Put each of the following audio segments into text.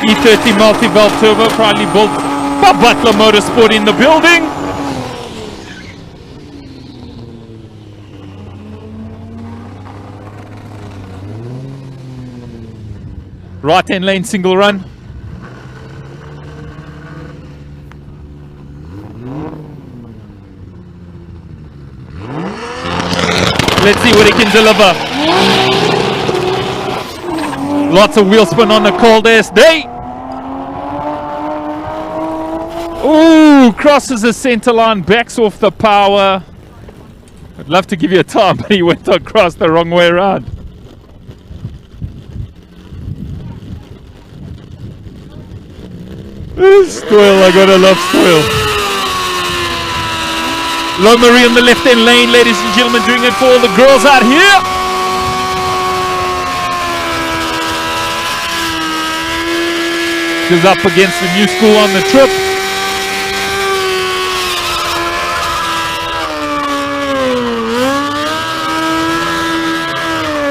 E30 multi-valve turbo, proudly built by Butler Motorsport in the building. Right-hand lane single run. Let's see what he can deliver. Lots of wheel spin on a cold ass day. Ooh, crosses the center line, backs off the power. I'd love to give you a time, but he went across the wrong way around. Stoyle, I gotta love Stoyle. Low Marie in the left-hand lane, ladies and gentlemen, doing it for all the girls out here. She's up against the new school on the trip.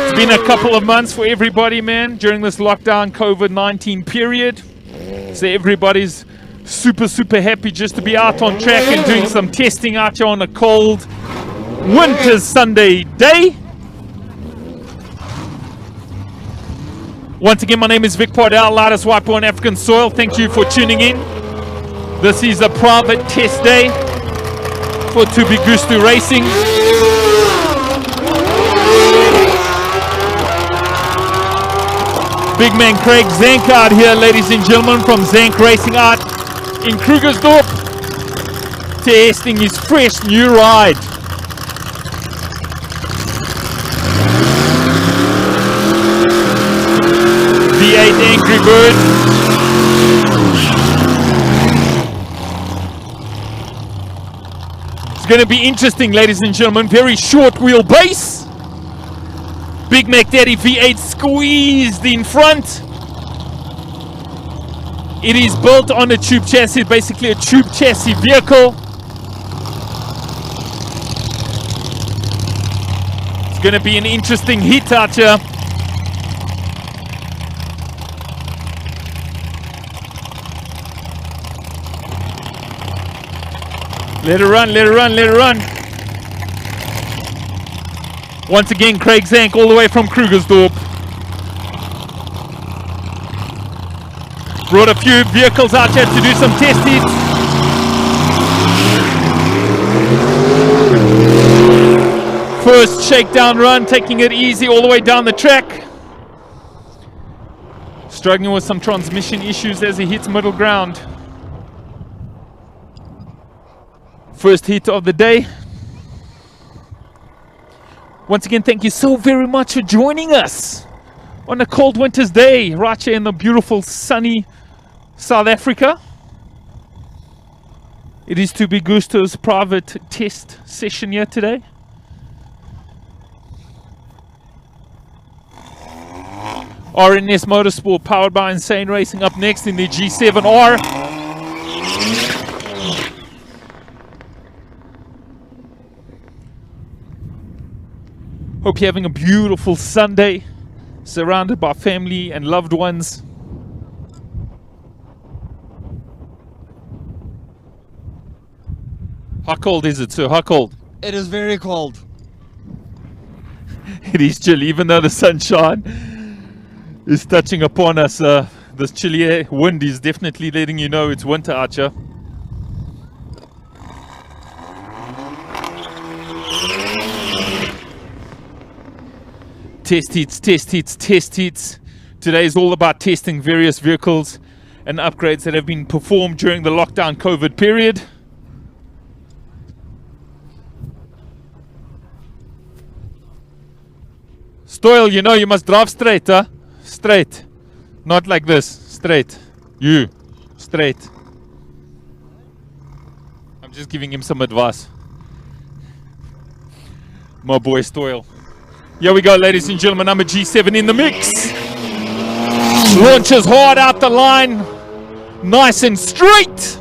It's been a couple of months for everybody, man, during this lockdown COVID-19 period. So everybody's super happy just to be out on track and doing some testing out here on a cold winter's Sunday day. Once again, my name is Vic Pardell, lightest white boy on African soil. Thank you for tuning in. This is a private test day for 2bGusto Racing. Big man Craig Zank out here, ladies and gentlemen, from Zank Racing out in Krugersdorp, testing his fresh new ride. V8 Angry Bird. It's going to be interesting, ladies and gentlemen. Very short wheelbase. Big Mac Daddy V8 squeezed in front. It is built on a tube chassis, basically a tube chassis vehicle. It's going to be an interesting hit out here. Let her run, let her run, let her run. Once again, Craig Zank all the way from Krugersdorp. Brought a few vehicles out here to do some test hits. First shakedown run, taking it easy all the way down the track. Struggling with some transmission issues as he hits middle ground. First hit of the day. Once again, thank you so very much for joining us on a cold winter's day right here in the beautiful sunny South Africa. It is 2bGusto's private test session here today. RNS Motorsport powered by Insane Racing up next in the G7R. Hope you're having a beautiful Sunday, surrounded by family and loved ones. How cold is it, sir? How cold? It is very cold. It is chilly, even though the sunshine is touching upon us. This chilly wind is definitely letting you know it's winter out here. Test hits, test hits, test hits. Today is all about testing various vehicles and upgrades that have been performed during the lockdown COVID period. Stoyle, you know you must drive straight, huh? Straight. Not like this. Straight. You. Straight. I'm just giving him some advice. My boy Stoyle. Here we go, ladies and gentlemen. Number G7 in the mix. Launches hard out the line. Nice and straight.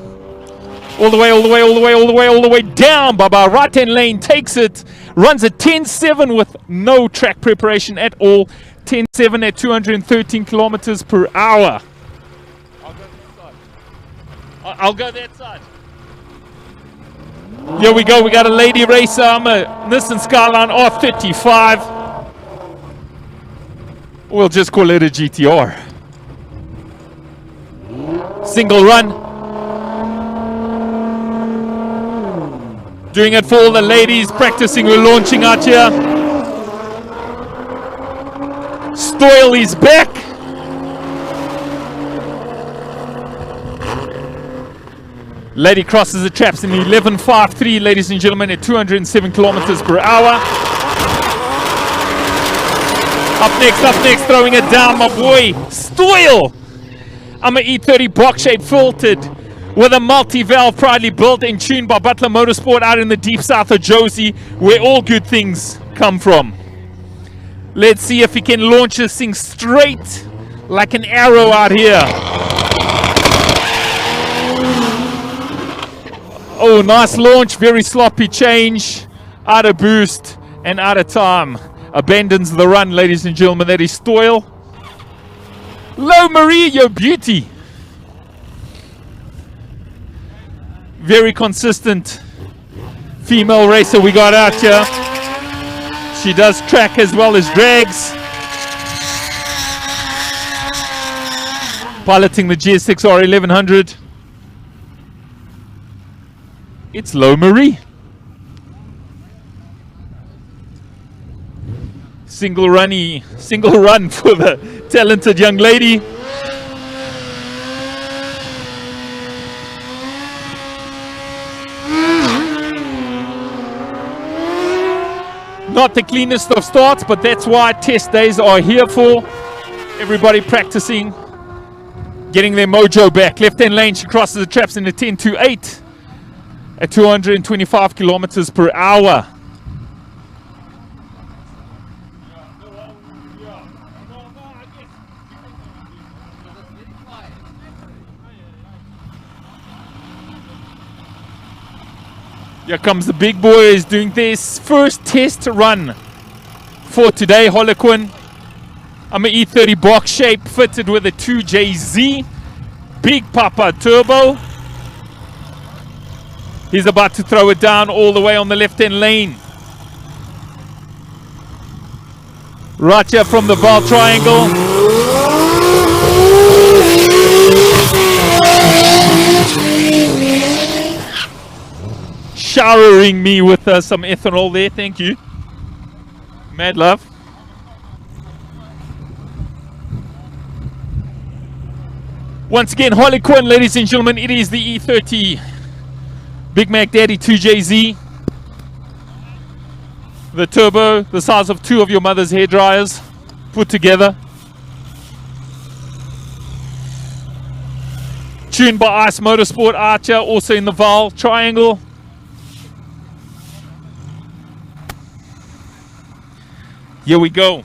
All the way, all the way, all the way, all the way, all the way down. Baba. Right-hand lane takes it. Runs a 10.7 with no track preparation at all. 10.7 at 213 kilometers per hour. I'll go that side. Here we go. We got a lady racer. I'm a Nissan Skyline R35. We'll just call it a GTR. Single run. Doing it for all the ladies practicing. We're launching out here. Stoyle is back. Lady crosses the traps in 11.53, ladies and gentlemen, at 207 kilometers per hour. Up next, throwing it down, my boy, Stoyle. I'm an E30 box-shaped filtered with a multi-valve, proudly built and tuned by Butler Motorsport out in the deep south of Josie, where all good things come from. Let's see if he can launch this thing straight like an arrow out here. Oh, nice launch, very sloppy change, out of boost and out of time. Abandons the run, ladies and gentlemen. That is Stoyle. Hello, Marie, your beauty. Very consistent female racer we got out here. She does track as well as drags. Piloting the GSX R1100. It's Lo Marie. Single run for the talented young lady. Not the cleanest of starts, but that's why test days are here for. Everybody practicing, getting their mojo back. Left-hand lane, she crosses the traps in a 10.28 at 225 kilometers per hour. Here comes the big boys doing this first test run for today, Harlequin. I'm an E30 box shape fitted with a 2JZ Big Papa turbo. He's about to throw it down all the way on the left-hand lane. Right here from the Val Triangle. Showering me with some ethanol there, thank you. Mad love. Once again, Harley Quinn, ladies and gentlemen, it is the E30 Big Mac Daddy 2JZ. The turbo, the size of two of your mother's hair dryers put together. Tuned by Ice Motorsport Archer, also in the Val Triangle. Here we go.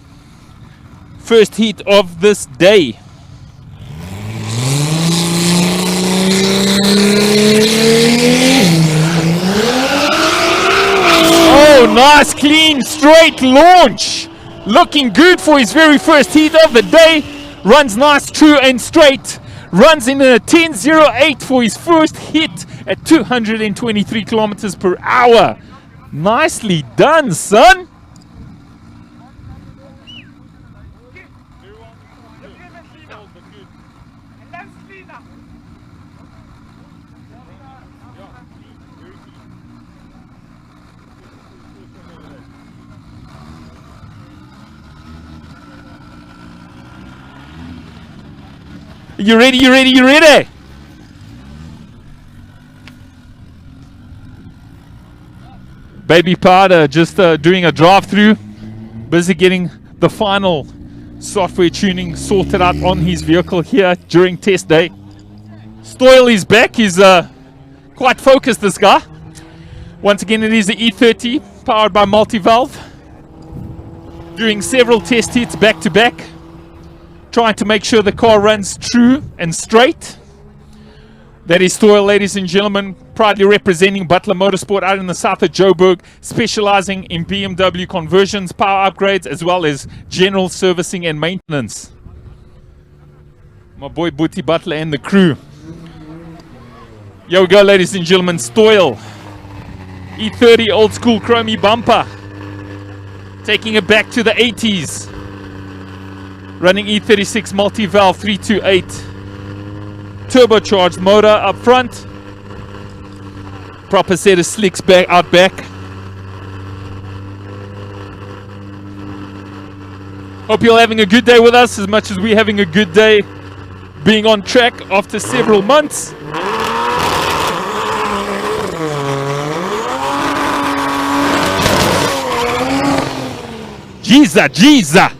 First heat of this day. Oh, nice, clean, straight launch. Looking good for his very first heat of the day. Runs nice, true and straight. Runs in a 10.08 for his first hit at 223 kilometers per hour. Nicely done, son. You ready, you ready, you ready? Baby Powder just doing a drive-through. Busy getting the final software tuning sorted out on his vehicle here during test day. Stoyle is back. He's quite focused, this guy. Once again, it is the E30 powered by multi-valve. Doing several test hits back-to-back. Trying to make sure the car runs true and straight. That is Stoyle, ladies and gentlemen, proudly representing Butler Motorsport out in the south of Joburg, specializing in BMW conversions, power upgrades, as well as general servicing and maintenance. My boy Boetie Butler and the crew. Here we go, ladies and gentlemen. Stoyle. E30 old school chromey bumper. Taking it back to the 80s. Running E36 multi-valve 328. Turbocharged motor up front. Proper set of slicks back out back. Hope you're having a good day with us as much as we're having a good day being on track after several months. Jesus.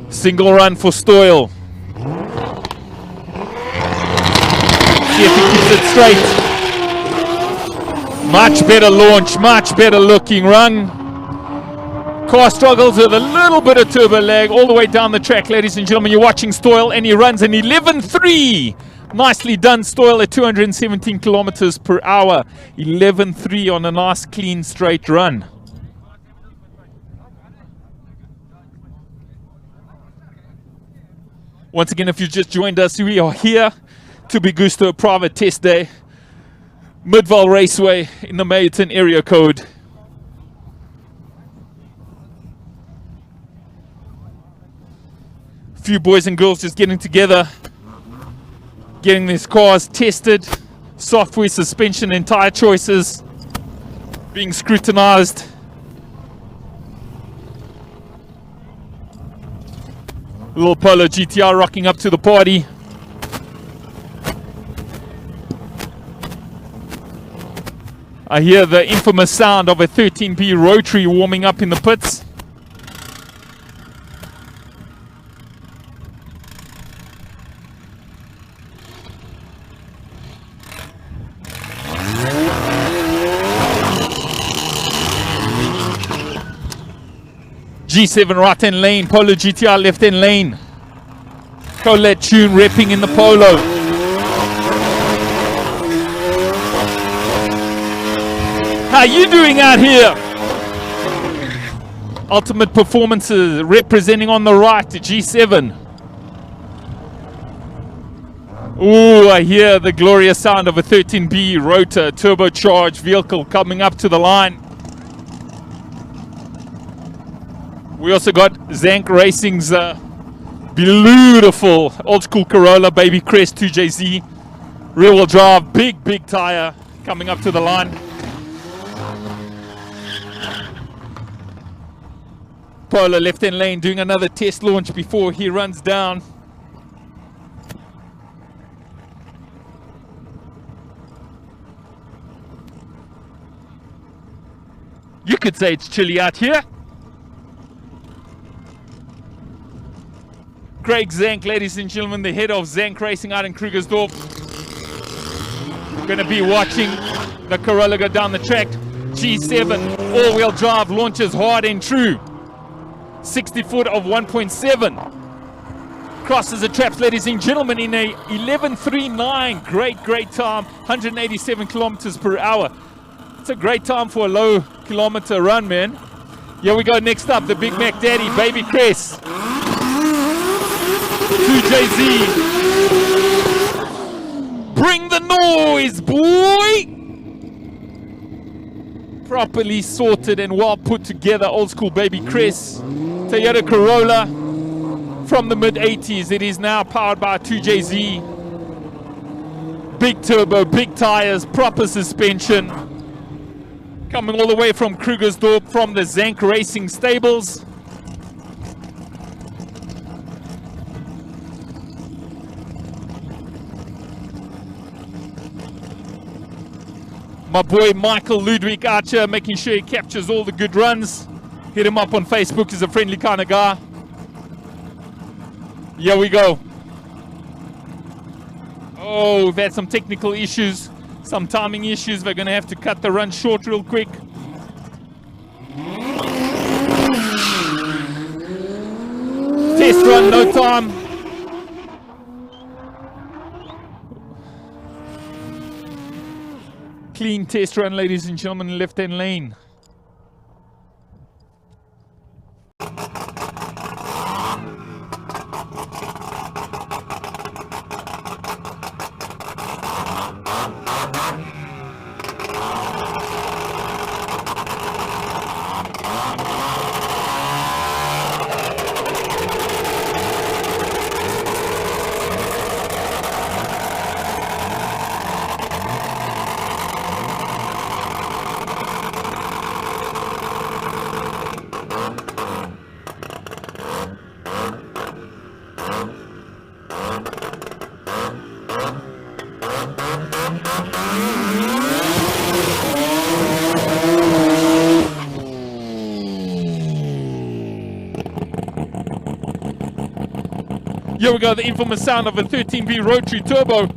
Single run for Stoyle. See if he keeps it straight. Much better launch, much better looking run. Car struggles with a little bit of turbo lag all the way down the track, ladies and gentlemen. You're watching Stoyle, and he runs an 11.3. Nicely done, Stoyle, at 217 kilometers per hour. 11.3 on a nice, clean, straight run. Once again, if you just joined us, we are here to 2bGusto private test day. Midvaal Raceway in the Mayton area code. Few boys and girls just getting together, getting these cars tested, software, suspension and tire choices being scrutinized. A little Polo GTR rocking up to the party. I hear the infamous sound of a 13B rotary warming up in the pits. G7 right hand lane, Polo GTR left hand lane. Colette tune repping in the Polo. How you doing out here? Ultimate Performances representing on the right, G7. Ooh, I hear the glorious sound of a 13B rotor turbocharged vehicle coming up to the line. We also got Zank Racing's beautiful old school Corolla Baby Crest 2JZ. Rear wheel drive, big tire coming up to the line. Polo left hand lane doing another test launch before he runs down. You could say it's chilly out here. Craig Zank, ladies and gentlemen, the head of Zank Racing out in Krugersdorp. Going to be watching the Corolla go down the track. G7 all-wheel drive launches hard and true. 60 foot of 1.7. Crosses the traps, ladies and gentlemen, in a 11.39. Great time. 187 kilometers per hour. It's a great time for a low kilometer run, man. Here we go. Next up, the Big Mac Daddy, Baby Crest. 2JZ. Bring the noise, boy! Properly sorted and well put together old school Baby Crest. Toyota Corolla from the mid-80s. It is now powered by a 2JZ. Big turbo, big tires, proper suspension. Coming all the way from Krugersdorp from the Zank Racing stables. My boy Michael Ludwig Archer making sure he captures all the good runs. Hit him up on Facebook, he's a friendly kind of guy. Here we go. Oh, we've had some technical issues, some timing issues. We're going to have to cut the run short real quick. Test run, no time. Clean test run, ladies and gentlemen, left hand lane. Here we go, the infamous sound of a 13V rotary turbo.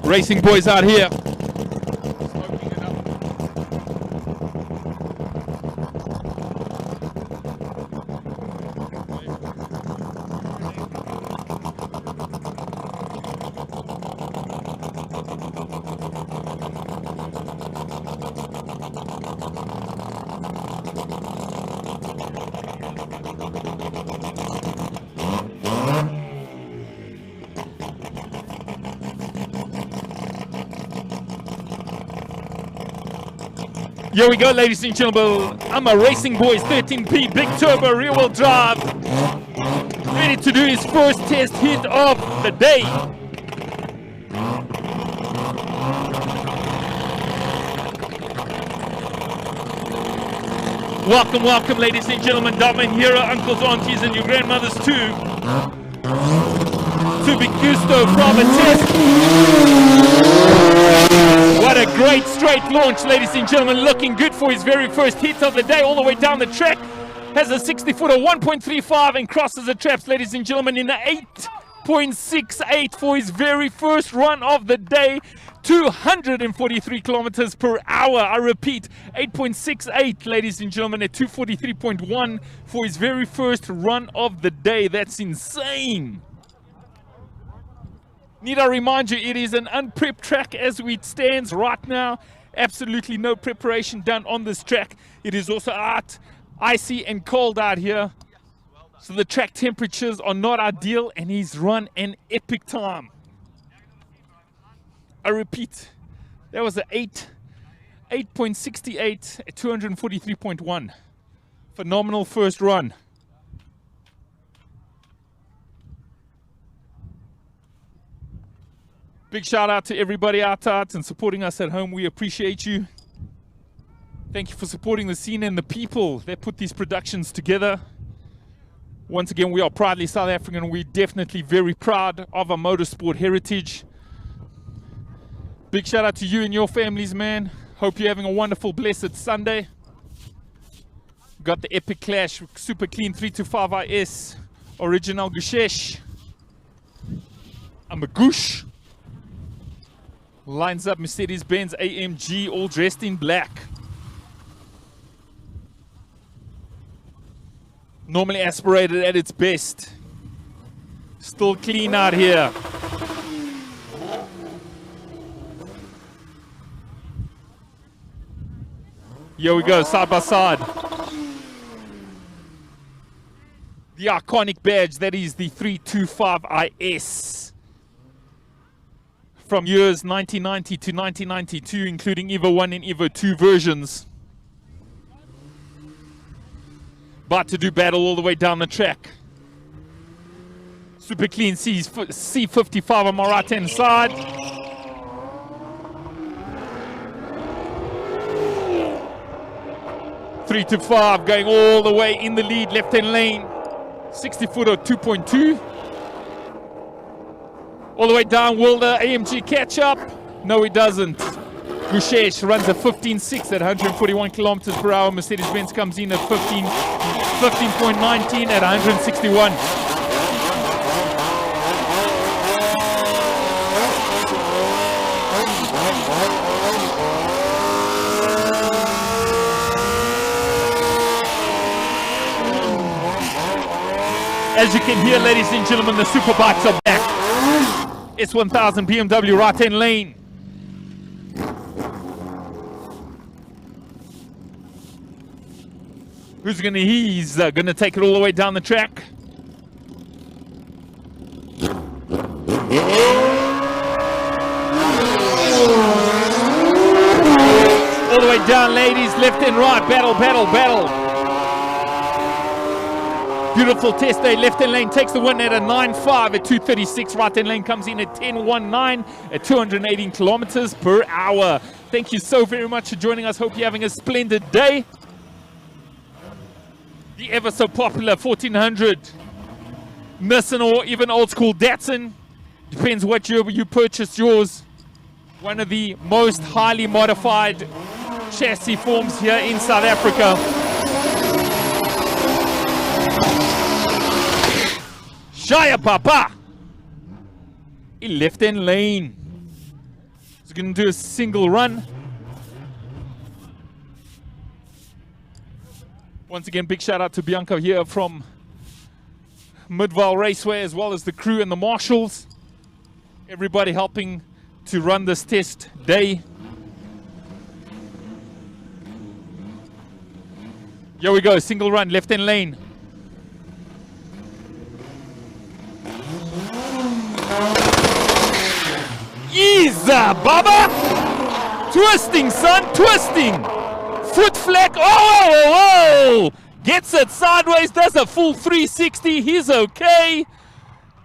Racing boys out here. Here we go, ladies and gentlemen. I'm a Racing Boys 13P big turbo rear wheel drive. Ready to do his first test hit of the day. Welcome, welcome, ladies and gentlemen, Dama and Hero, uncles, aunties, and your grandmothers too. 2bGusto from a test. What a great straight launch, ladies and gentlemen. Looking good for his very first hit of the day, all the way down the track. Has a 60-footer 1.35 and crosses the traps, ladies and gentlemen, in an 8.68 for his very first run of the day. 243 kilometers per hour. I repeat, 8.68, ladies and gentlemen, at 243.1 for his very first run of the day. That's insane. Need I remind you, it is an unprepped track as it stands right now. Absolutely no preparation done on this track. It is also icy and cold out here. So the track temperatures are not ideal, and he's run an epic time. I repeat, that was an 8.68 at 243.1. Phenomenal first run. Big shout out to everybody out there and supporting us at home. We appreciate you. Thank you for supporting the scene and the people that put these productions together. Once again, we are proudly South African. We're definitely very proud of our motorsport heritage. Big shout out to you and your families, man. Hope you're having a wonderful, blessed Sunday. Got the Epic Clash Super Clean 325 IS Original Gushesh. I'm a Gush. Lines up Mercedes-Benz AMG, all dressed in black. Normally aspirated at its best. Still clean out here. Here we go, side by side. The iconic badge, that is the 325 IS. From years 1990 to 1992, including Evo 1 and Evo 2 versions. About to do battle all the way down the track. Super clean C55 on my right hand side. Three to 5 going all the way in the lead, left hand lane. 60-footer 2.2. All the way down, will the AMG catch up? No, it doesn't. Gushesh runs a 15.6 at 141 kilometers per hour. Mercedes-Benz comes in at 15.19 at 161. As you can hear, ladies and gentlemen, the superbikes are back. S1000 BMW right-hand lane. He's gonna take it all the way down the track. All the way down, ladies, left and right, battle, battle, battle. Beautiful test day. Left-hand lane takes the win at a 9.5 at 2:36. Right-hand lane comes in at 10.19 at 218 kilometers per hour. Thank you so very much for joining us. Hope you're having a splendid day. The ever so popular 1400 Nissan or even old school Datsun. Depends what year you purchased yours. One of the most highly modified chassis forms here in South Africa. Shaya Papa! In left-hand lane. He's going to do a single run. Once again, big shout out to Bianca here from Midvaal Raceway, as well as the crew and the marshals. Everybody helping to run this test day. Here we go, single run, left-hand lane. Easa, Baba! Twisting, son, twisting! Foot fleck, oh! Gets it sideways, does a full 360, he's okay.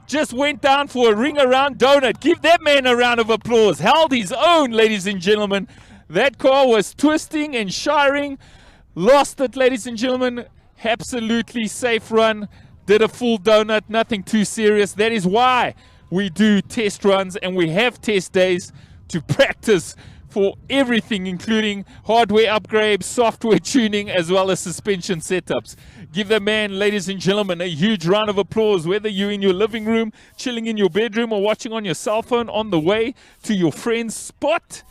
Just went down for a ring around donut. Give that man a round of applause. Held his own, ladies and gentlemen. That car was twisting and shiring. Lost it, ladies and gentlemen. Absolutely safe run. Did a full donut, nothing too serious. That is why we do test runs and we have test days to practice for everything, including hardware upgrades, software tuning, as well as suspension setups. Give the man, ladies and gentlemen, a huge round of applause, whether you're in your living room, chilling in your bedroom, or watching on your cell phone on the way to your friend's spot.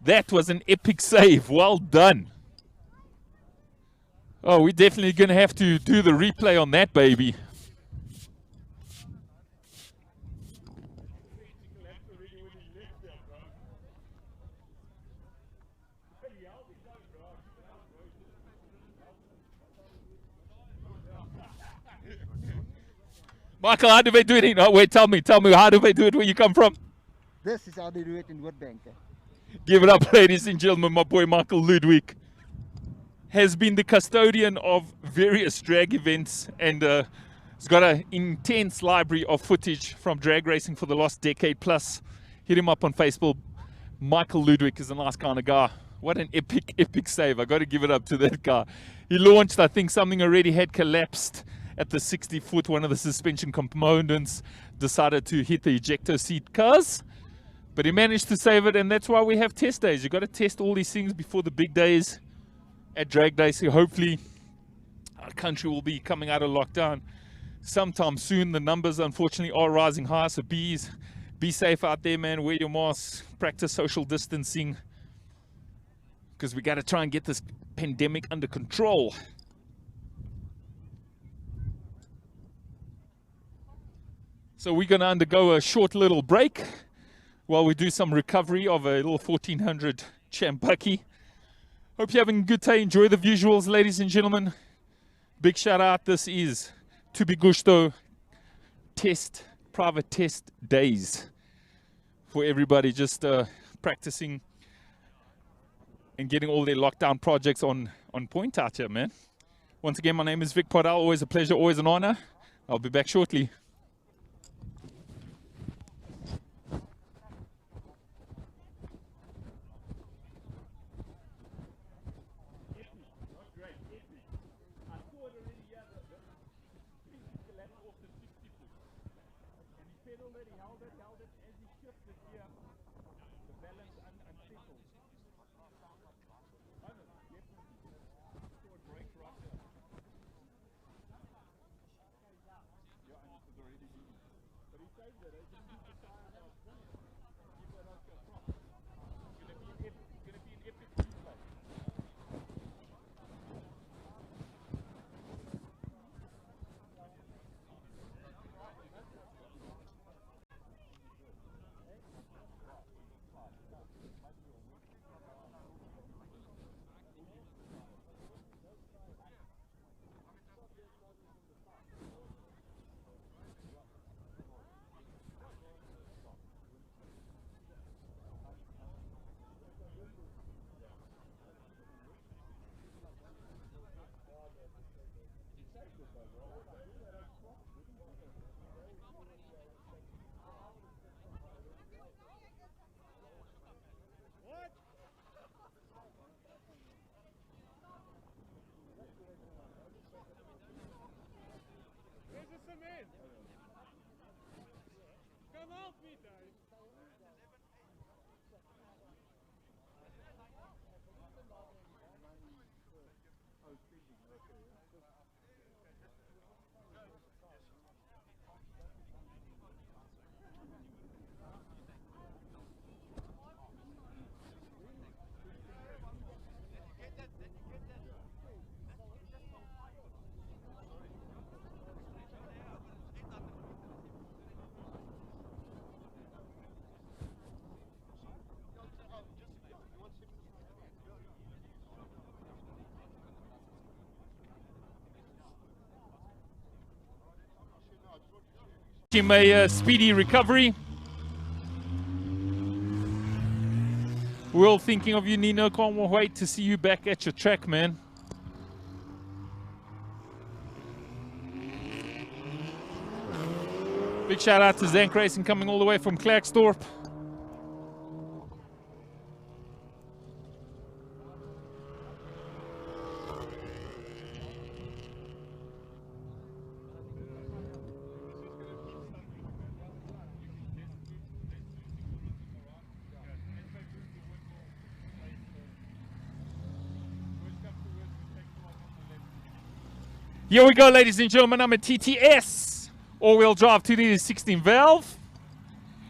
That was an epic save. Well done. Oh, we're definitely going to have to do the replay on that, baby. Michael, how do they do it? Oh, wait, tell me, how do they do it where you come from? This is how they do it in Woodbank. Give it up, ladies and gentlemen. My boy Michael Ludwig has been the custodian of various drag events and he's got an intense library of footage from drag racing for the last decade plus. Hit him up on Facebook. Michael Ludwig is a nice kind of guy. What an epic save. I got to give it up to that guy. He launched, I think something already had collapsed at the 60-foot. One of the suspension components decided to hit the ejector seat cars, but he managed to save it, and that's why we have test days. You got to test all these things before the big days at drag days. So hopefully our country will be coming out of lockdown sometime soon. The numbers unfortunately are rising high, so be safe out there, man. Wear your mask, practice social distancing, because we got to try and get this pandemic under control. So we're going to undergo a short little break while we do some recovery of a little 1400 Chambucky. Hope you're having a good day. Enjoy the visuals, ladies and gentlemen. Big shout out. This is 2bGusto private test days for everybody, just practicing and getting all their lockdown projects on point out here, man. Once again, my name is Vic Podell. Always a pleasure, always an honor. I'll be back shortly. Him a speedy recovery. We're all thinking of you, Nino. Can't wait to see you back at your track, man. Big shout out to Zank Racing coming all the way from Klerksdorp. Here we go, ladies and gentlemen. I'm a TTS all-wheel drive 2 litre 16 valve.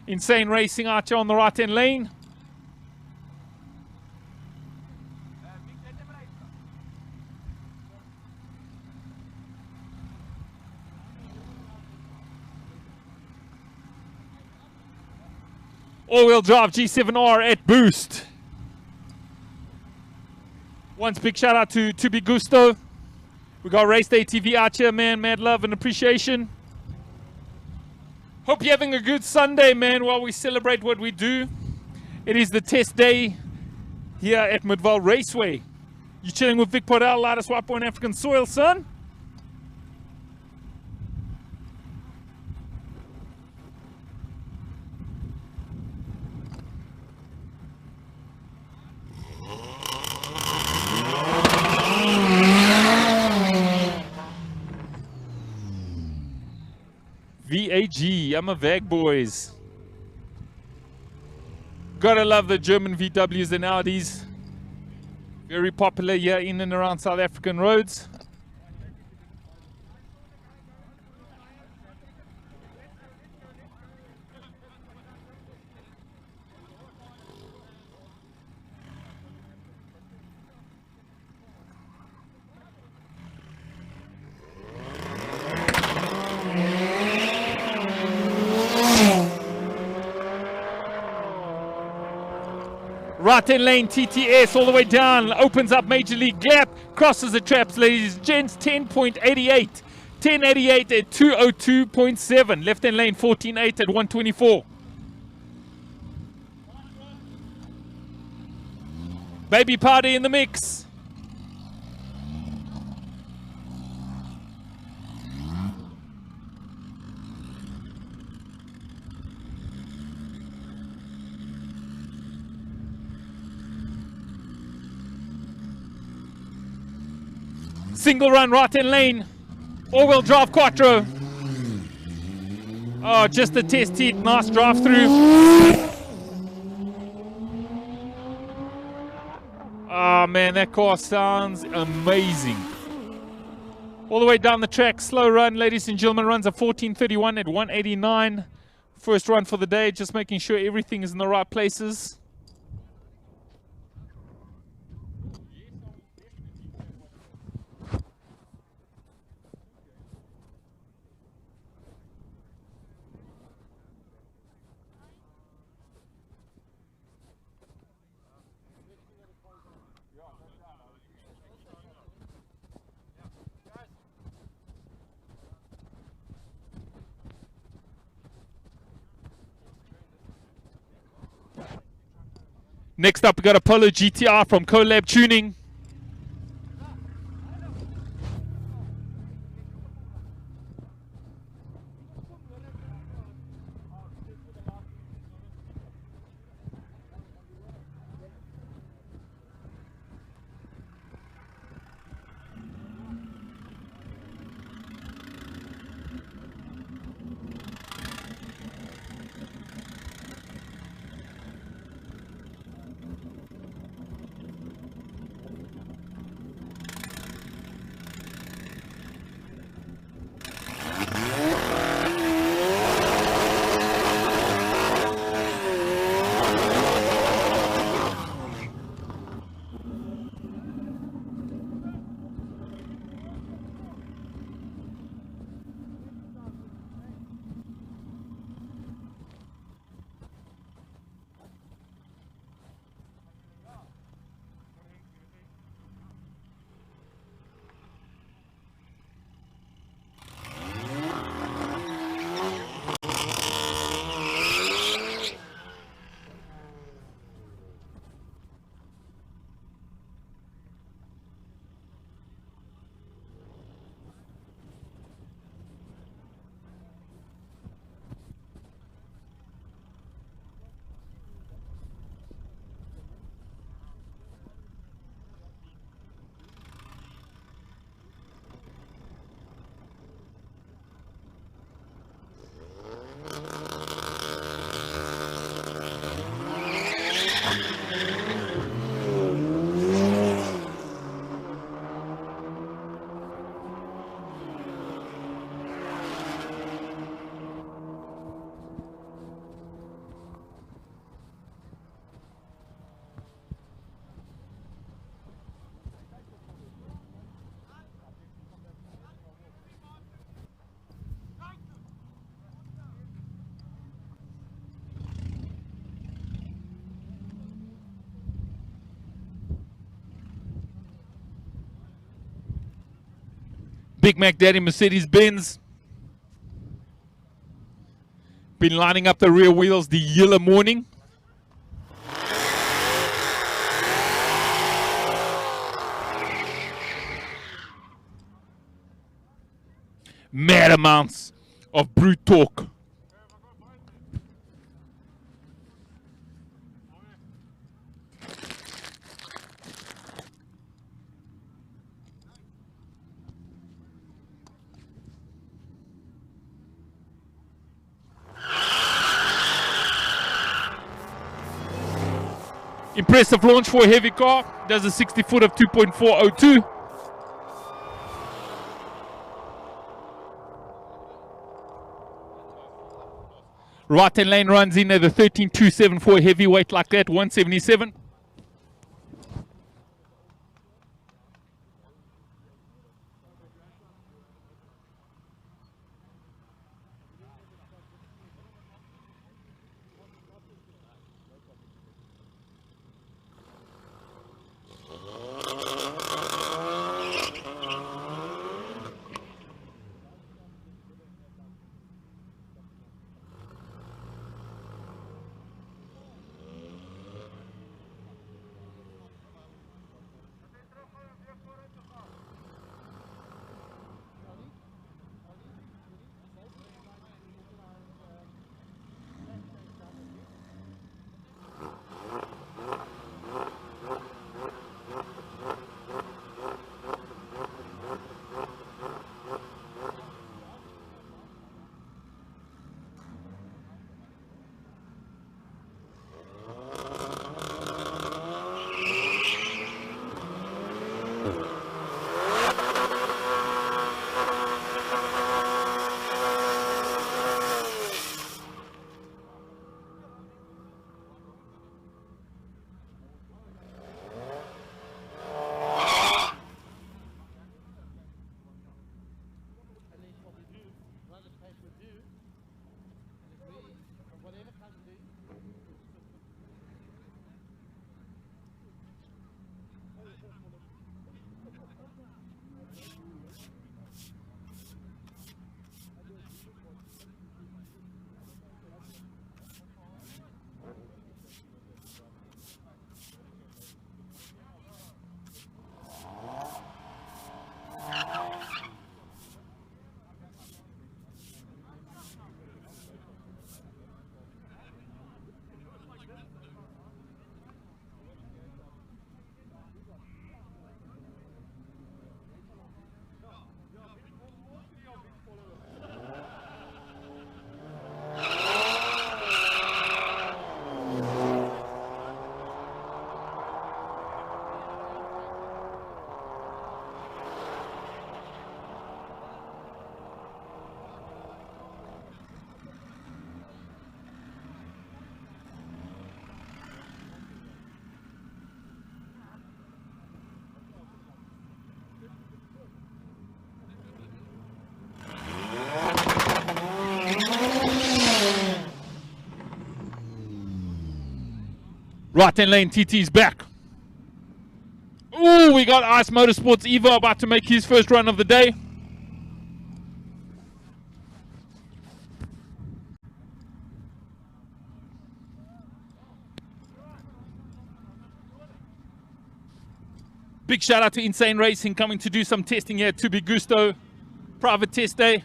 Insane racing out here on the right-hand lane. All-wheel drive G7R at boost. Once big shout out to 2bGusto. We got Race Day TV out here, man. Mad love and appreciation. Hope you're having a good Sunday, man, while we celebrate what we do. It is the test day here at Midvaal Raceway. You're chilling with Vic Podell, lightest white boy on African soil, son. VAG, I'm a VAG boys. Gotta love the German VWs and Audis. Very popular here in and around South African roads. Right-hand lane TTS all the way down, opens up major league gap, crosses the traps, ladies and gents, 10.88. 10.88 at 202.7. Left-hand lane 14.8 at 124. Baby party in the mix. Single run right-hand lane, all-wheel drive quattro. Oh, just a test heat, nice drive through. Oh man, that car sounds amazing. All the way down the track, slow run, ladies and gentlemen, runs a 14:31 at 189. First run for the day, just making sure everything is in the right places. Next up, we got a Polo GTR from Collab Tuning. Big Mac Daddy Mercedes-Benz. Been lining up the rear wheels the yellow morning. Mad amounts of brute torque. Impressive launch for a heavy car. Does a 60 foot of 2.402. Right hand lane runs in at the 13.27 for a heavyweight like that, 177. Right hand lane TT's back. Ooh, we got Ice Motorsports Evo about to make his first run of the day. Big shout out to Insane Racing coming to do some testing here at 2bGusto. Private test day.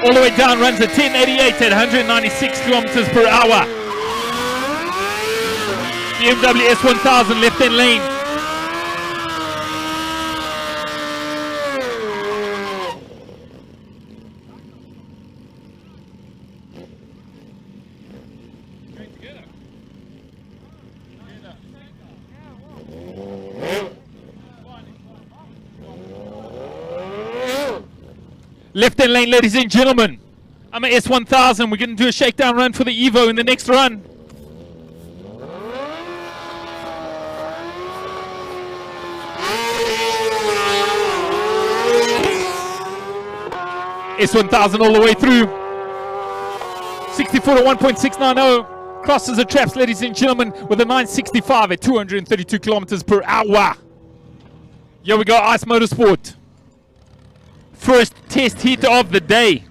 All the way down, runs at 1088 at 196 kilometers per hour. BMW S1000 left-hand lane. Left-hand lane, ladies and gentlemen. I'm an S1000. We're going to do a shakedown run for the Evo in the next run. S1000 all the way through. 60 foot at 1.690. Crosses the traps, ladies and gentlemen, with a 965 at 232 kilometers per hour. Here we go, Ice Motorsport. First test heat of the day.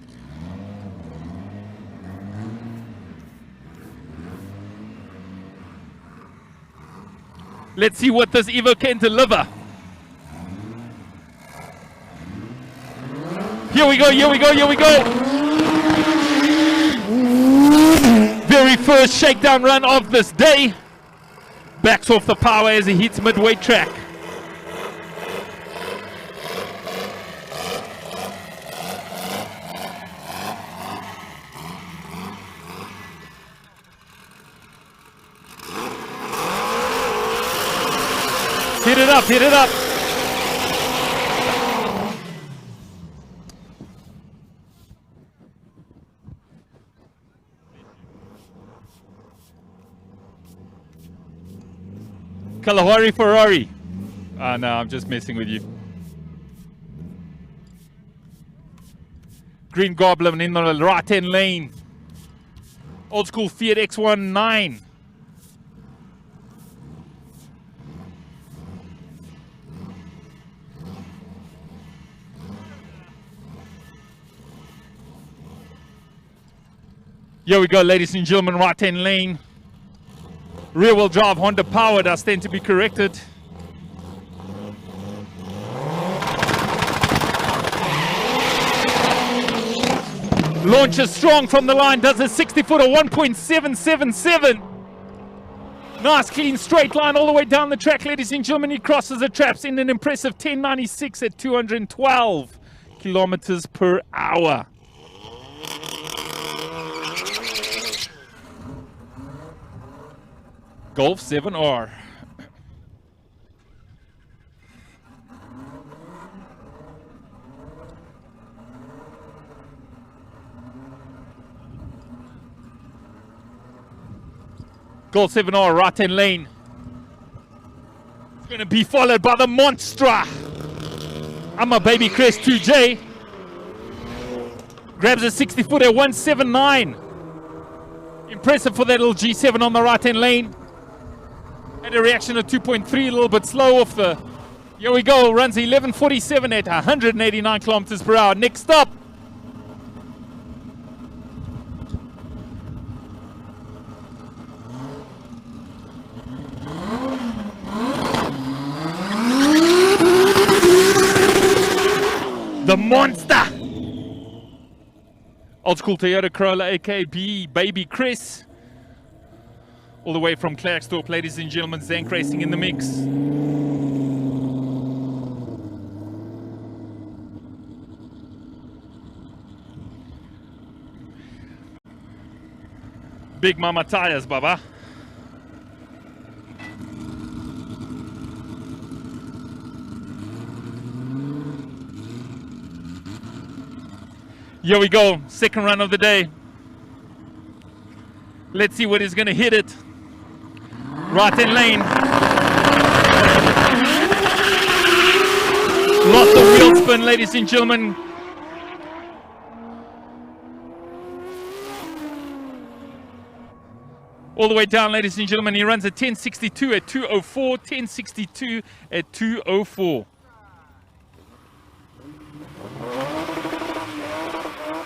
Let's see what this Evo can deliver. Here we go, here we go, here we go. Very first shakedown run of this day. Backs off the power as he hits midway track. Hit it up, hit it up. Kalahari Ferrari. No, I'm just messing with you. Green Goblin in the right-hand lane. Old school Fiat X19. Here we go, ladies and gentlemen, right-hand lane. Rear-wheel drive, Honda powered, I stand to be corrected. Launches strong from the line, does a 60 foot of 1.777. Nice, clean, straight line all the way down the track, ladies and gentlemen. He crosses the traps in an impressive 1096 at 212 kilometers per hour. Golf 7R. Golf 7R, right-hand lane. It's going to be followed by the Monstra. I'm a Baby Crest 2J. Grabs a 60 foot at 179. Impressive for that little G7 on the right-hand lane. Had a reaction of 2.3, a little bit slow off the... Here we go, runs 11:47 at 189 kilometers per hour. Next up. The monster. Old school Toyota Corolla AKB Baby Chris. All the way from Klerksdorp, ladies and gentlemen, Zank Racing in the mix. Big Mama tires, Baba. Here we go, second run of the day. Let's see what is going to hit it. Right-hand lane. Lots of wheel spin, ladies and gentlemen. All the way down, ladies and gentlemen. He runs a 1062 at 204, 1062 at 204.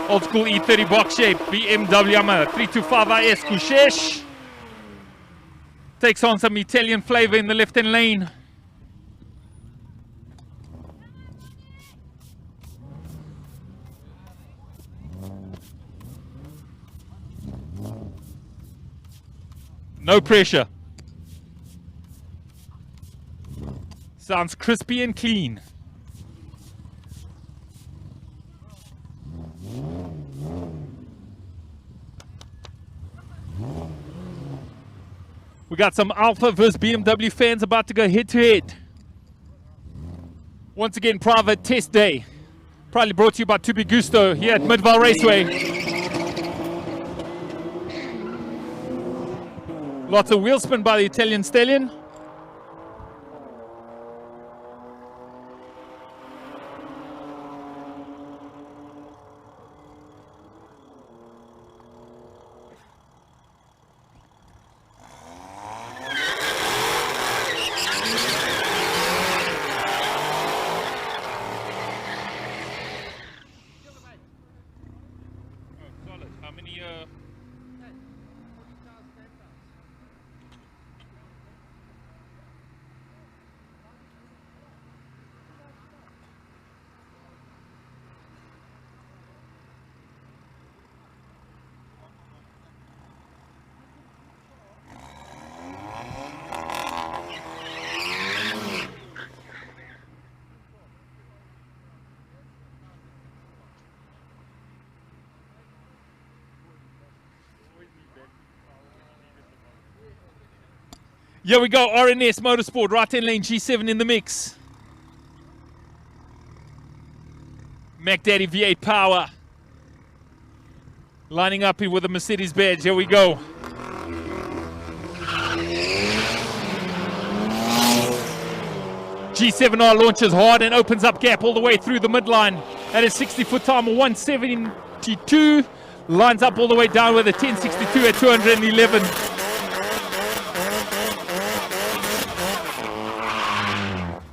Old school E30 box shape, BMW Yamaha 325 IS Kushesh. Takes on some Italian flavor in the left-hand lane. No pressure. Sounds crispy and clean. We got some Alpha versus BMW fans about to go head-to-head. Once again, private test day. Probably brought to you by 2bGusto here at Midvaal Raceway. Lots of wheel spin by the Italian stallion. How many Here we go, RNS Motorsport, right-hand lane, G7 in the mix. Mac Daddy V8 power. Lining up here with a Mercedes badge, here we go. G7R launches hard and opens up gap all the way through the midline at a 60-foot time of 172. Lines up all the way down with a 1062 at 211.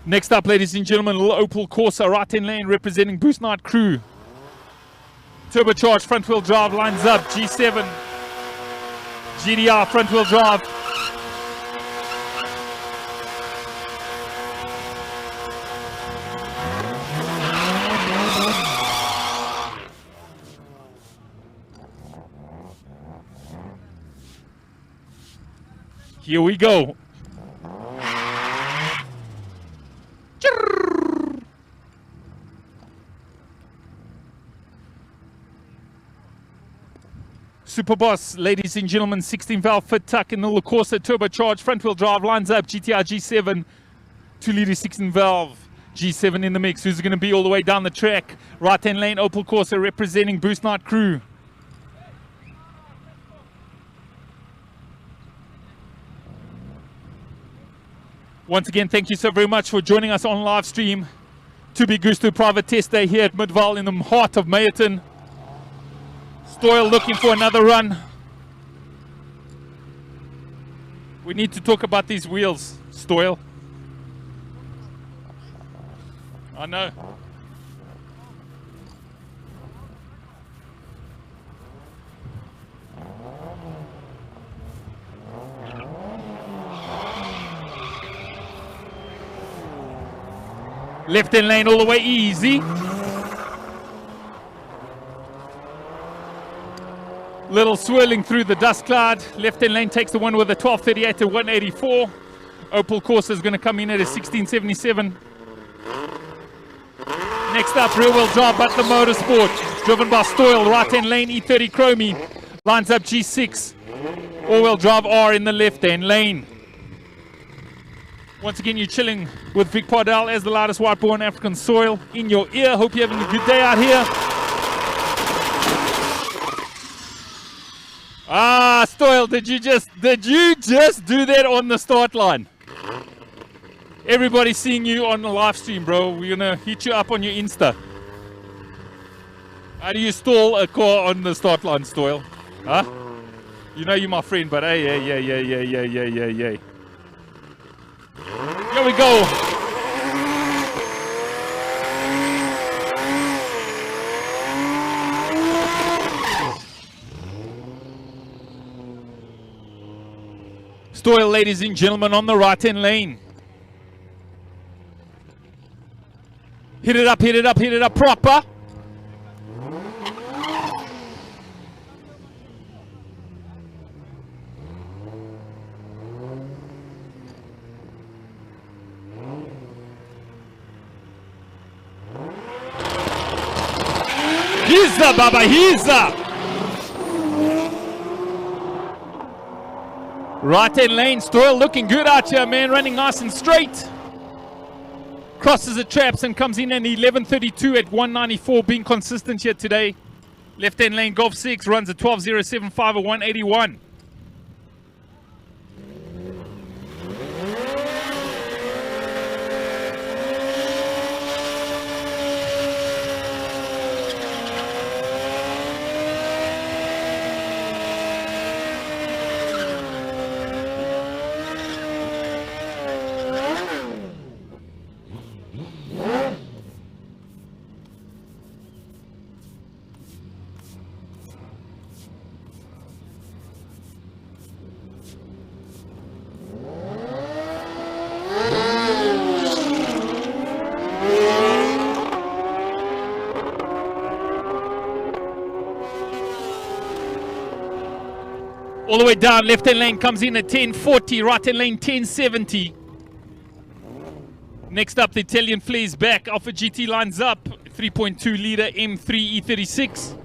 Next up, ladies and gentlemen, a little Opel Corsa, right-hand lane, representing Boost Night Crew. Turbocharged front-wheel drive lines up, G7. GDR front-wheel drive. Here we go. Super Boss, ladies and gentlemen, 16 valve fit tuck in the little Corsa turbocharged front wheel drive lines up, GTR G7, 2-liter 16 valve, G7 in the mix. Who's going to be all the way down the track? Right hand lane, Opel Corsa representing Boost Night Crew. Once again, thank you so very much for joining us on live stream. 2bGusto private test day here at Midvaal in the heart of Mayerton. Stoyle looking for another run. We need to talk about these wheels, Stoyle. I know. Left hand lane all the way easy. Little swirling through the dust cloud. Left hand lane takes the one with a 1238 to 184. Opel Corsa is going to come in at a 1677. Next up, rear wheel drive Butler Motorsport, driven by Stoyle. Right hand lane E30 Chromie. Lines up G6. All wheel drive R in the left hand lane. Once again, you're chilling with Vic Pardell as the loudest white-born African soil in your ear. Hope you're having a good day out here. Ah, Stoyle, did you just do that on the start line? Everybody's seeing you on the live stream, bro. We're gonna hit you up on your Insta. How do you stall a car on the start line, Stoyle? Huh? You know you're my friend, but hey, yeah. Here we go. Stoyle, ladies and gentlemen, on the right-hand lane. Hit it up, proper. Hiza, Baba, hiza. Right-hand lane, Stoyle looking good out here, man. Running nice and straight. Crosses the traps and comes in at 11:32 at 194, being consistent here today. Left-hand lane, Golf 6, runs a 12.075 at 181. All the way down, left-hand lane comes in at 1040, right-hand lane 1070. Next up, the Italian Flares back. Alpha GT lines up, 3.2 litre M3 E36.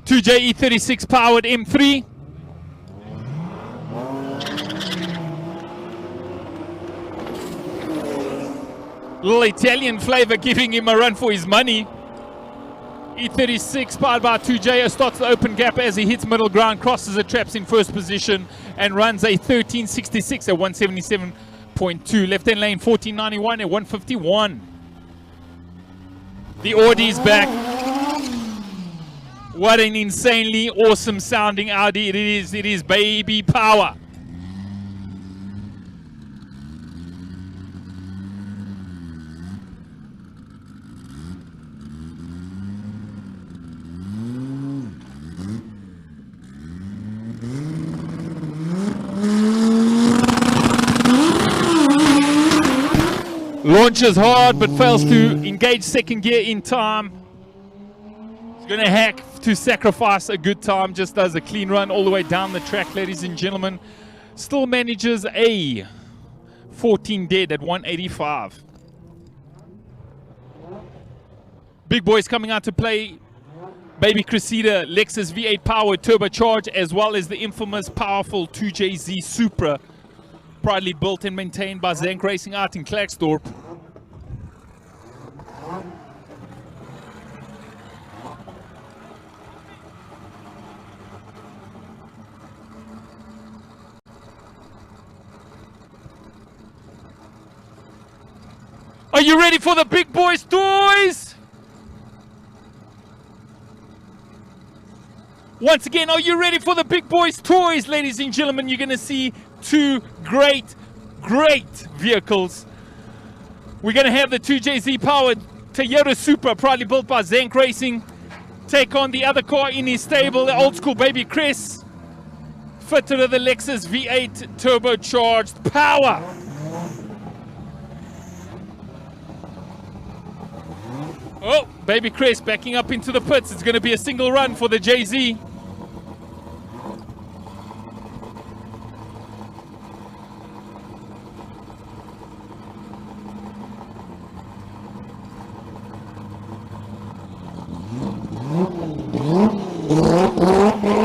E36 powered M3. Little Italian flavor giving him a run for his money. E36 powered by 2J starts the open gap as he hits middle ground, crosses the traps in first position and runs a 13.66 at 177.2. Left hand lane 1491 at 151. The Audi's back. What an insanely awesome sounding Audi it is. It is baby power. Launches hard but fails to engage second gear in time. He's going to hack to sacrifice a good time, just does a clean run all the way down the track, ladies and gentlemen. Still manages a 14 dead at 185. Big boys coming out to play. Baby Cressida, Lexus V8 powered turbocharged, as well as the infamous powerful 2JZ Supra, proudly built and maintained by Zank Racing out in Klerksdorp. Are you ready for the big boys' toys? Once again, are you ready for the big boys' toys, ladies and gentlemen? You're going to see two great vehicles. We're going to have the 2JZ powered Toyota Supra, proudly built by Zank Racing, take on the other car in his stable, the old school Baby Cress, fitted to the Lexus V8 turbocharged power. Oh, Baby Crest backing up into the pits. It's going to be a single run for the JZ.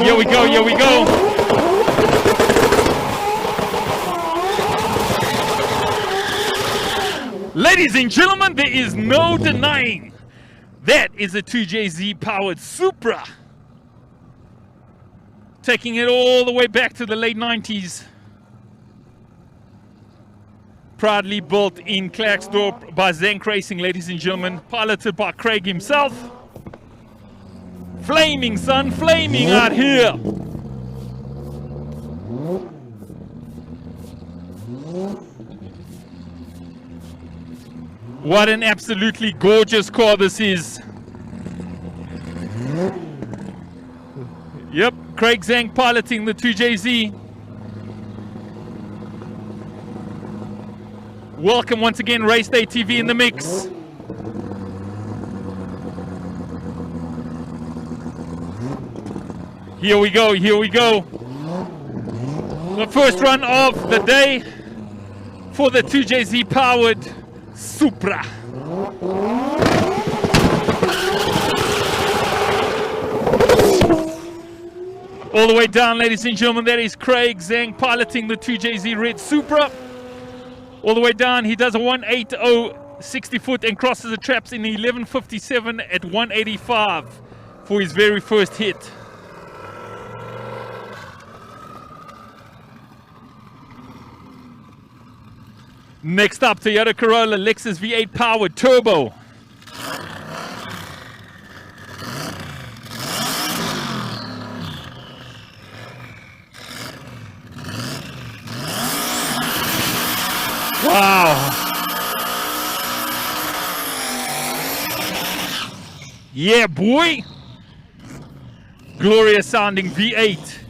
Here we go, here we go. Ladies and gentlemen, there is no denying that is a 2JZ powered Supra. Taking it all the way back to the late 90s. Proudly built in Klerksdorp by Zank Racing, ladies and gentlemen. Piloted by Craig himself. Flaming, son, flaming out here. What an absolutely gorgeous car this is. Yep, Craig Zank piloting the 2JZ. Welcome once again, Race Day TV in the mix. Here we go, here we go. The first run of the day for the 2JZ powered Supra. All the way down, ladies and gentlemen, that is Craig Zank piloting the 2JZ red Supra. All the way down, he does a 180 60 foot and crosses the traps in 11:57 at 185 for his very first hit. Next up, Toyota Corolla Lexus V8 powered turbo. Wow. Yeah, boy. Glorious sounding V8.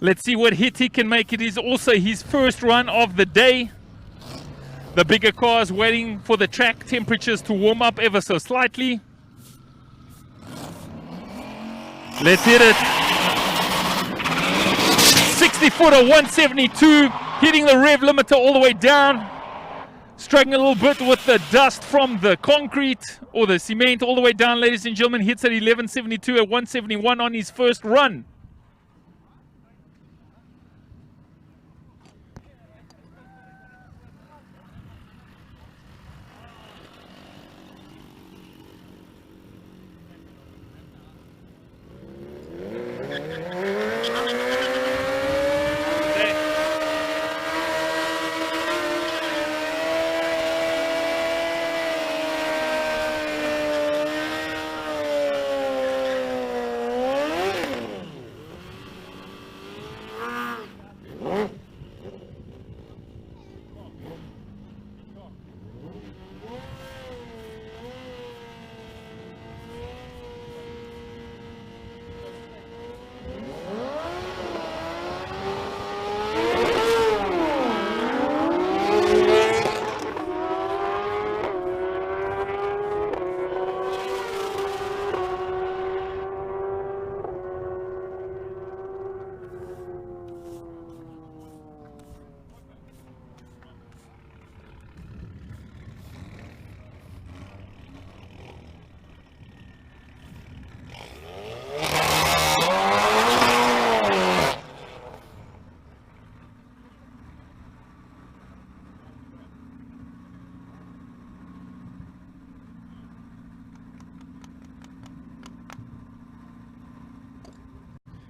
Let's see what hit he can make. It is also his first run of the day. The bigger cars waiting for the track temperatures to warm up ever so slightly. Let's hit it. 60 footer, 172, hitting the rev limiter all the way down. Struggling a little bit with the dust from the concrete or the cement all the way down, ladies and gentlemen. Hits at 1172 at 171 on his first run.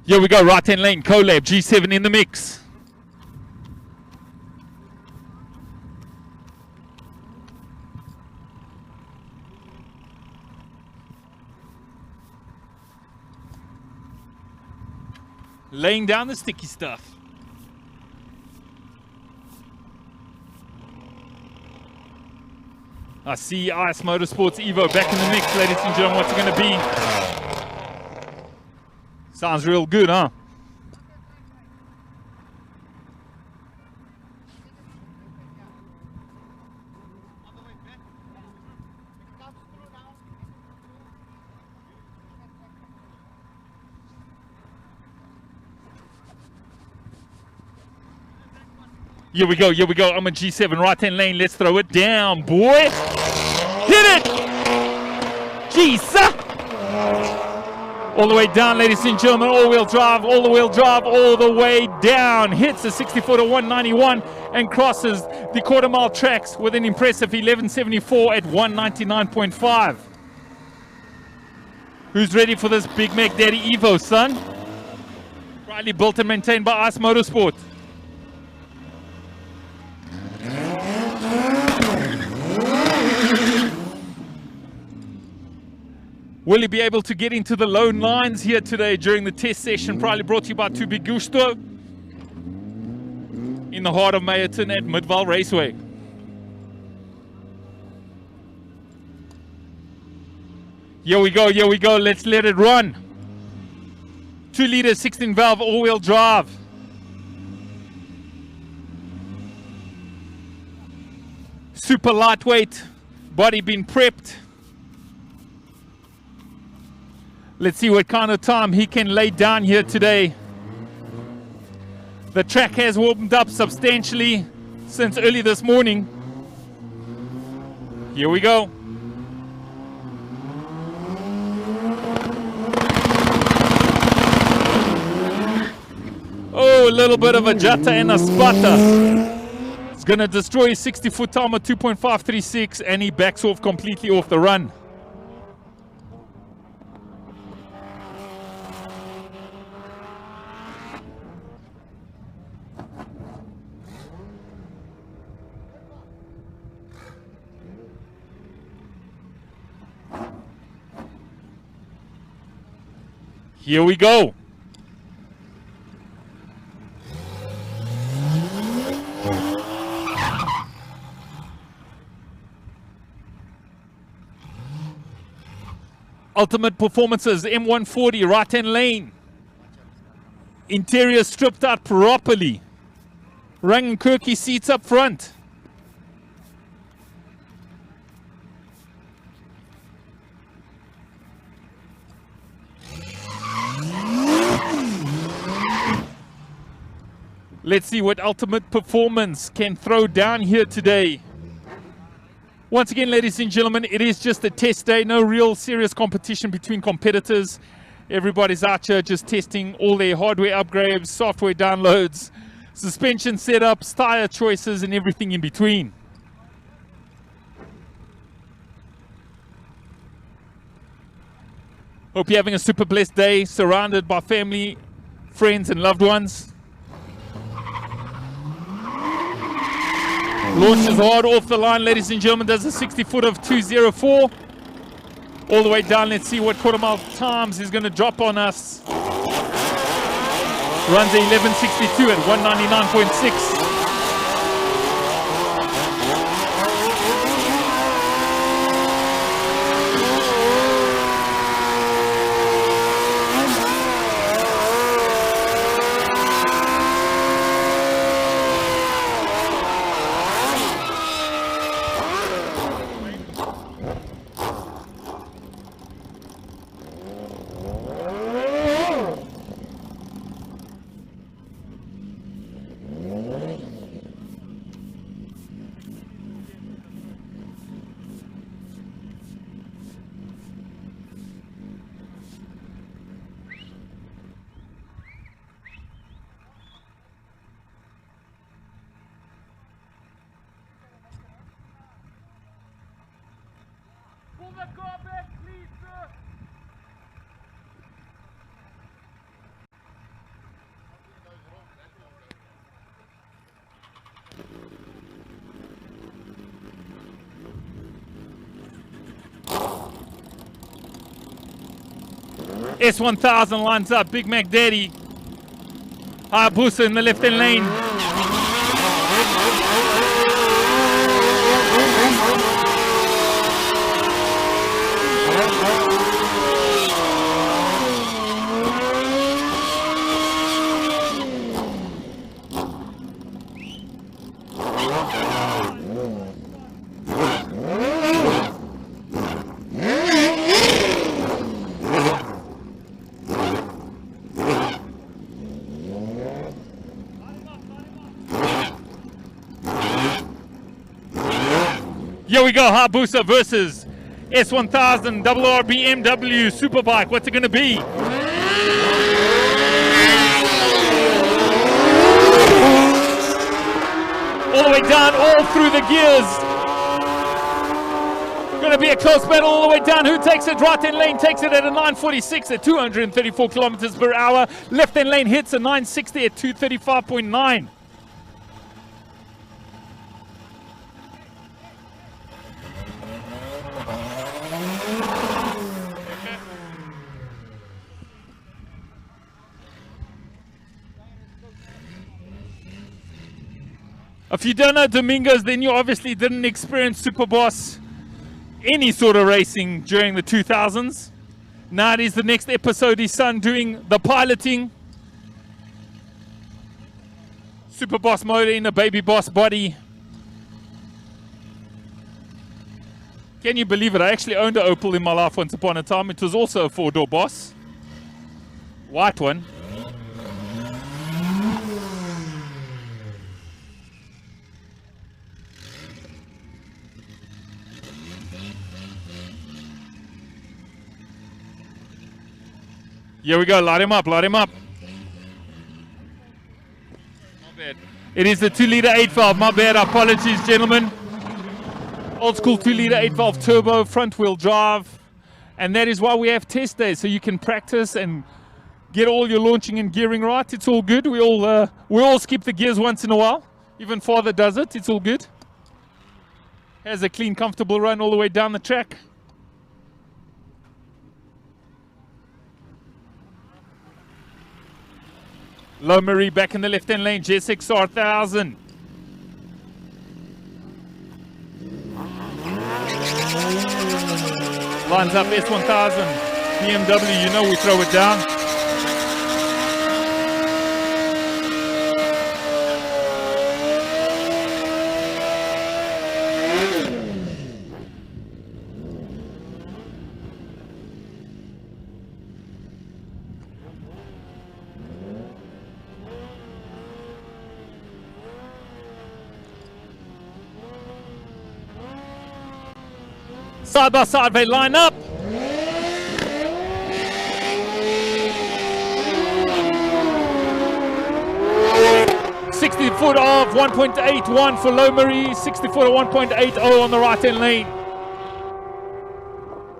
Here we go, right hand lane, Colab, G7 in the mix. Laying down the sticky stuff. I see Ice Motorsports Evo back in the mix, ladies and gentlemen. What's it going to be? Sounds real good, huh? Here we go, here we go. I'm a G7 right-hand lane. Let's throw it down, boy. Hit it! Jesus! All the way down, ladies and gentlemen. All-wheel drive, all the way down. Hits a 60-footer 191 and crosses the quarter-mile tracks with an impressive 1174 at 199.5. Who's ready for this Big Mac Daddy Evo, son? Proudly built and maintained by Ice Motorsport. Will you be able to get into the lone lines here today during the test session? Proudly brought to you by 2bGusto in the heart of Meyerton at Midvaal Raceway. Here we go, let's let it run. 2-liter 16-valve all-wheel drive. Super lightweight, body been prepped. Let's see what kind of time he can lay down here today. The track has warmed up substantially since early this morning. Here we go. Oh, a little bit of a jutta and a sputter. It's going to destroy his 60-foot time at 2.536 and he backs off completely off the run. Here we go. Ultimate Performances, M140, right-hand lane. Interior stripped out properly. Rang and Kirky seats up front. Let's see what Ultimate Performance can throw down here today. Once again, ladies and gentlemen, it is just a test day. No real serious competition between competitors. Everybody's out here just testing all their hardware upgrades, software downloads, suspension setups, tire choices, and everything in between. Hope you're having a super blessed day, surrounded by family, friends, and loved ones. Launches hard off the line, ladies and gentlemen. Does a 60-foot of 204. All the way down. Let's see what quarter-mile times he's going to drop on us. Runs a 1162 at 199.6. S1000 lines up, Big Mac Daddy. Hayabusa in the left-hand lane. Here we go, Hayabusa versus S1000 RR BMW Superbike. What's it going to be? All the way down, all through the gears. Going to be a close battle all the way down. Who takes it? Right-hand lane takes it at a 946 at 234 kilometers per hour. Left-hand lane hits a 960 at 235.9. If you don't know Domingos, then you obviously didn't experience Superboss any sort of racing during the 2000s. Now it is the next episode, his son doing the piloting. Superboss motor in a Baby Boss body. Can you believe it? I actually owned an Opel in my life once upon a time. It was also a 4-door Boss. White one. Here we go, light him up, light him up. My bad. It is the 2-liter 8-valve, my bad, apologies gentlemen. Old school 2-liter 8-valve turbo, front wheel drive. And that is why we have test days, so you can practice and get all your launching and gearing right. It's all good, we all skip the gears once in a while. Even father does it, it's all good. Has a clean, comfortable run all the way down the track. Low Marie back in the left-hand lane, JSX-R1000. Lines up S1000, BMW, you know we throw it down. Side by side, they line up. Foot of 1.81 for Low Marie, 60 foot of 1.80 on the right-hand lane.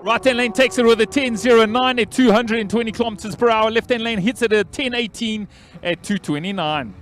Right-hand lane takes it with a 10.09 at 220 kilometers per hour. Left-hand lane hits it at 10.18 at 229.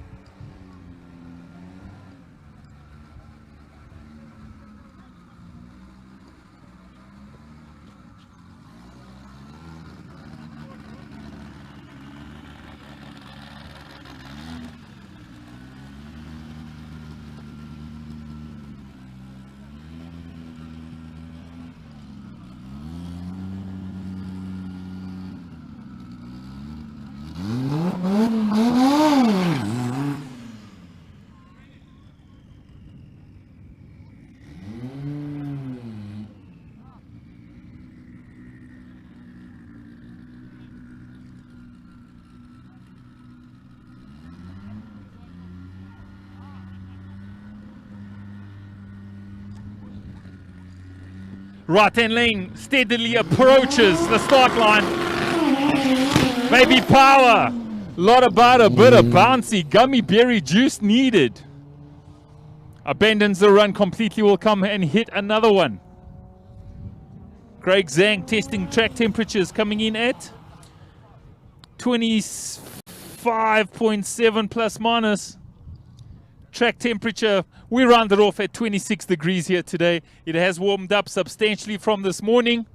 Right-hand lane steadily approaches the start line. Baby power. Lot about a bit of bouncy gummy berry juice needed. Abandons the run completely, will come and hit another one. Craig Zhang testing track temperatures, coming in at 25.7 plus minus. Track temperature, we rounded off at 26 degrees here today. It has warmed up substantially from this morning.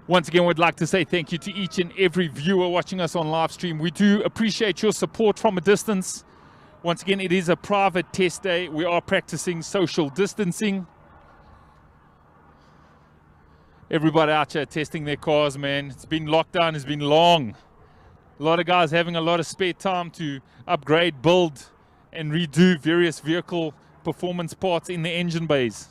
Once again, we'd like to say thank you to each and every viewer watching us on live stream. We do appreciate your support from a distance. Once again, it is a private test day. We are practicing social distancing. Everybody out here testing their cars, man. It's been lockdown, it's been long. A lot of guys having a lot of spare time to upgrade, build, and redo various vehicle performance parts in the engine bays.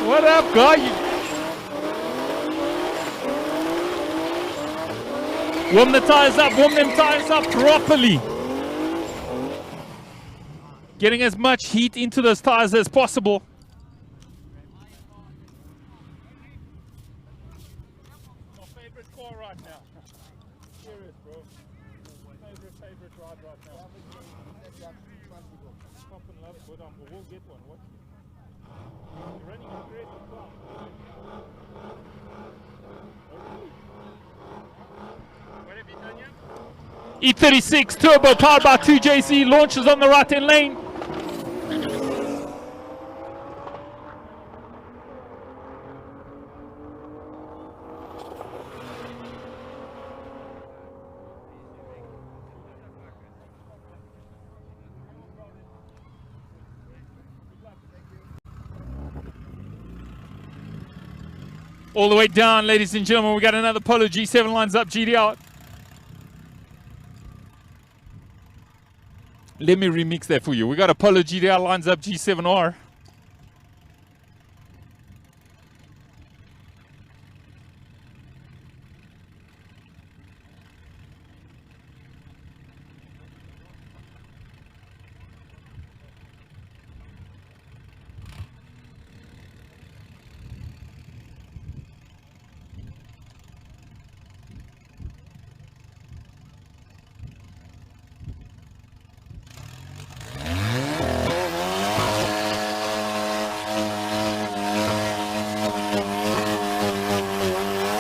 What up, guy? Warm the tires up, warm them tires up properly. Getting as much heat into those tires as possible. My favorite car right now. Serious, bro. Favorite ride right now. Stop and love, but we'll get one. What? You're running a great car. What have you done yet? E36 turbo powered by 2JC launches on the right hand lane. All the way down, ladies and gentlemen, we got another Polo G7 lines up, GD out. Let me remix that for you. We got a Polo GDR lines up G7R.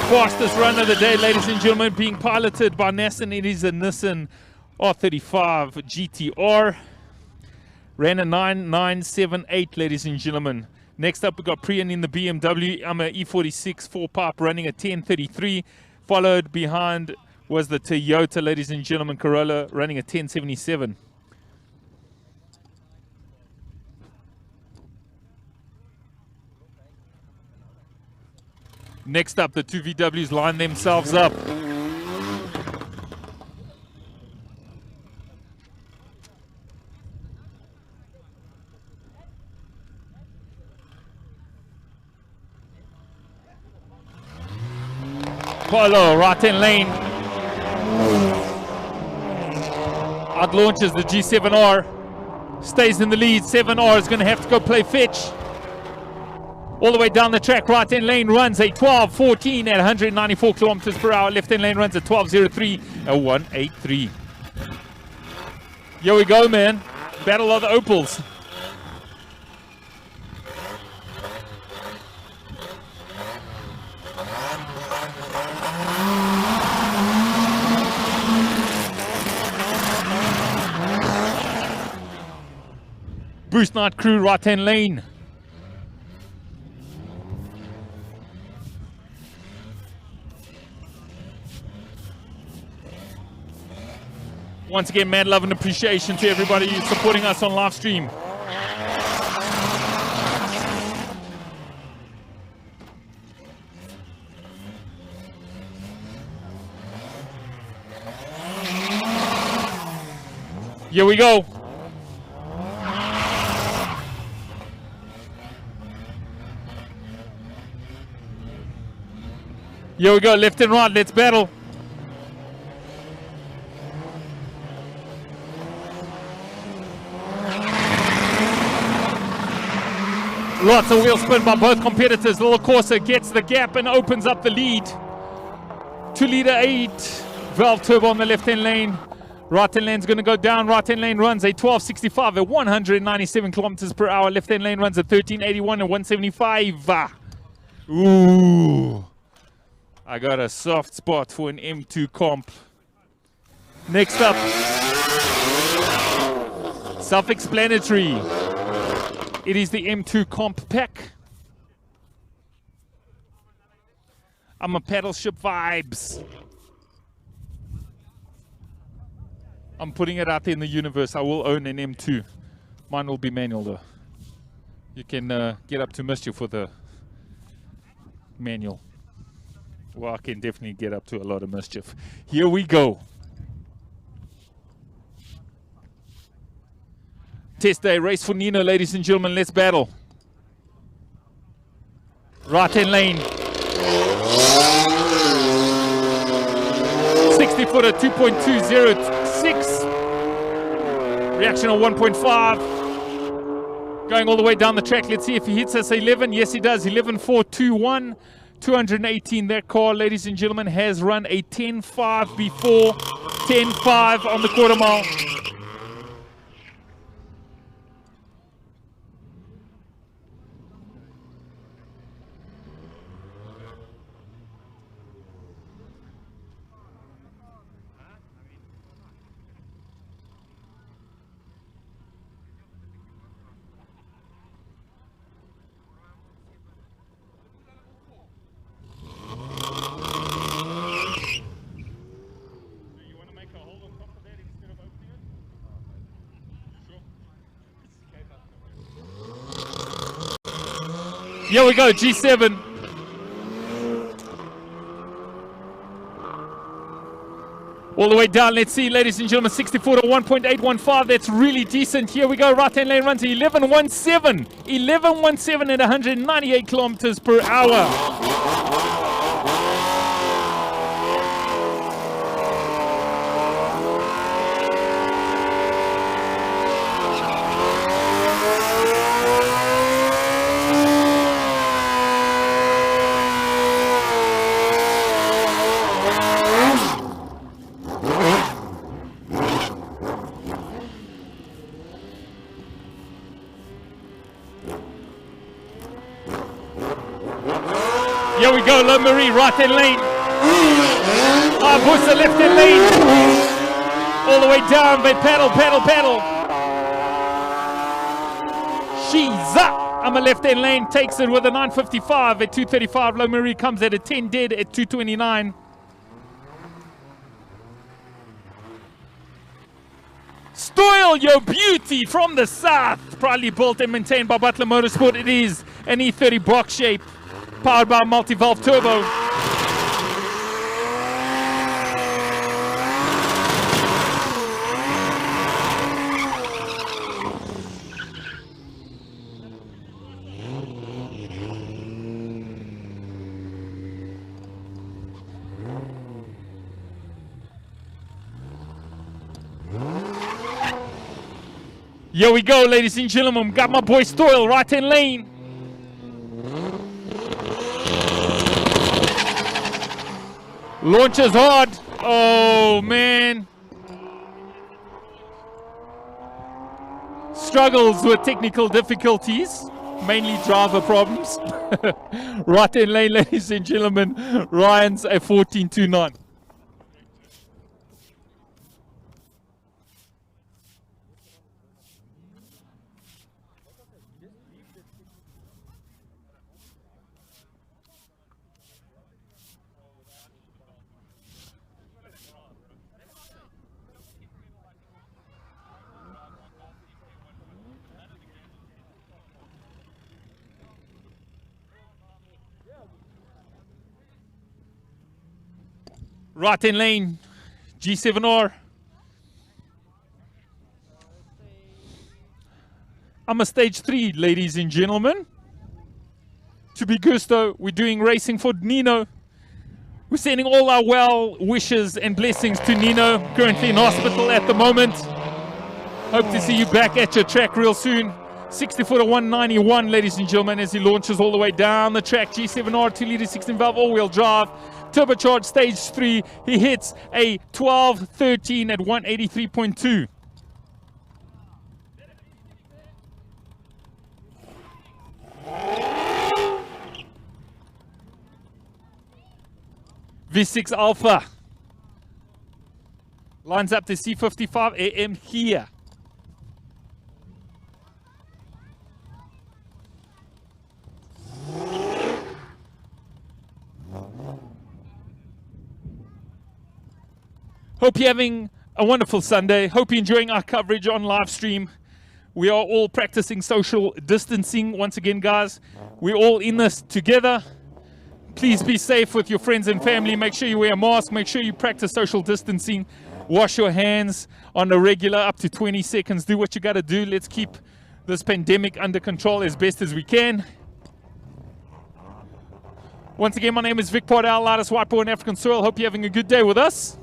Fastest run of the day, ladies and gentlemen, being piloted by Nissan. It is a Nissan R35 GTR. Ran a 9978, ladies and gentlemen. Next up, we got Priyan in the BMW. I'm a E46 4-pipe running a 1033. Followed behind was the Toyota, ladies and gentlemen, Corolla running a 1077. Next up, the 2VWs line themselves up. Polo, right in lane. Out launches the G7R. Stays in the lead. 7R is going to have to go play fetch. All the way down the track, right hand lane runs a 12.14 at 194 kilometers per hour. Left hand lane runs a 12.03 at 183. Here we go, man. Battle of the Opals. Boost Night Crew, right hand lane. Once again, mad love and appreciation to everybody who's supporting us on live stream. Here we go. Here we go, left and right, let's battle. Lots of wheel spin by both competitors. Little Corsa gets the gap and opens up the lead. 2 liter 8 valve turbo on the left hand lane. Right hand lane's going to go down. Right hand lane runs a 12.65 at 197 kilometers per hour. Left hand lane runs a 13.81 at 175. Ooh. I got a soft spot for an M2 comp. Next up, self-explanatory. It is the M2 comp pack. I'm a pedal ship vibes. I'm putting it out there in the universe. I will own an M2. Mine will be manual though. You can get up to mischief with a manual. Well, I can definitely get up to a lot of mischief. Here we go. Test day, race for Nino, ladies and gentlemen. Let's battle. Right hand lane. 60 footer, 2.206. Reaction of 1.5. Going all the way down the track. Let's see if he hits us 11. Yes, he does. 11.421. 218. That car, ladies and gentlemen, has run a 10.5 before. 10.5 on the quarter mile. Here we go, G7. All the way down, let's see, ladies and gentlemen, 64 to 1.815. That's really decent. Here we go, right-hand lane runs 11.17. 11.17 at 198 kilometers per hour. Here we go, Low Marie, right-hand lane. Bussa, left-hand lane. All the way down, they paddle. She's up. I'm a left-hand lane, takes it with a 9.55 at 2.35. Low Marie comes at a 10 dead at 2.29. Stoil Your Beauty from the south. Proudly built and maintained by Butler Motorsport. It is an E30 box shape, powered by a multi-valve turbo. Here we go, ladies and gentlemen. Got my boy Stoyle, right-hand lane. Launches hard. Oh, man. Struggles with technical difficulties, mainly driver problems. Right-hand lane, ladies and gentlemen. Ryan's a 14.29. Right-hand lane, G7R. I'm a stage 3, ladies and gentlemen. 2bGusto, we're doing racing for Nino. We're sending all our well wishes and blessings to Nino, currently in hospital at the moment. Hope to see you back at your track real soon. 60 footer 191, ladies and gentlemen, as he launches all the way down the track. G7R 2-liter 16-valve all-wheel drive. Turbocharged stage 3. He hits a 12.13 at 183.2. V6 Alpha lines up to C55 AM here. Hope you're having a wonderful Sunday. Hope you're enjoying our coverage on live stream. We are all practicing social distancing. Once again, guys, we're all in this together. Please be safe with your friends and family. Make sure you wear a mask. Make sure you practice social distancing. Wash your hands on a regular, up to 20 seconds. Do what you got to do. Let's keep this pandemic under control as best as we can. Once again, my name is Vic Pardell, lightest white boy in African soil. Hope you're having a good day with us.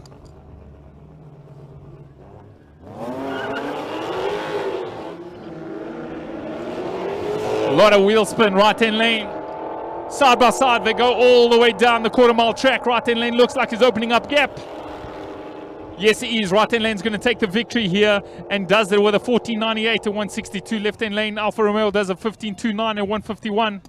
A lot of wheel spin, right-hand lane. Side by side, they go all the way down the quarter-mile track. Right-hand lane looks like he's opening up gap. Yes, he is. Right-hand lane's going to take the victory here and does it with a 14.98 to 162. Left-hand lane, Alfa Romeo does a 15.29 at 151.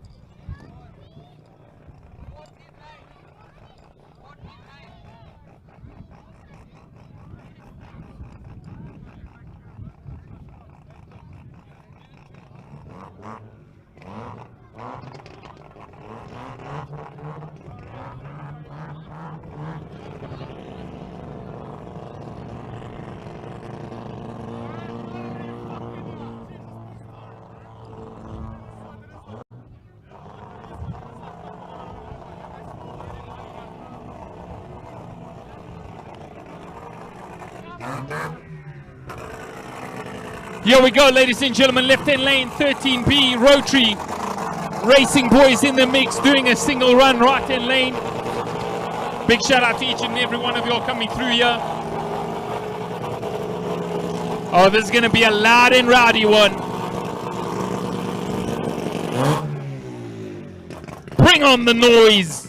Here we go, ladies and gentlemen. Left-hand lane, 13B Rotary. Racing boys in the mix, doing a single run. Right-hand lane. Big shout out to each and every one of you all coming through here. Oh, this is going to be a loud and rowdy one. Bring on the noise.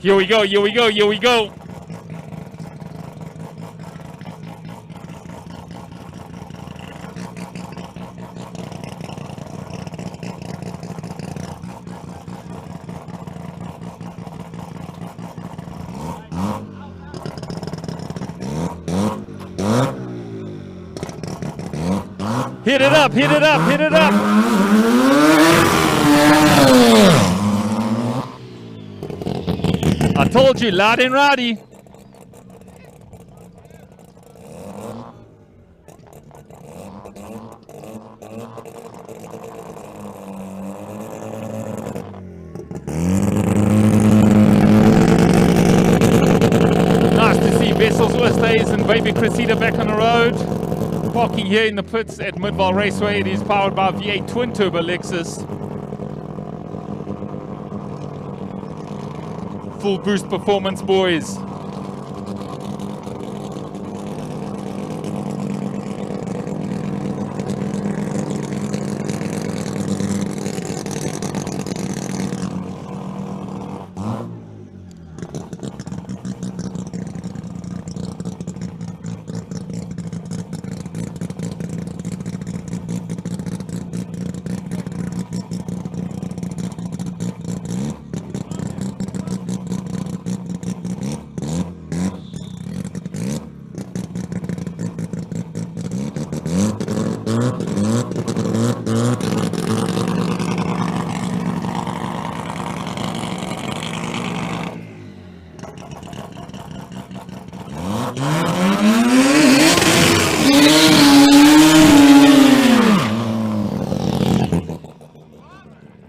Here we go, here we go, here we go. Hit it up, hit it up, hit it up. I told you, loud and rowdy. Vessels Oosthuizen and Baby Cressida back on the road. Parking here in the pits at Midvaal Raceway. It is powered by V8 twin turbo Lexus. Full boost performance, boys.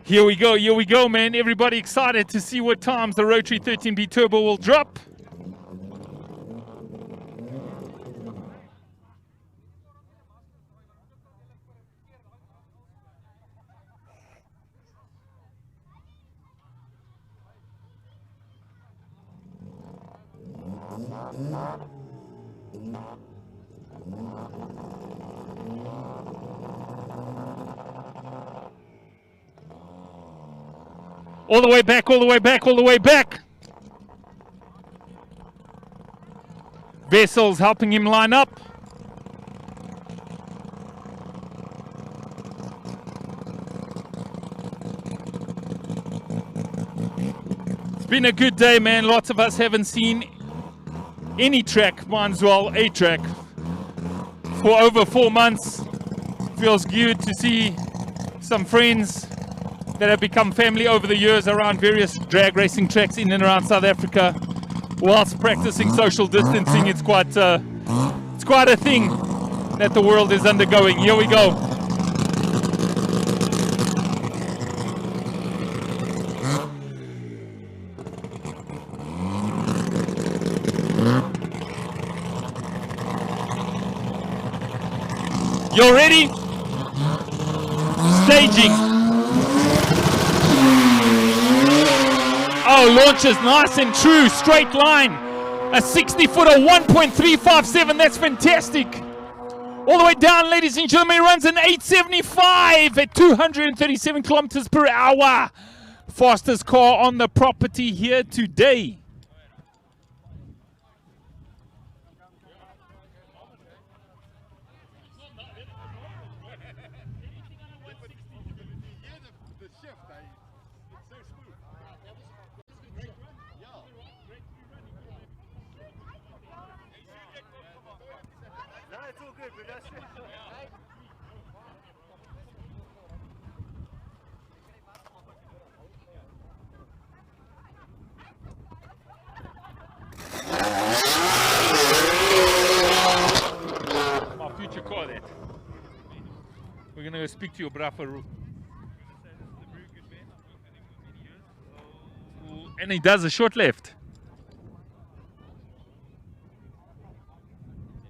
Here we go, man. Everybody excited to see what times the rotary 13B turbo will drop. All the way back, all the way back, all the way back. Vessels helping him line up. It's been a good day, man. Lots of us haven't seen any track, might as well a track, for over 4 months. Feels good to see some friends that have become family over the years around various drag racing tracks in and around South Africa. Whilst practicing social distancing, it's quite a thing that the world is undergoing. Here we go. You ready? Staging. Oh, launches nice and true, straight line. A 60-footer, 1.357, that's fantastic. All the way down, ladies and gentlemen, he runs an 875 at 237 kilometers per hour. Fastest car on the property here today. My future car that. We're gonna go speak to your brother. And he does a short left.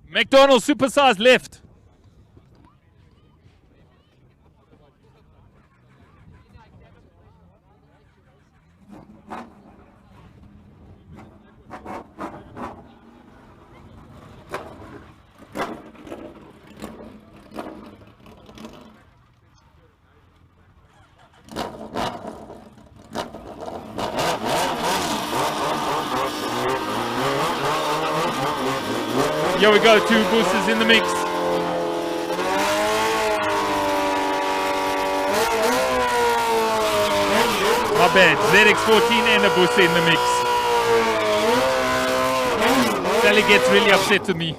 McDonald's supersized left. Here we go, 2 boosters in the mix. My bad, ZX14 and a booster in the mix. Sally gets really upset with me.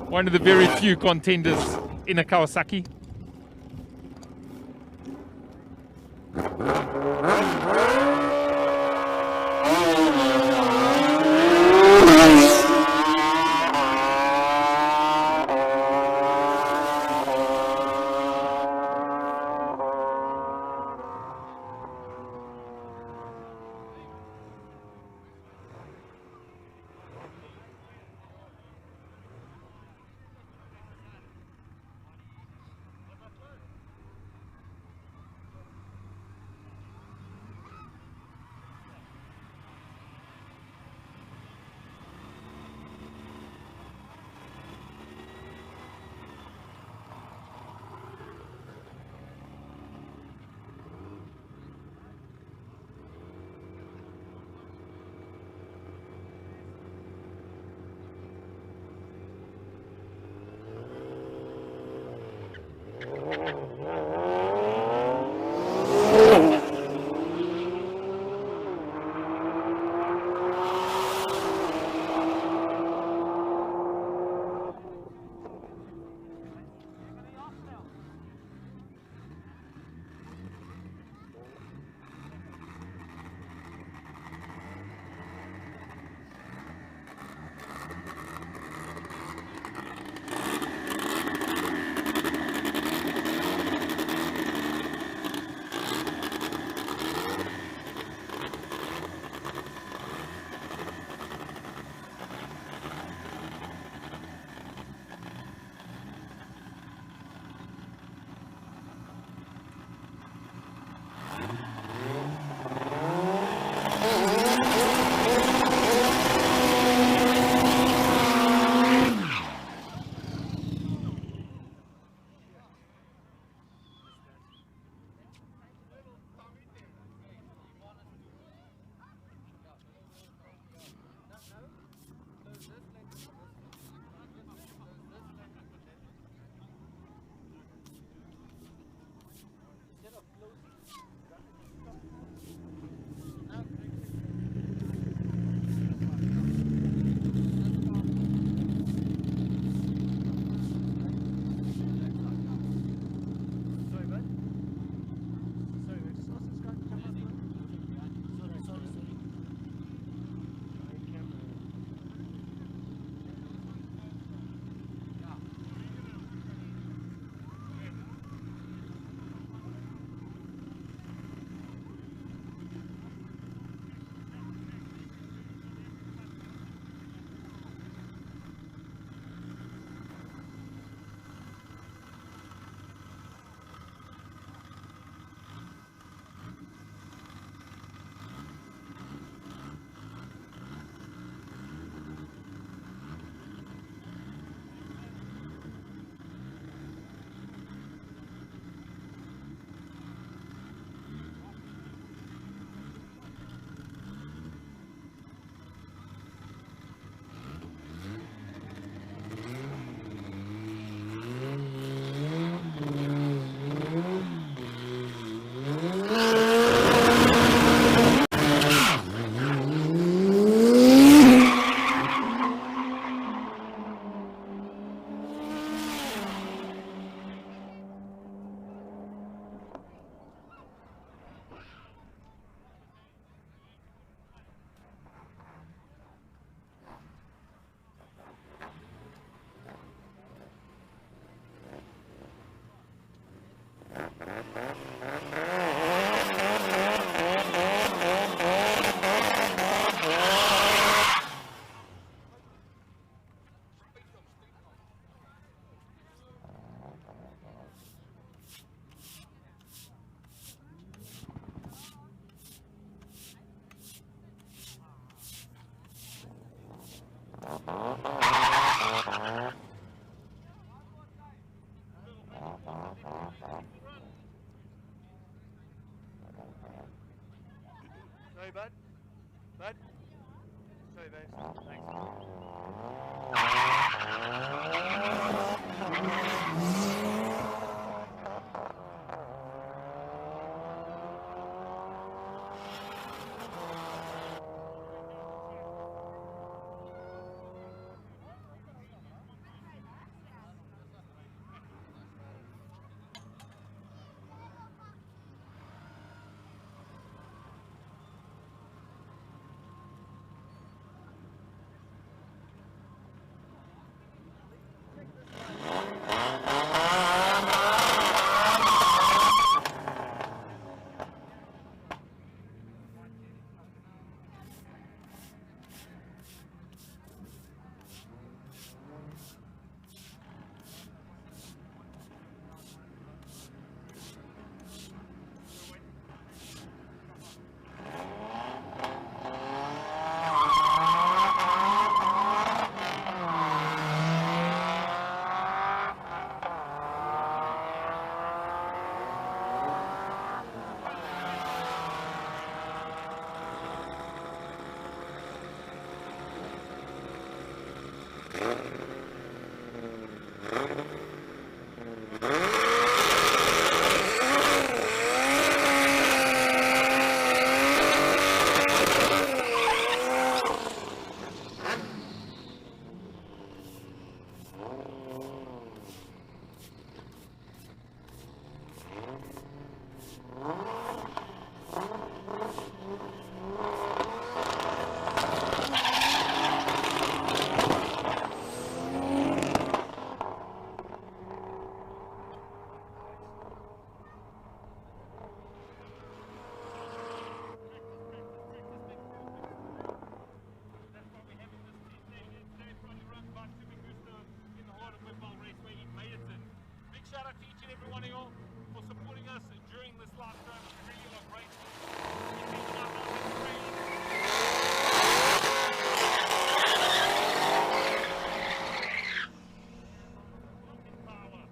One of the very few contenders in a Kawasaki. Sorry, bud. Bud? Sorry, babes. Thanks. That's what we're having this Tuesday. Today probably run by 2bGusto in the heart of Midvaal Raceway in Mayerton. Big shout out to each and every one of y'all for supporting us during this live stream. We really are grateful. Keep being out on the train. Power.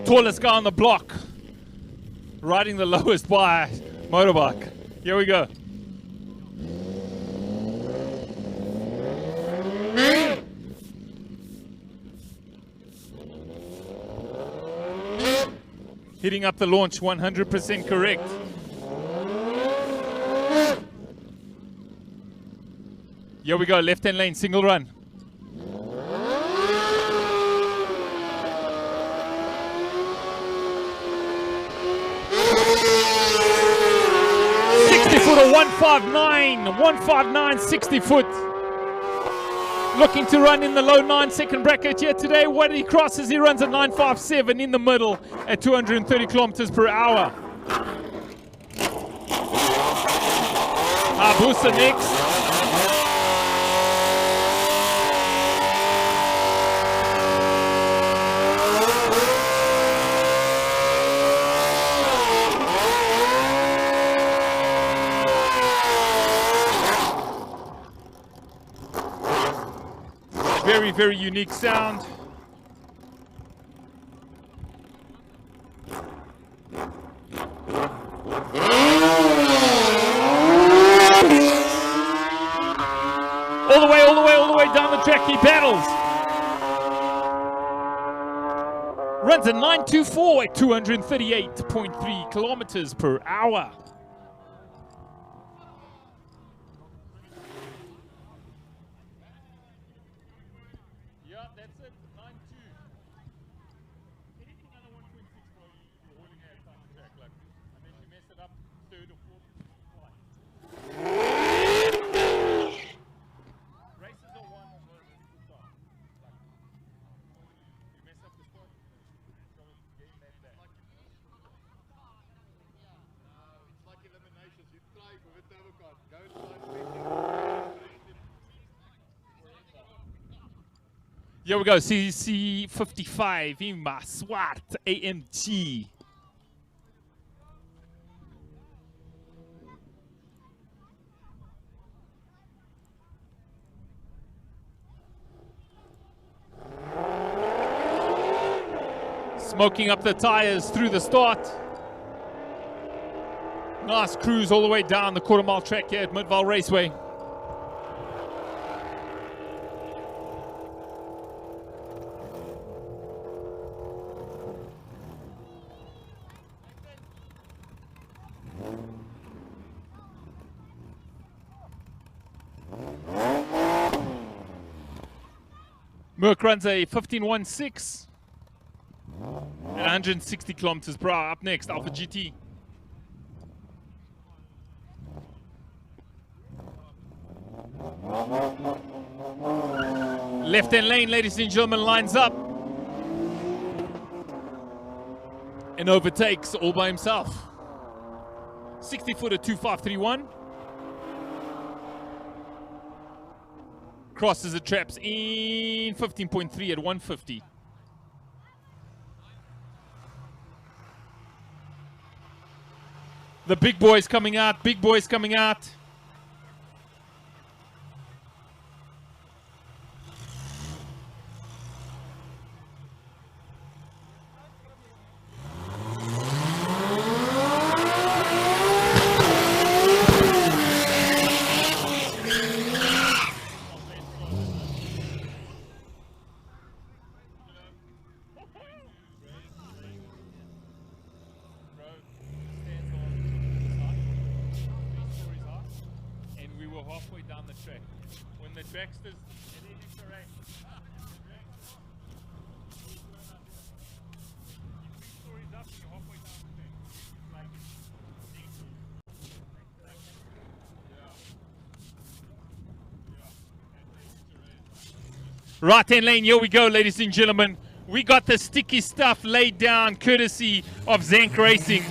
Tallest guy on the block, riding the lowest by motorbike. Here we go. Hitting up the launch, 100% correct. Here we go, left-hand lane, single run. Foot of 159, 60 foot. Looking to run in the low 9-second bracket here today. When he crosses, he runs at 9.57 in the middle at 230 kilometers per hour. Habusa next. Very, very unique sound. All the way down the track he battles. Runs a 9.24 at 238.3 kilometers per hour. Here we go, CC 55 in my SWAT AMG. Smoking up the tires through the start. Nice cruise all the way down the quarter-mile track here at Midvaal Raceway. Merc runs a 15.16 at 160 kilometers per hour. Up next, Alpha GT. Left-hand lane, ladies and gentlemen, lines up and overtakes all by himself. 60 foot at 2.531. Crosses the traps in 15.3 at 150. The big boys coming out, big boys coming out. Halfway down the track. When the dragsters get in terrain, you 3 stories up and you're halfway down the track. Like right hand lane, here we go, ladies and gentlemen. We got the sticky stuff laid down courtesy of Zank Racing.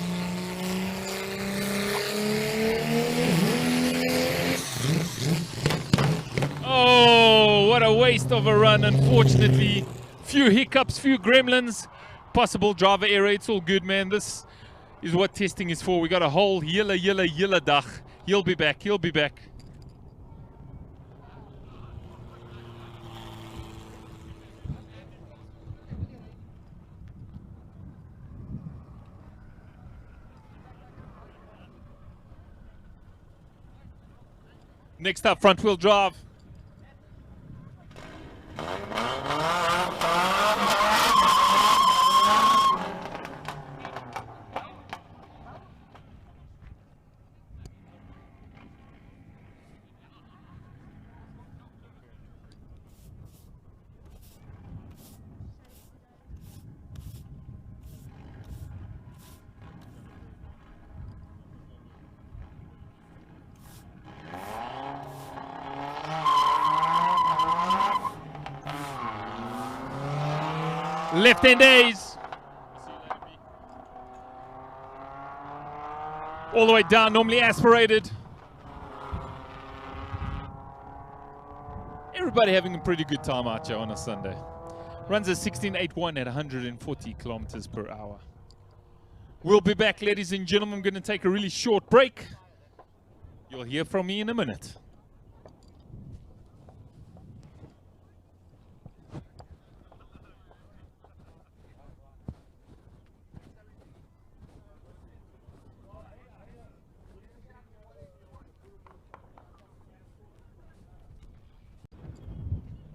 Oh, what a waste of a run, unfortunately. Few hiccups, few gremlins, possible driver error. It's all good, man. This is what testing is for. We got a whole yilla dag. He'll be back, he'll be back. Next up, front wheel drive. Left hand A's. All the way down, normally aspirated. Everybody having a pretty good time out here on a Sunday. Runs a 16.81 at 140 kilometers per hour. We'll be back, ladies and gentlemen. I'm going to take a really short break. You'll hear from me in a minute.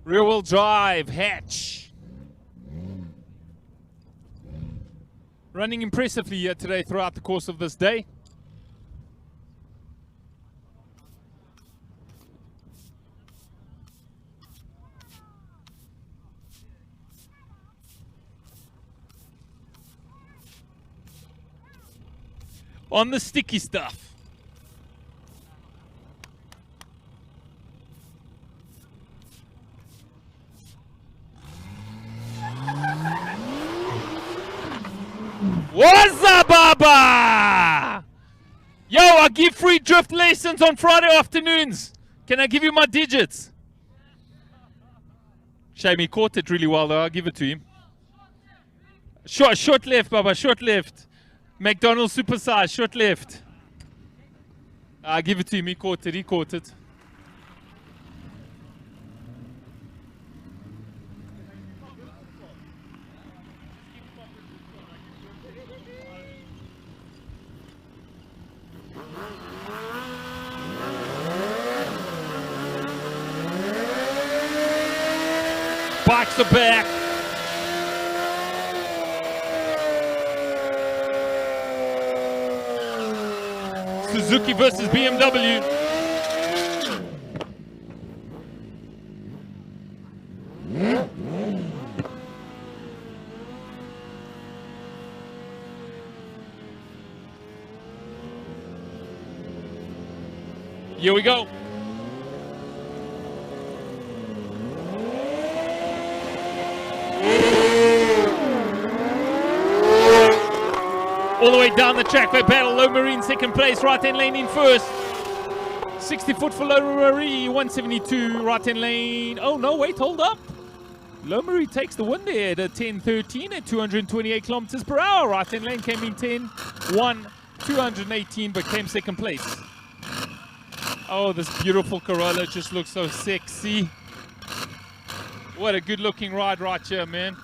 Rear-wheel drive, hatch. Running impressively here today throughout the course of this day. On the sticky stuff. What's up, Baba? Yo, I give free drift lessons on Friday afternoons. Can I give you my digits? Shame he caught it really well, though. I'll give it to him. Short left, Baba, short left. McDonald's supersize, short left. I'll give it to him. He caught it. He caught it. Bikes are back. Suzuki versus BMW. Here we go. All the way down the track, they battle. Low Marine second place, right hand lane in first. 60 foot for Low Marine, 172 right hand lane. Oh no, wait, hold up. Low Marine takes the win there at 10.13 at 228 kilometers per hour. Right hand lane came in 10.1, 218, but came second place. Oh, this beautiful Corolla just looks so sexy. What a good looking ride right here, man.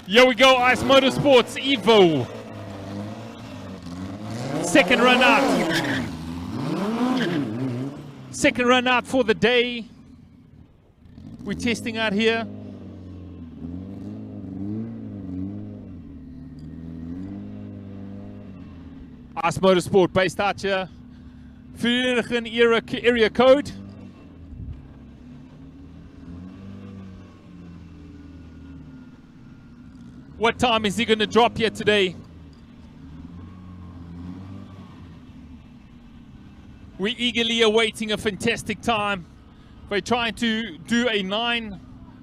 Here we go, Ice Motorsports Evo. Second run out. Second run out for the day. We're testing out here. Ice Motorsport based out here. Vereeniging area code. What time is he going to drop here today? We're eagerly awaiting a fantastic time. We're trying to do a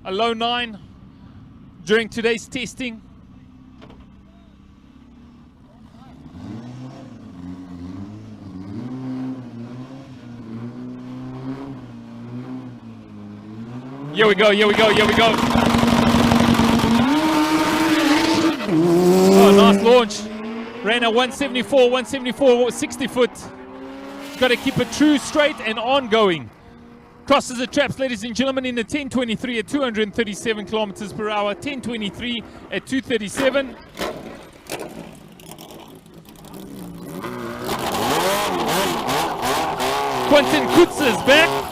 low 9 during today's testing. Here we go, here we go, here we go. Oh, nice launch. Ran a 174, 60 foot. Got to keep it true, straight, and ongoing. Crosses the traps, ladies and gentlemen, in the 1023 at 237 kilometers per hour. 1023 at 237. Quentin Kutza's back.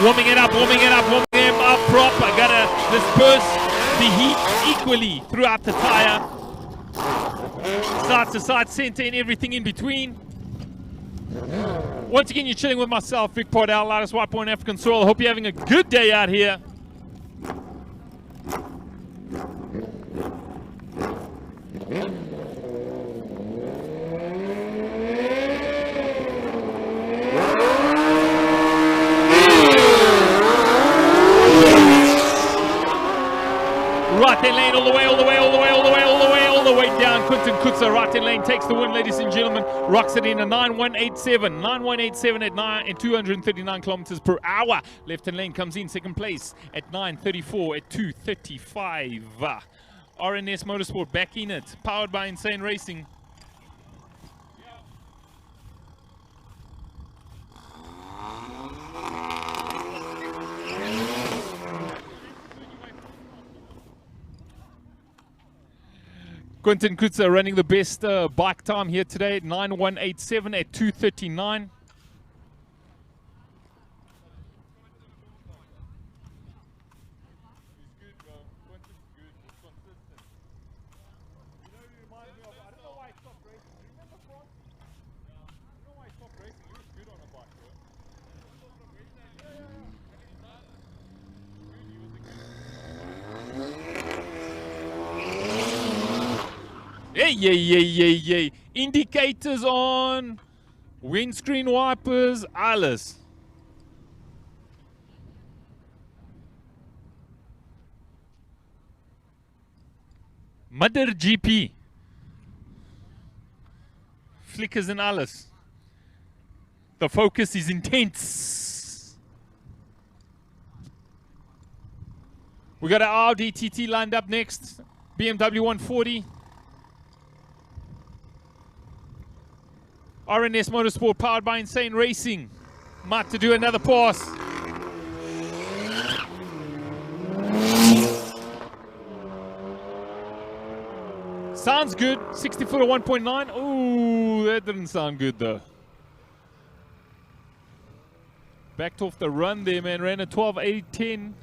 Warming it up, warming them up proper. Gotta disperse the heat equally throughout the tire. Side to side, center, and everything in between. Once again, you're chilling with myself, Vic Pordell, lightest white boy on African soil. I hope you're having a good day out here. Right-hand lane all the way down. Quentin Kutza, right-hand lane, takes the win, ladies and gentlemen. Rocks it in a 9187 at 239 kilometers per hour. Left-hand lane comes in second place at 934 at 235. RNS Motorsport back in it, powered by Insane Racing. Quentin Kutza running the best bike time here today at 9187 at 239. Yay. Indicators on, windscreen wipers, alles. Mother GP. Flickers and alles. The focus is intense. We got our Audi TT lined up next. BMW 140. RNS Motorsport powered by Insane Racing. Might to do another pass. Sounds good. 60 foot of 1.9. Ooh, that didn't sound good though. Backed off the run there, man. Ran a 12.810.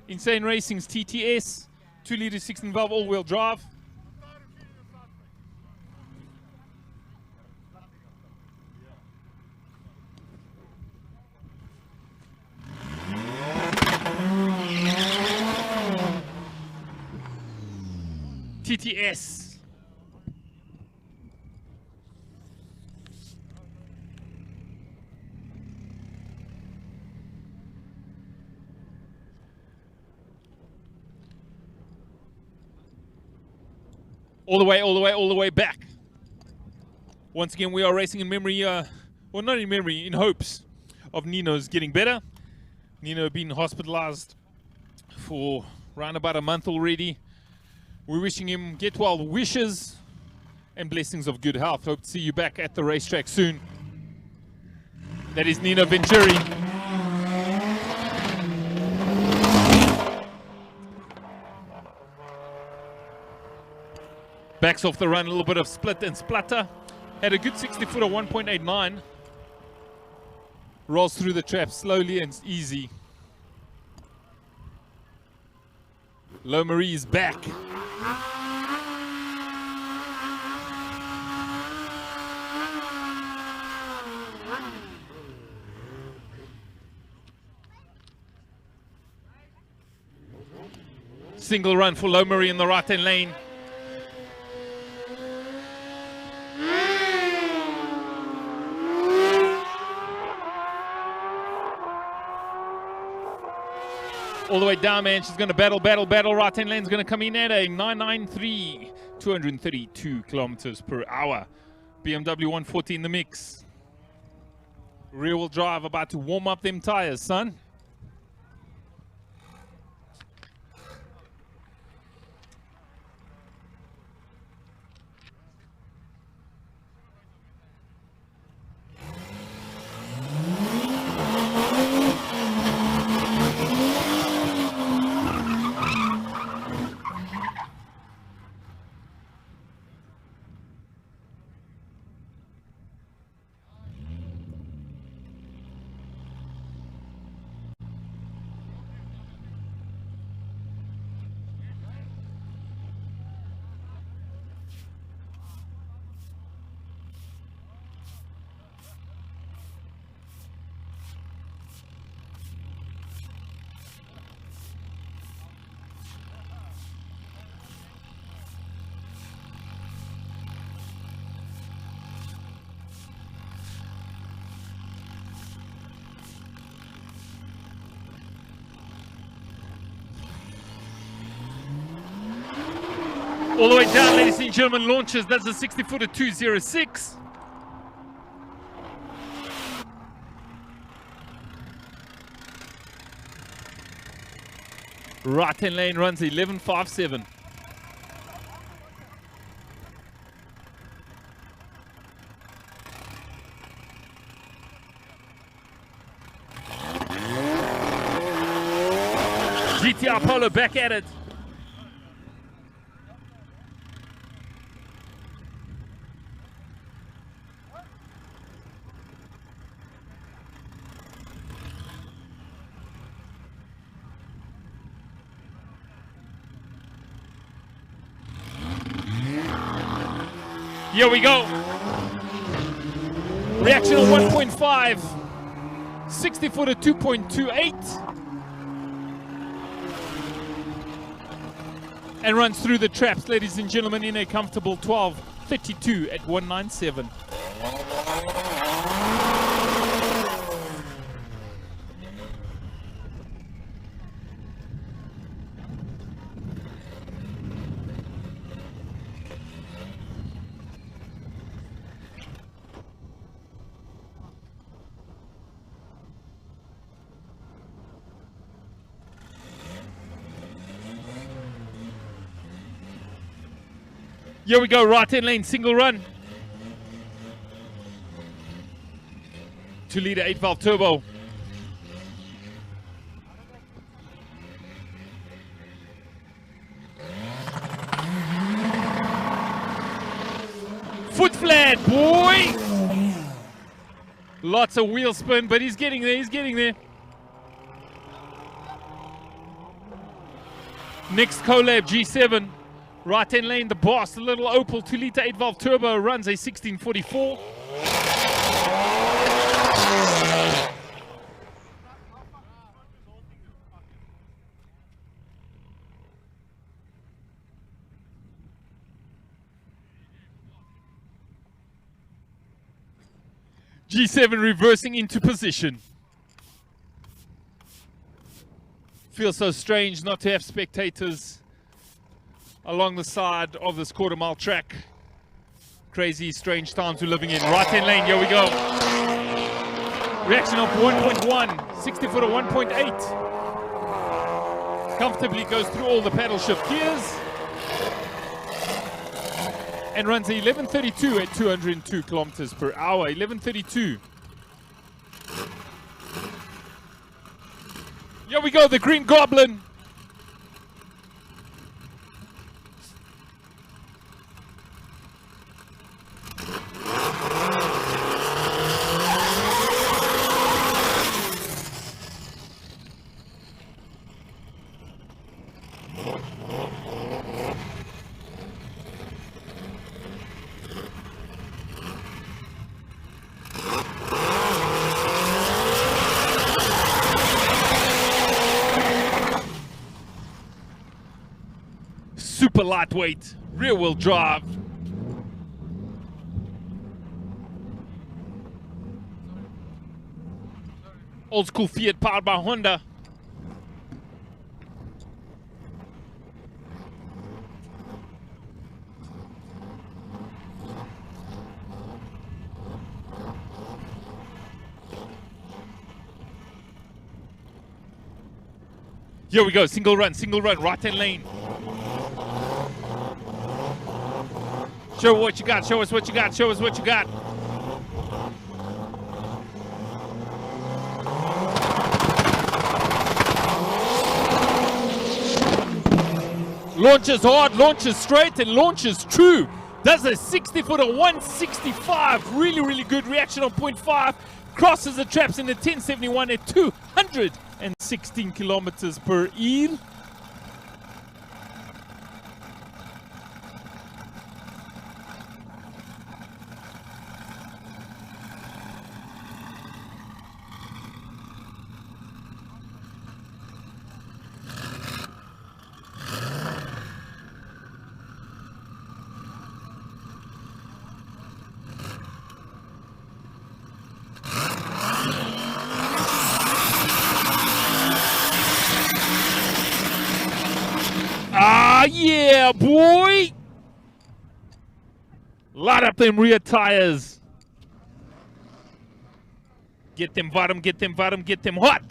Insane Racing's TTS. 2-liter 16-valve all-wheel drive. TTS. All the way back. Once again, we are racing in memory, well, not in memory, in hopes of Nino's getting better. Nino being hospitalized for around about a month already. We're wishing him get well wishes and blessings of good health. Hope to see you back at the racetrack soon. That is Nino Venturi. Backs off the run, a little bit of split and splatter. Had a good 60 foot of 1.89. Rolls through the trap slowly and easy. Low Marie is back. Single run for Low Marie in the right-hand lane. All the way down, man. She's going to battle. Right hand lane's going to come in at a 993, 232 kilometers per hour. BMW 140 in the mix. Rear wheel drive about to warm up them tires, son. All the way down, ladies and gentlemen, launches. That's a 60-footer 206. Right hand lane runs 11.57. GTR Polo back at it. Here we go. Reaction of 1.5. 60-footer 2.28. And runs through the traps, ladies and gentlemen, in a comfortable 12.32 at 197. Here we go, right hand lane, single run. 2-liter 8-valve turbo. Foot flat, boy! Lots of wheel spin, but he's getting there, Next collab, G7. Right hand lane, the boss, the little Opel 2-liter 8-valve turbo runs a 1644. G7 reversing into position. Feels so strange not to have spectators along the side of this quarter-mile track. Crazy, strange times we're living in. Right-hand lane, here we go. Reaction of 1.1, 60-footer 1.8. Comfortably goes through all the paddle shift gears. And runs 11.32 at 202 kilometers per hour. 11.32. Here we go, the Green Goblin. Super lightweight, rear wheel drive. Old school Fiat powered by Honda. Here we go, single run, right hand lane. Show what you got, show us what you got, show us what you got. Launches hard, launches straight, and launches true. Does a 60-footer, 165. Really, really good reaction on 0.5. Crosses the traps in the 1071 at 216 kilometers per eel. Ah, yeah, boy! Light up them rear tires. Get them bottom, get them bottom, get them hot.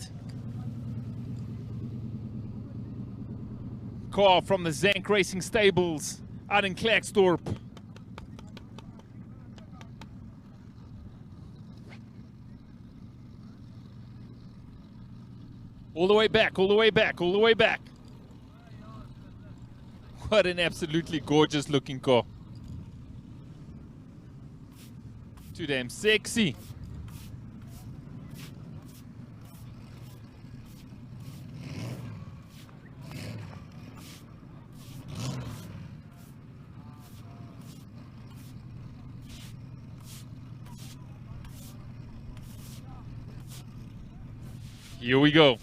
Car from the Zank Racing Stables out in Klerksdorp. All the way back, all the way back, all the way back. What an absolutely gorgeous looking car. Too damn sexy. Here we go.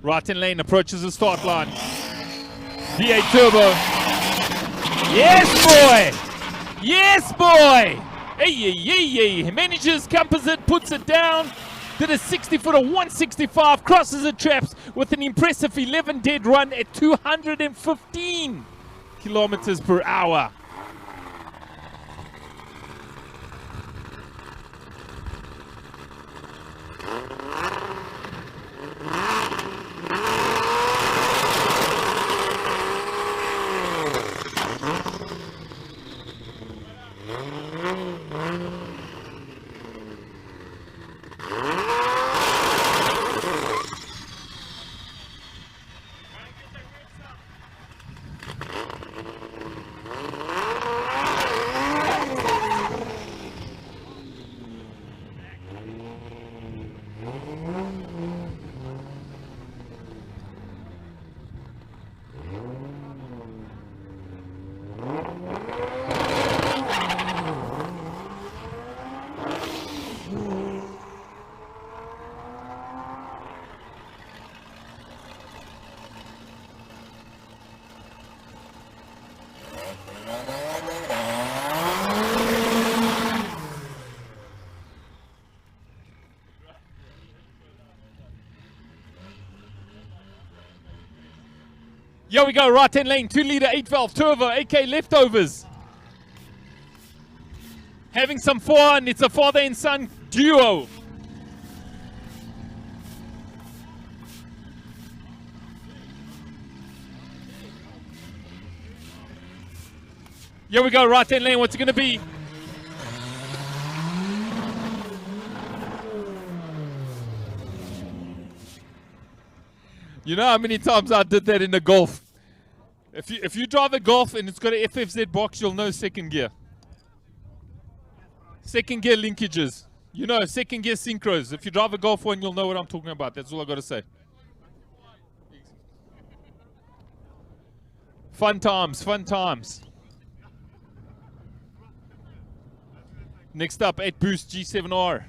Right-hand lane approaches the start line. V8 turbo. Yes, boy! Yes, boy! Hey, hey, hey, hey. Manages composite, puts it down. Did a 60-footer, 165, crosses the traps with an impressive 11 dead run at 215 kilometers per hour. Here we go, right hand lane, 2-liter 8-valve turbo, AK leftovers. Having some fun, it's a father and son duo. Here we go, right hand lane, what's it gonna be? You know how many times I did that in the Golf? If you drive a Golf and it's got an FFZ box, you'll know second gear. Second gear linkages. You know, second gear synchros. If you drive a Golf 1, you'll know what I'm talking about. That's all I got to say. Fun times, fun times. Next up, 8-boost G7R.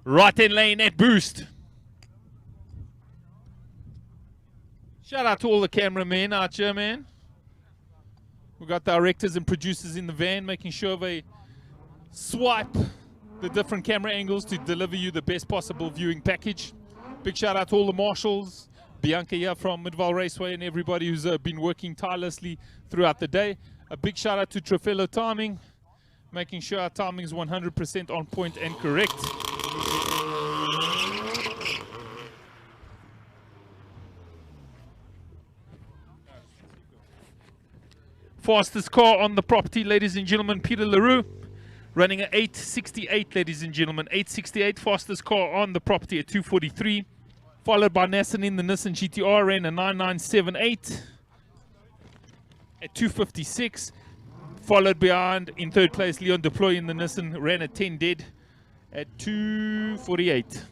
Right-hand lane at boost. Shout out to all the cameramen out here, man. We've got directors and producers in the van making sure they swipe the different camera angles to deliver you the best possible viewing package. Big shout out to all the marshals, Bianca here from Midvaal Raceway, and everybody who's been working tirelessly throughout the day. A big shout out to Trofelo Timing, making sure our timing is 100% on point and correct. Fastest car on the property, ladies and gentlemen, Peter LaRue, running at 8:68, ladies and gentlemen, 8:68, fastest car on the property at 2:43, followed by Nassan in the Nissan GTR, ran a 9:978 at 2:56, followed behind in third place Leon Deploy in the Nissan, ran a 10 dead at 2:48.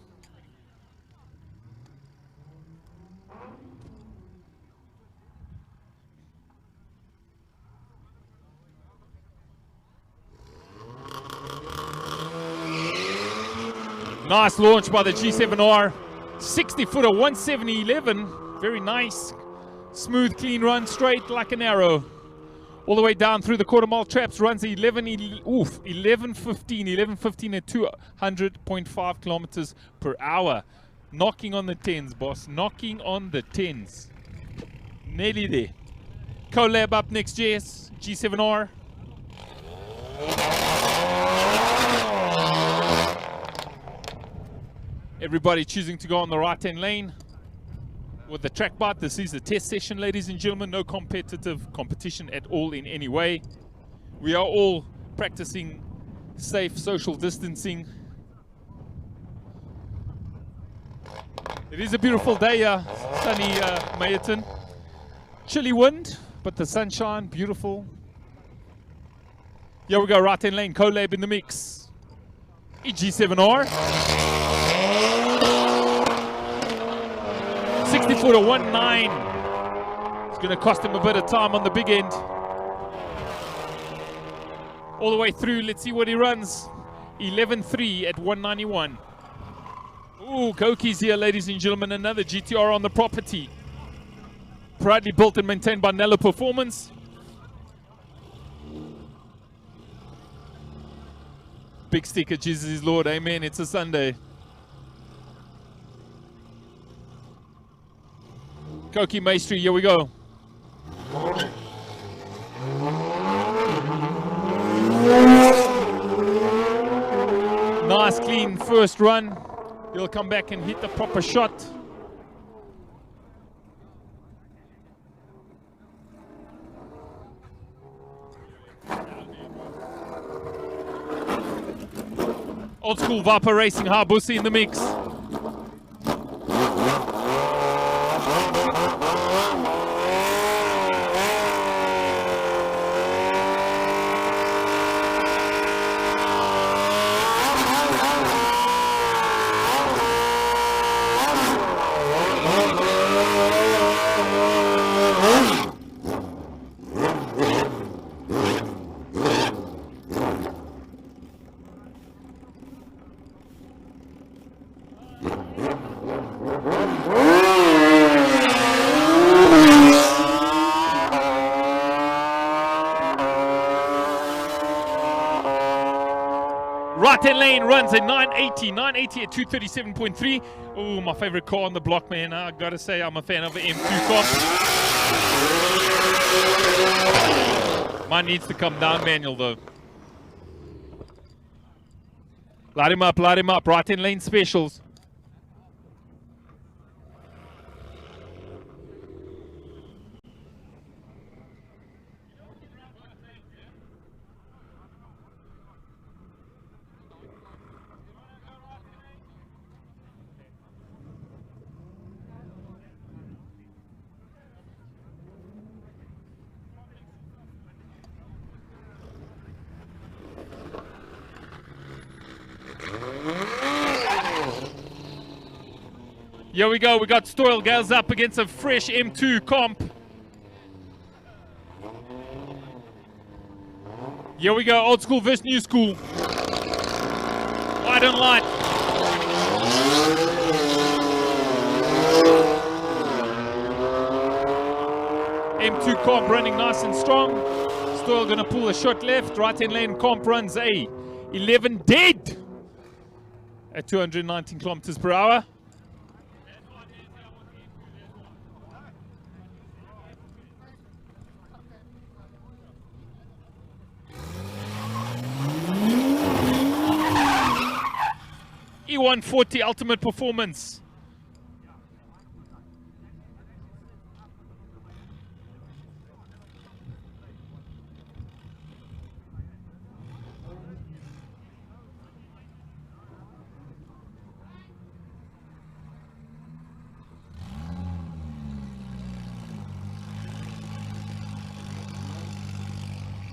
Nice launch by the G7R. 60-footer, 170.11. Very nice. Smooth, clean run, straight like an arrow. All the way down through the quarter mile traps. Runs 11:15 at 200.5 kilometers per hour. Knocking on the 10s, boss. Knocking on the 10s. Nearly there. Collab up next, JS. G7R. Everybody choosing to go on the right-hand lane with the track bite. This is a test session, ladies and gentlemen. No competitive competition at all in any way. We are all practicing safe social distancing. It is a beautiful day, sunny Mayerton. Chilly wind, but the sunshine, beautiful. Here we go, right-hand lane, Collab in the mix. EG7R. 60-footer, 1.9. It's going to cost him a bit of time on the big end. All the way through, let's see what he runs. 11.3 at 191. Ooh, Koki's here, ladies and gentlemen. Another GTR on the property. Proudly built and maintained by Nello Performance. Big sticker, Jesus is Lord, amen. It's a Sunday. Koki Maestri, here we go. Nice, clean first run. He'll come back and hit the proper shot. Old school Viper Racing, Habusi in the mix. Right-hand lane runs a 980 at 237.3. Oh, my favorite car on the block, man. I gotta say, I'm a fan of the M2 car. Mine needs to come down manual, though. Light him up, light him up. Right-hand lane specials. Here we go, we got Stoyle Gales up against a fresh M2 comp. Here we go, old school versus new school. Light and light. M2 comp running nice and strong. Still gonna pull a shot left. Right hand lane comp runs a 11 dead at 219 kilometers per hour. E140 ultimate performance.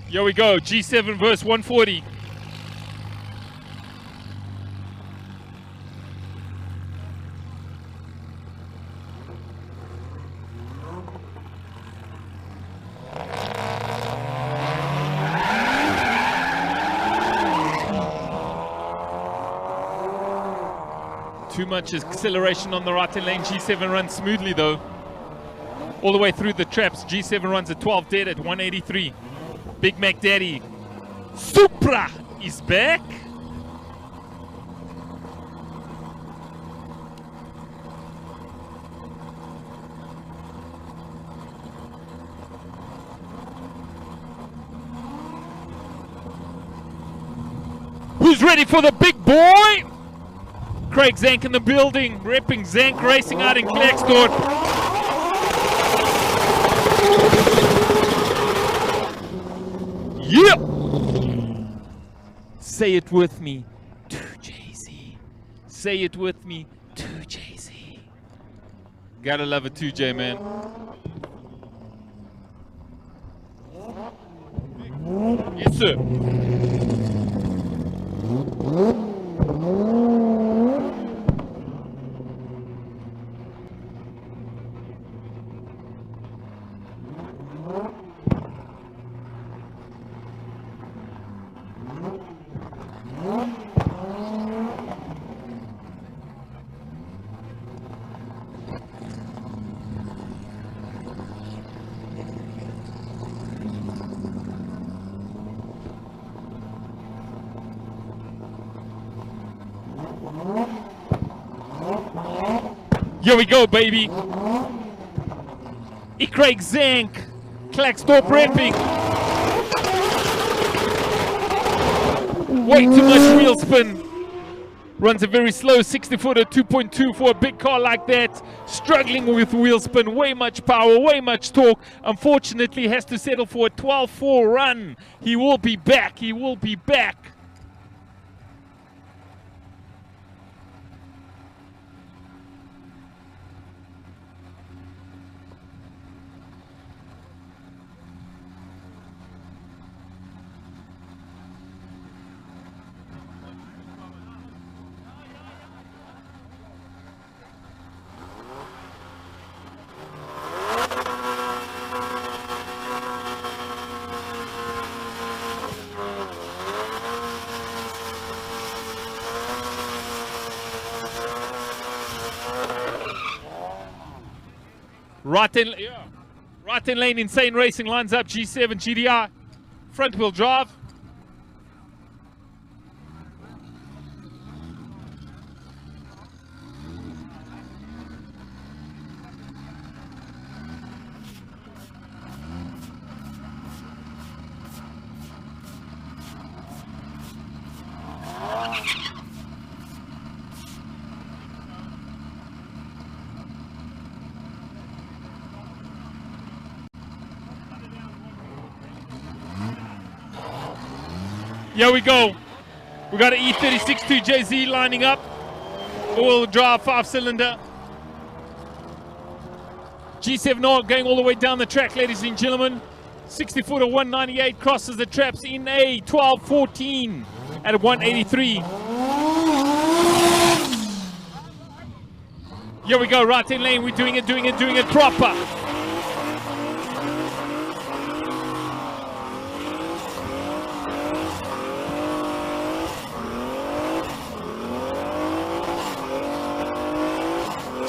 Here we go, G7 versus 140. Too much acceleration on the right hand lane. G7 runs smoothly though. All the way through the traps. G7 runs at 12 dead at 183. Big Mac Daddy Supra is back. Who's ready for the big boy? Craig Zank in the building, repping Zank Racing out in Klerksdorp. Yep! Say it with me, 2JZ. Say it with me, 2JZ. Gotta love a 2J, man. Yes, sir. Here we go, baby. Craig Zank, Klerksdorp repping. Way too much wheel spin. Runs a very slow 60 footer, 2.2 for a big car like that. Struggling with wheel spin, way much power, way much torque. Unfortunately, has to settle for a 12.4 run. He will be back, he will be back. Right in lane, Insane Racing lines up G7 GDI, front wheel drive. Here we go. We got an E36 2JZ lining up. All drive 5-cylinder. G7 going all the way down the track, ladies and gentlemen. 60 footer 198 crosses the traps in a 12.14 at 183. Here we go, right in lane. We're doing it proper.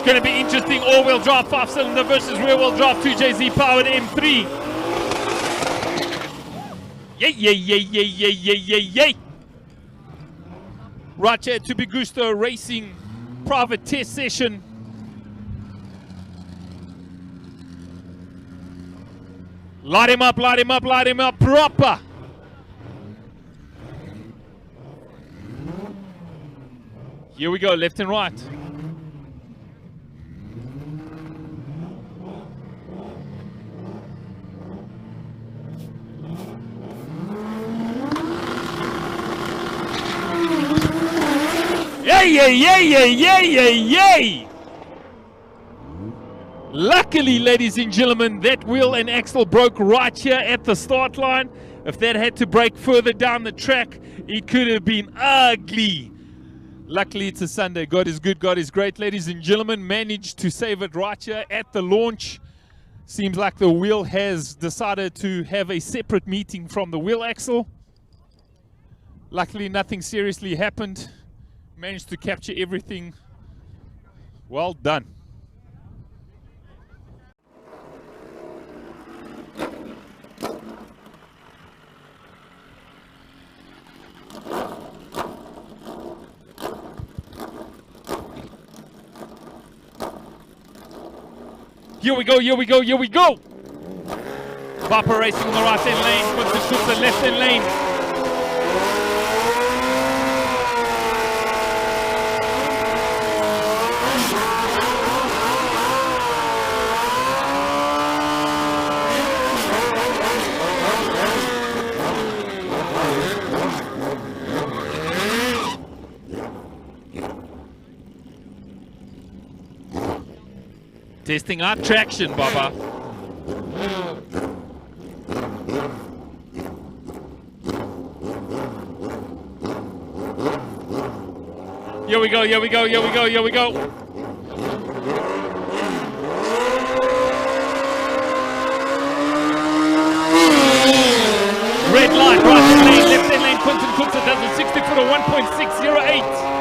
It's going to be interesting. All-wheel drive 5-cylinder versus rear-wheel drive 2JZ powered M3. Yay, yay, yay, yay, yay, yay, yay, yay. Right here, 2bGusto Racing private test session. Light him up, light him up, light him up proper. Here we go, left and right. Yay, yay, yay, yay, yay, yay, yay! Luckily, ladies and gentlemen, that wheel and axle broke right here at the start line. If that had to break further down the track, it could have been ugly. Luckily, it's a Sunday. God is good, God is great. Ladies and gentlemen, managed to save it right here at the launch. Seems like the wheel has decided to have a separate meeting from the wheel axle. Luckily, nothing seriously happened. Managed to capture everything. Well done. Here we go, here we go, here we go! Bopper racing on the right-hand lane, puts the left-hand lane. Testing our traction, Baba. Here we go, here we go, here we go, here we go. Red light, right lane, left lane, Quentin Cooks it does a 60 footer, 1.608.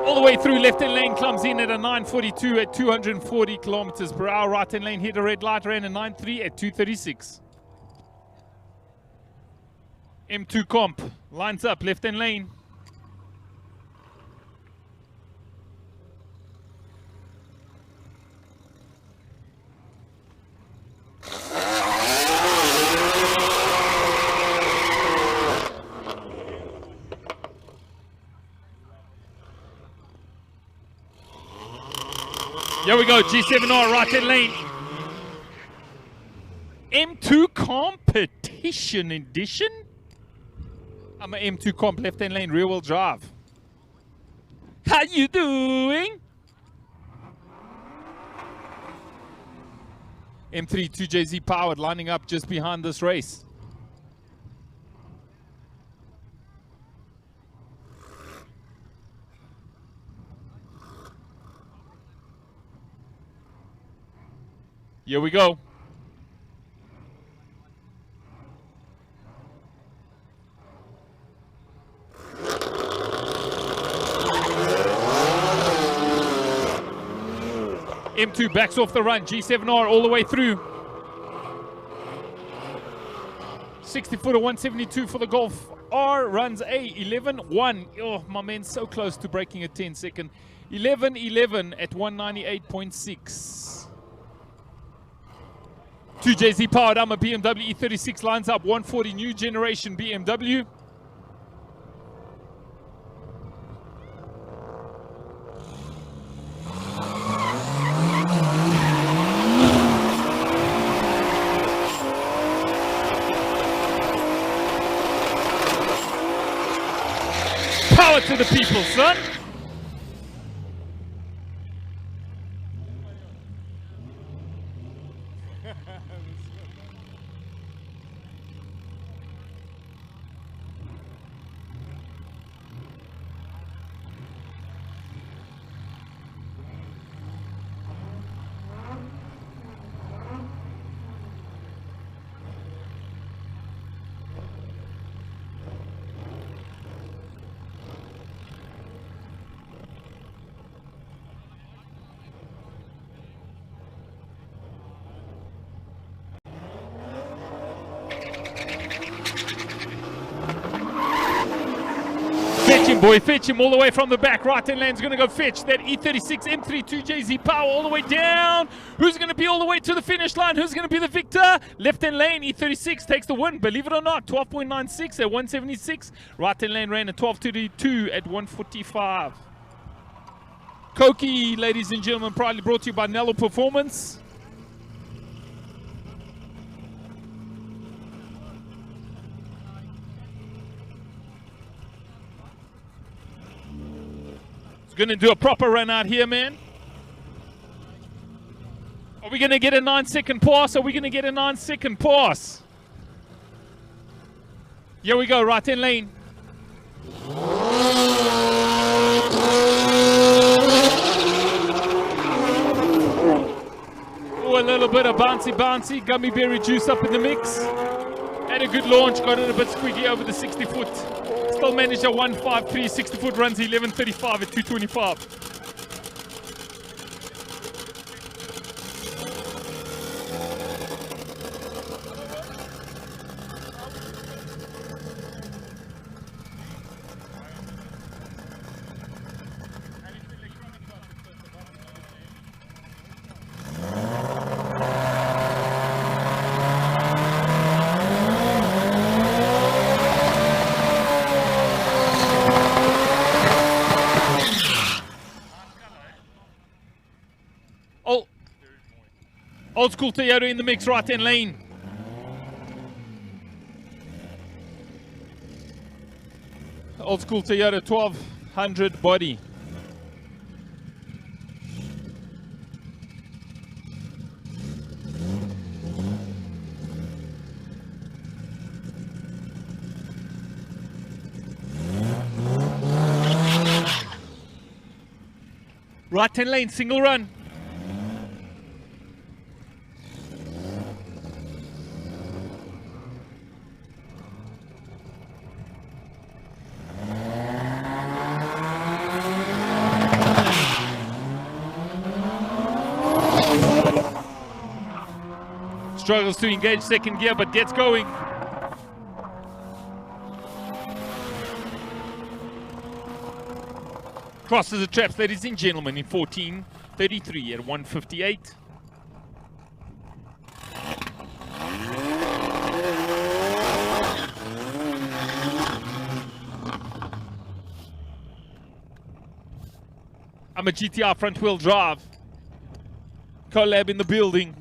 All the way through, left-hand lane comes in at a 942 at 240 kilometers per hour. Right-hand lane hit a red light, ran a 93 at 236. M2 comp lines up, left-hand lane. Here we go, G7R, right-hand lane. M2 Competition Edition? I'm an M2 Comp, left-hand lane, rear-wheel drive. How you doing? M3 2JZ powered, lining up just behind this race. Here we go. M2 backs off the run. G7R all the way through. 60 footer, 172 for the Golf R. Runs a 11.1. Oh, my man's so close to breaking a 10-second. 11.11 at 198.6. 2JZ powered, I'm a BMW E36, lines up 140 new generation BMW. Power to the people, son. him, boy. Fetch him all the way from the back. Right-hand lane's going to go fetch that E36 M32JZ Power all the way down. Who's going to be all the way to the finish line? Who's going to be the victor? Left-hand lane, E36 takes the win. Believe it or not, 12.96 at 176. Right-hand lane ran at 12.32 at 145. Koki, ladies and gentlemen, proudly brought to you by Nello Performance. Gonna do a proper run out here, man. Are we gonna get a 9-second pass? Are we gonna get a 9-second pass? Here we go, right-hand lane. Oh, a little bit of bouncy, gummy berry juice up in the mix. Had a good launch, got it a bit squeaky over the 60 foot. Still managed a 153, 60 foot runs 11.35 at 225. Old school Toyota in the mix, right-hand lane. Old school Toyota 1200 body. Right-hand lane, single run. Struggles to engage second gear, but gets going. Crosses the traps, ladies and gentlemen, in 14.33 at 158. I'm a GTR front wheel drive. Collab in the building.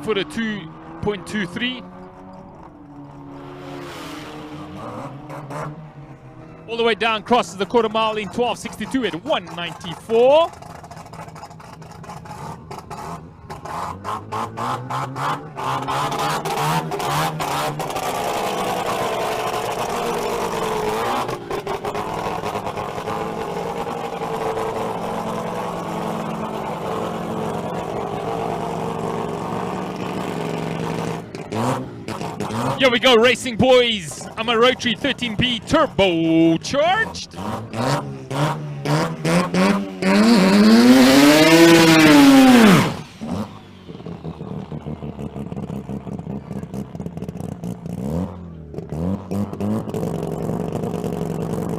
Foot at 2.23. All the way down, crosses the quarter mile in 12.62 at 194. Here we go, racing boys. I'm a Rotary 13B turbocharged.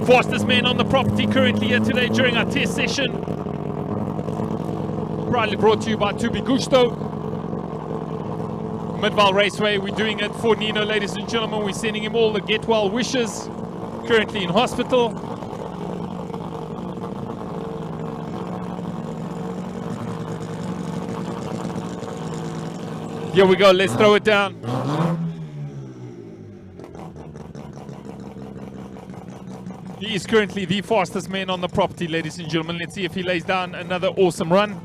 Fastest man on the property currently here today during our test session. Proudly brought to you by 2bGusto. Midvaal Raceway, we're doing it for Nino, ladies and gentlemen. We're sending him all the get well wishes. Currently in hospital. Here we go, let's throw it down. He is currently the fastest man on the property, ladies and gentlemen. Let's see if he lays down another awesome run.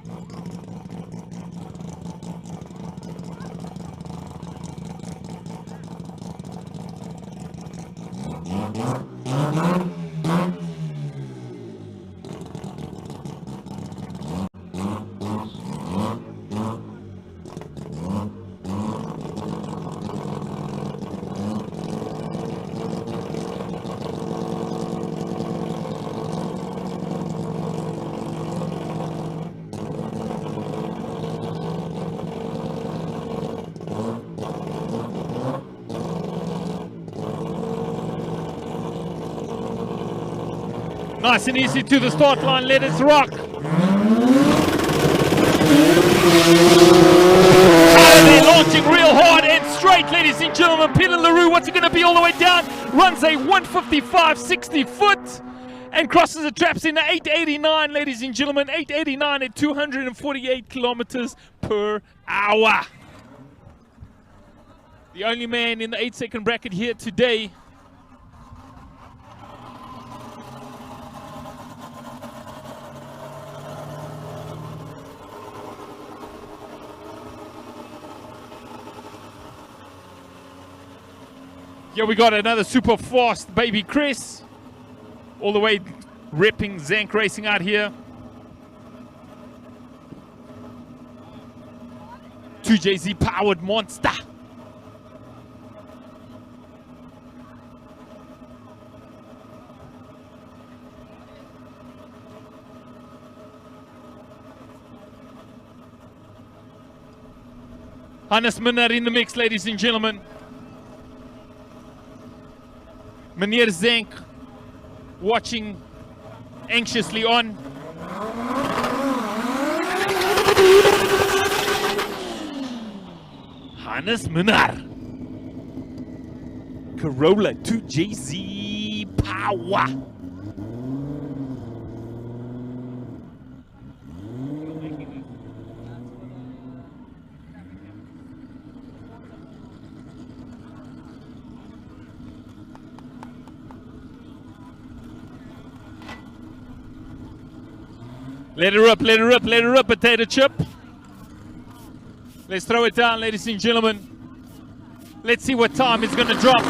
Nice and easy to the start line. Let it rock. They're launching real hard and straight, ladies and gentlemen. Peter LaRue, what's it going to be all the way down? Runs a 155.60 foot and crosses the traps in the 889, ladies and gentlemen. 889 at 248 kilometers per hour. The only man in the 8-second bracket here today. Here we got another super fast baby Chris. All the way repping Zank Racing out here. 2JZ powered monster. Hannes Minnaar in the mix, ladies and gentlemen. Meneer Zank watching anxiously on. Hannes Minnaar. Corolla 2JZ power. Let her up, let her up, let her up, potato chip. Let's throw it down, ladies and gentlemen. Let's see what time it's going to drop.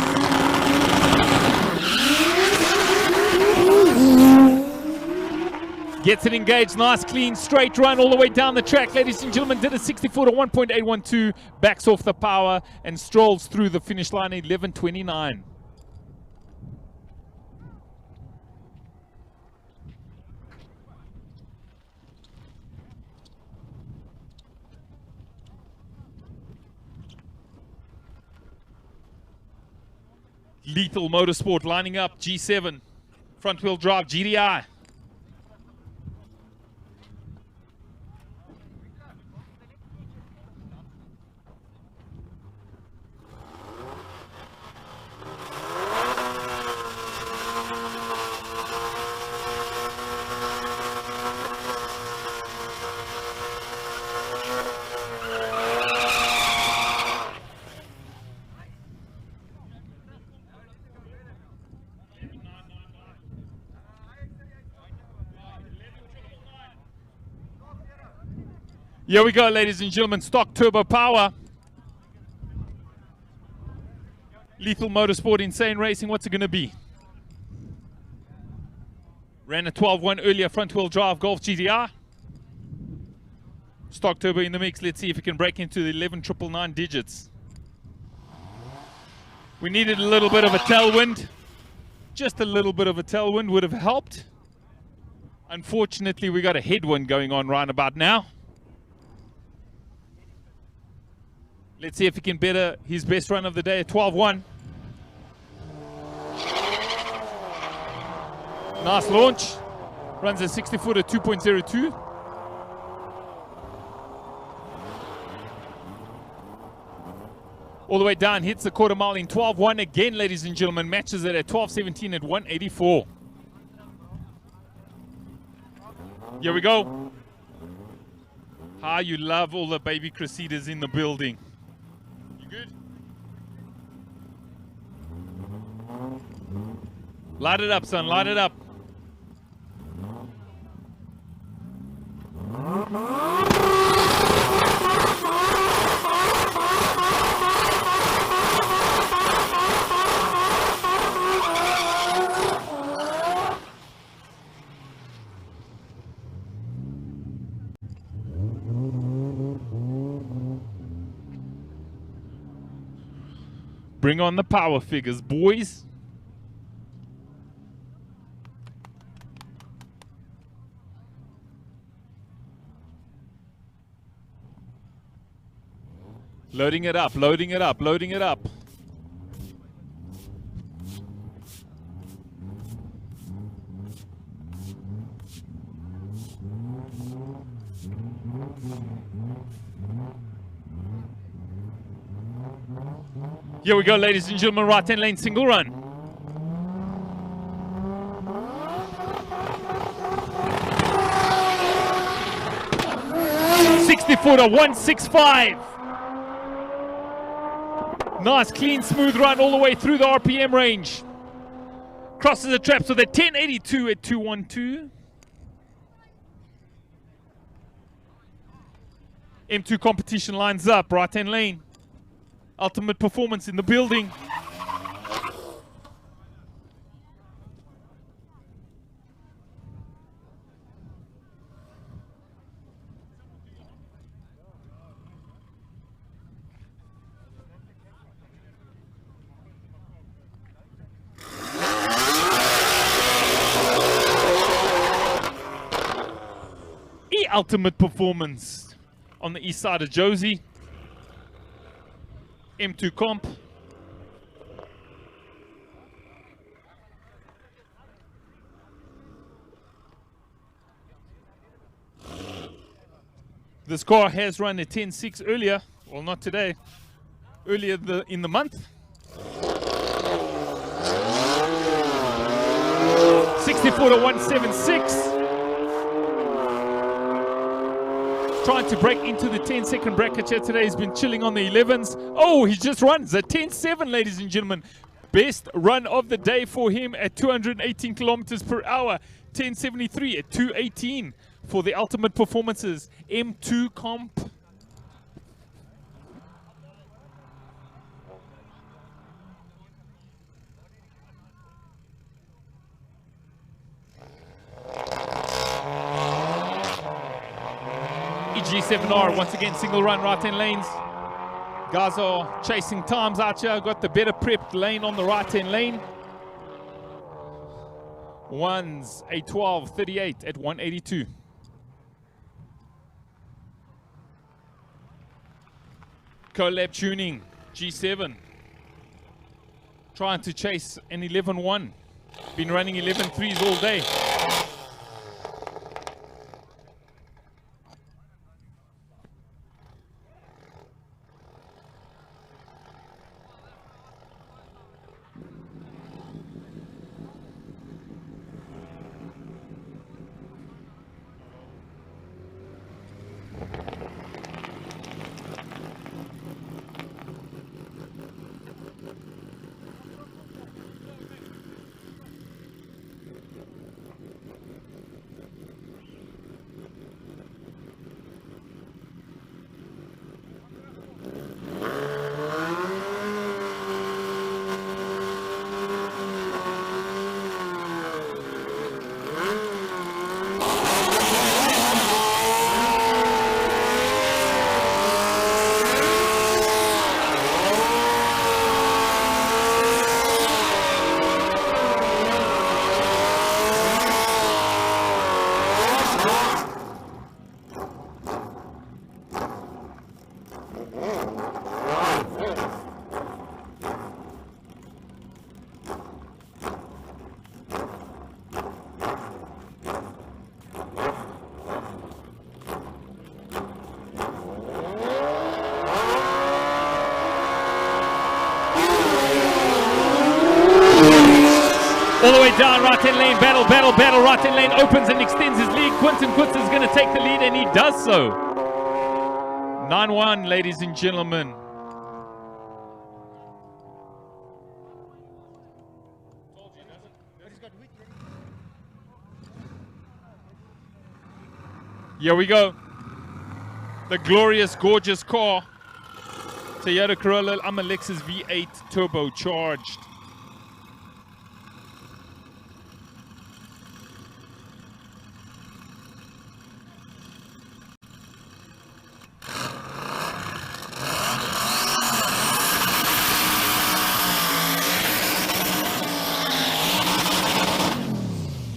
Gets it engaged, nice, clean, straight run all the way down the track, ladies and gentlemen. Did a 64 to 1.812, backs off the power and strolls through the finish line at 11:29. Lethal Motorsport lining up, G7, front wheel drive, GDI. Here we go, ladies and gentlemen, stock turbo power. Lethal Motorsport, Insane Racing, what's it going to be? Ran a 12.1 earlier, front wheel drive Golf GTR. Stock turbo in the mix. Let's see if it can break into the 11,999 digits. We needed a little bit of a tailwind. Just a little bit of a tailwind would have helped. Unfortunately, we got a headwind going on right about now. Let's see if he can better his best run of the day at 12.1. Nice launch. Runs a 60 foot at 2.02. All the way down, hits the quarter mile in 12.1 again, ladies and gentlemen. Matches it at 12.17 at 184. Here we go. How you love all the baby Cressidas in the building. Good. Light it up, son. Light it up. Bring on the power figures, boys. Loading it up, loading it up, loading it up. Here we go, ladies and gentlemen, right-hand lane single run. .60-footer, 165. Nice, clean, smooth run all the way through the RPM range. Crosses the traps with a 1082 at 212. M2 competition lines up, right-hand lane. Ultimate performance in the building. Ultimate performance on the east side of Josie. M2 comp. This car has run a 10.6 earlier. Well, not today. Earlier in the month. 60-footer 176. Trying to break into the 10-second bracket here today. He's been chilling on the 11s. Oh, he just runs a 10.7, ladies and gentlemen. Best run of the day for him at 218 kilometers per hour. 10.73 at 218 for the ultimate performances. M2 comp. G7R, once again, single run, right-hand lanes. Guys are chasing times out here. Got the better prepped lane on the right-hand lane. One's a 12.38 at 182. Collab tuning, G7. Trying to chase an 11.1. Been running 11.3s all day. All the way down, right-hand lane, battle, right-hand lane opens and extends his lead. Quinton Kutz is going to take the lead, and he does so. 9-1, ladies and gentlemen. Here we go. The glorious, gorgeous car. Toyota Corolla Lexus V8 turbocharged.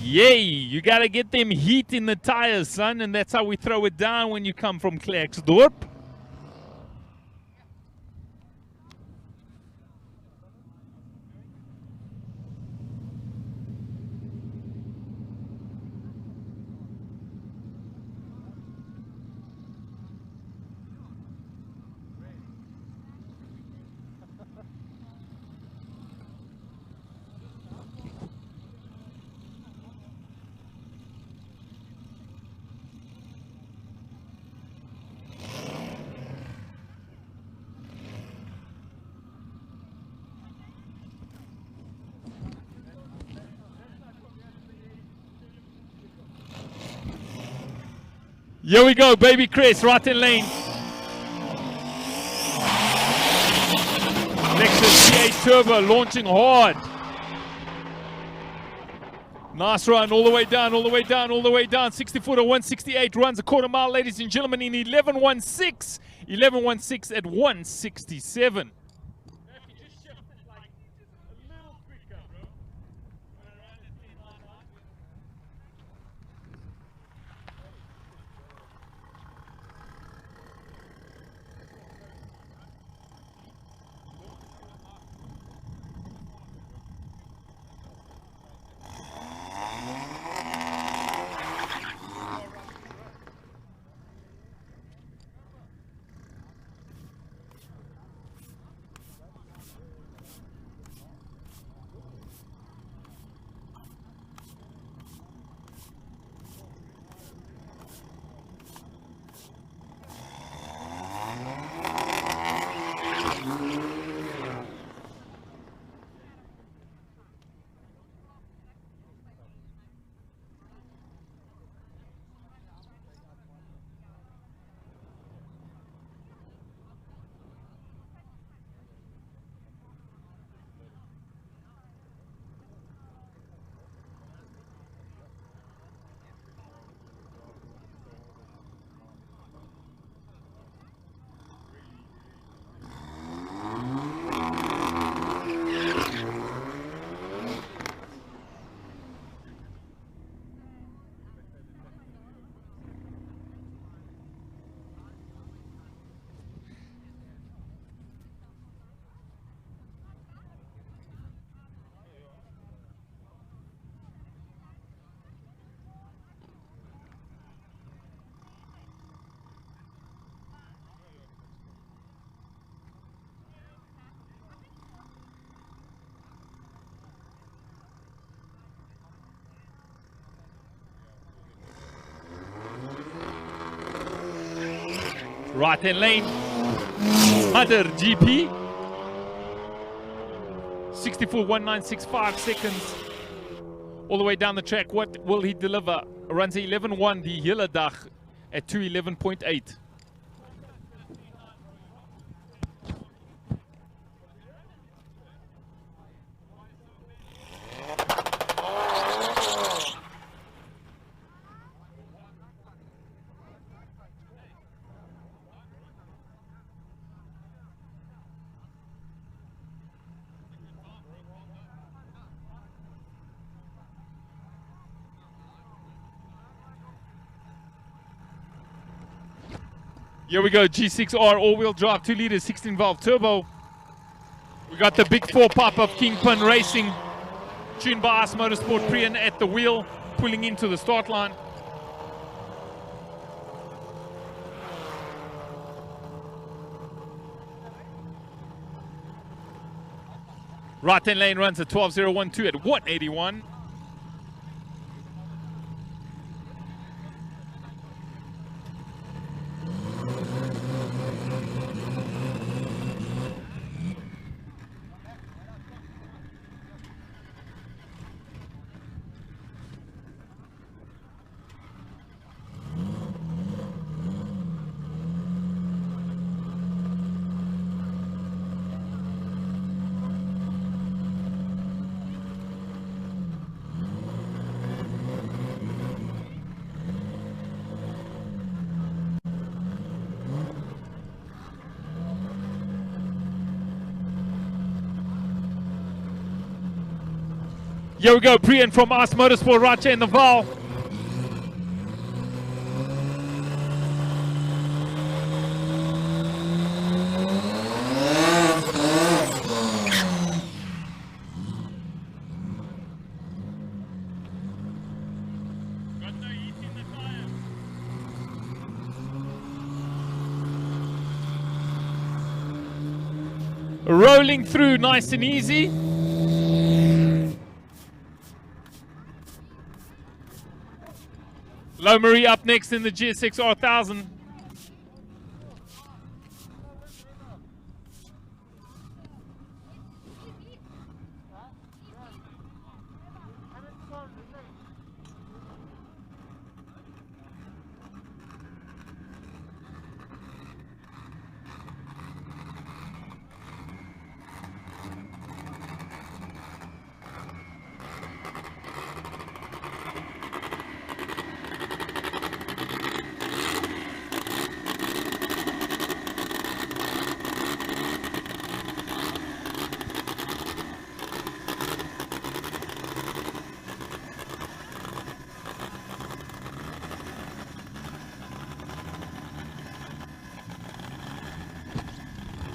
Yay, you gotta get them heat in the tires, son, and that's how we throw it down when you come from Klerksdorp. Here we go, baby Chris, right in lane. Lexus V8 Turbo launching hard. Nice run, all the way down, all the way down, all the way down. 64 to 168, runs a quarter mile, ladies and gentlemen, in 11.16. 11.16 at 167. Right in lane, Hunter GP, 64.1965 seconds, all the way down the track. What will he deliver? Runs 11.1, the hele dag at 2:11.8. Here we go, G6R all-wheel drive, 2 liters, 16 valve turbo. We got the big 4-pipe of Kingpin Racing, tuned by us Motorsport Prian at the wheel, pulling into the start line. Right-hand lane runs at 12.012 at 181. Here we go, Prian from us Motorsport right here in the Val. Rolling through nice and easy. Low Marie up next in the GSX R1000.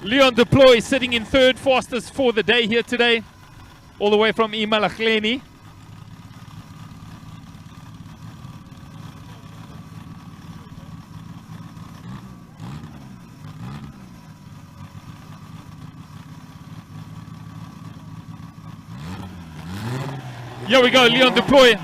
Leon Deploy sitting in third fastest for the day here today, all the way from Imalahleni. Here we go, Leon Deploy.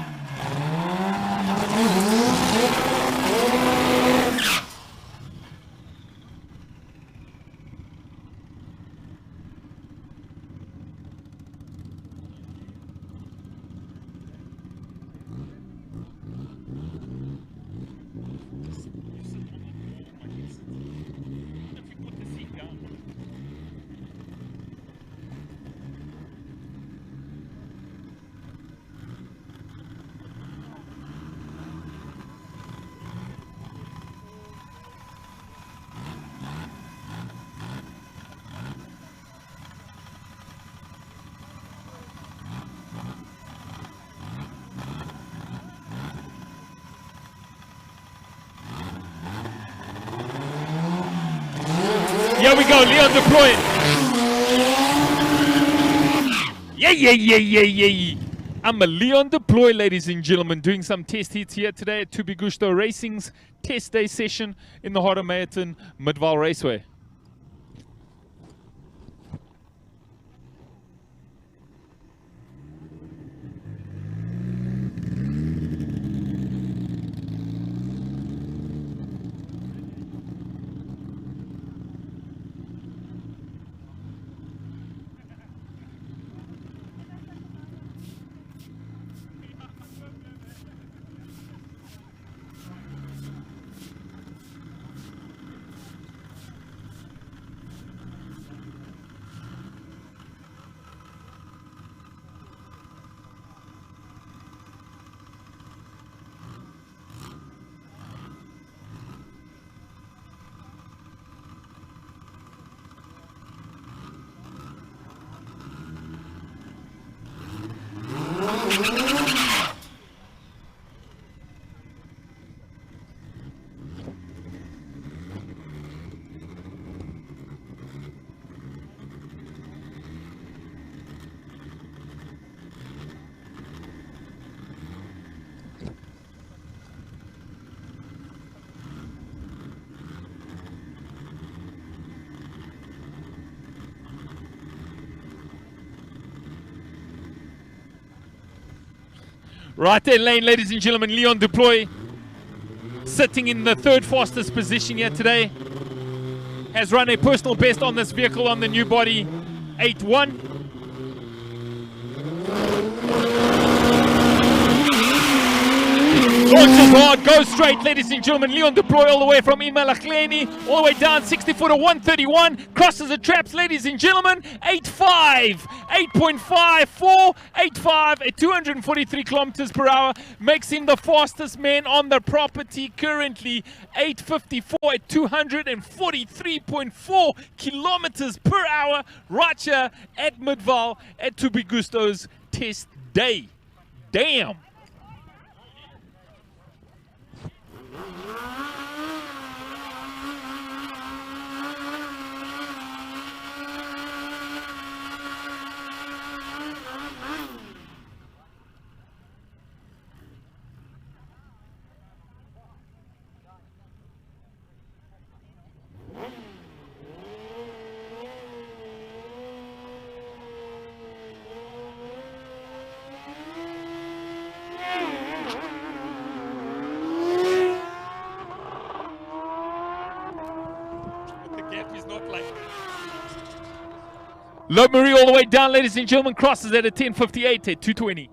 Here we go, Leon Deploy. Yeah. I'm a Leon Deploy, ladies and gentlemen, doing some test heats here today at 2bGusto Racing's test day session in the heart of Midvaal Midvaal Raceway. Right there, lane, ladies and gentlemen, Leon Deploy sitting in the third fastest position here today. Has run a personal best on this vehicle on the new body, 8.1. Launches hard, goes straight, ladies and gentlemen. Leon Deploy all the way from Imalahleni, all the way down 60 foot of 131. Crosses the traps, ladies and gentlemen. 8.5, 8.54, 8.5 at 243 kilometers per hour. Makes him the fastest man on the property currently. 8.54 at 243.4 kilometers per hour. Right here at Midvaal at 2bGusto's test day. Damn. Low Marie all the way down, ladies and gentlemen, crosses at a 10.58 at 220.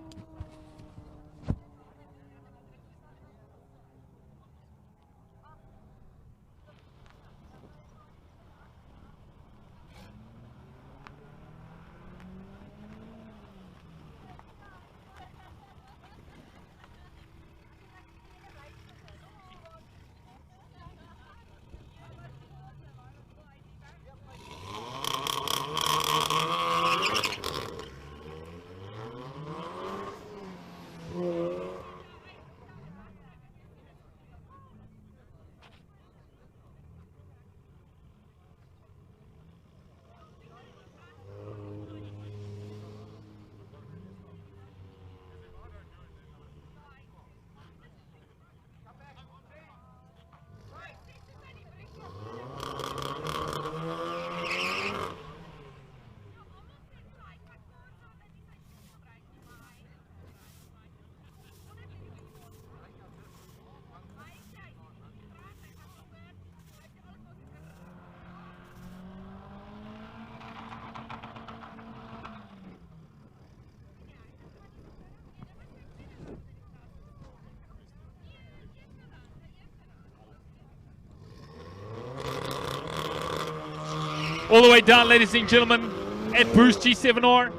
All the way down, ladies and gentlemen, at Bruce G7R.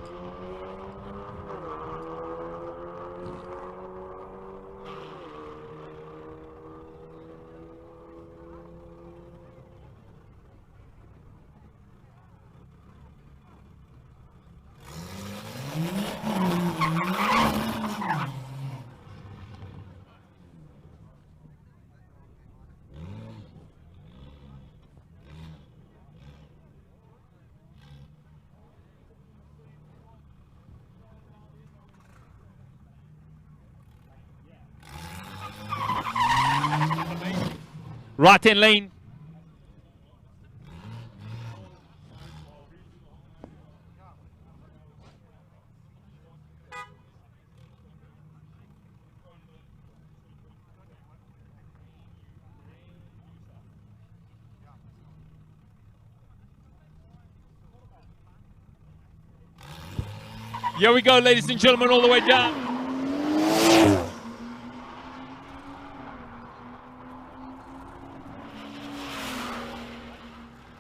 Right hand lane. Here we go, ladies and gentlemen, all the way down.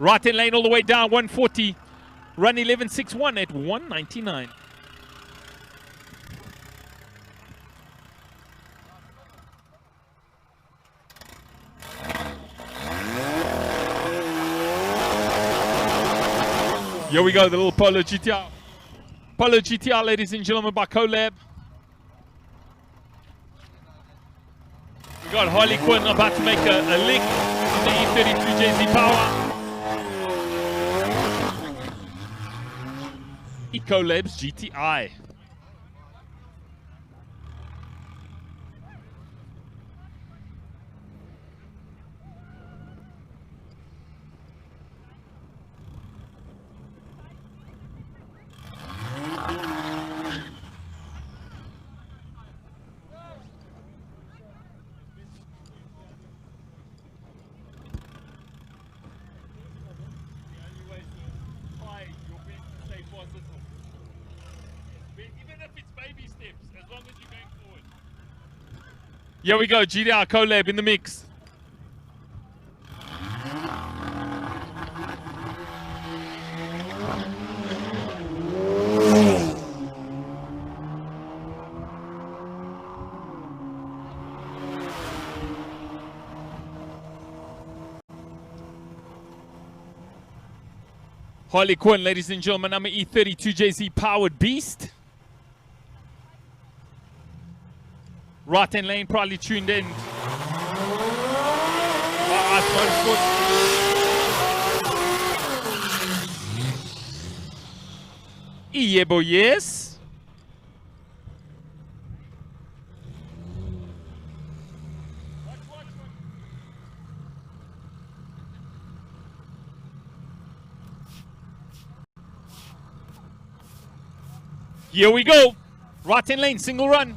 Right hand lane all the way down, 140. Run 11.61 at 199. Here we go, the little Polo GTR. Polo GTR, ladies and gentlemen, by Collab. We got Harley Quinn about to make a lick in the E32JZ Power. Ecolabs GTI. Here we go, GDR Collab in the mix. Harley Quinn, ladies and gentlemen, I'm an E32JZ powered beast. Right hand lane, probably tuned in. Yeah, boy, yes. Here we go. Right hand lane, single run.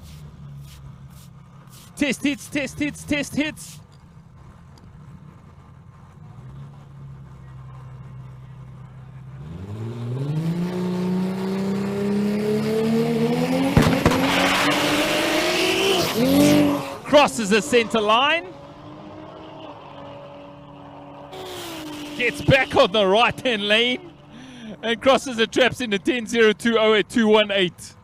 Test hits, test hits, test hits. Crosses the center line. Gets back on the right hand lane. And crosses the traps in the 10.02 at 218.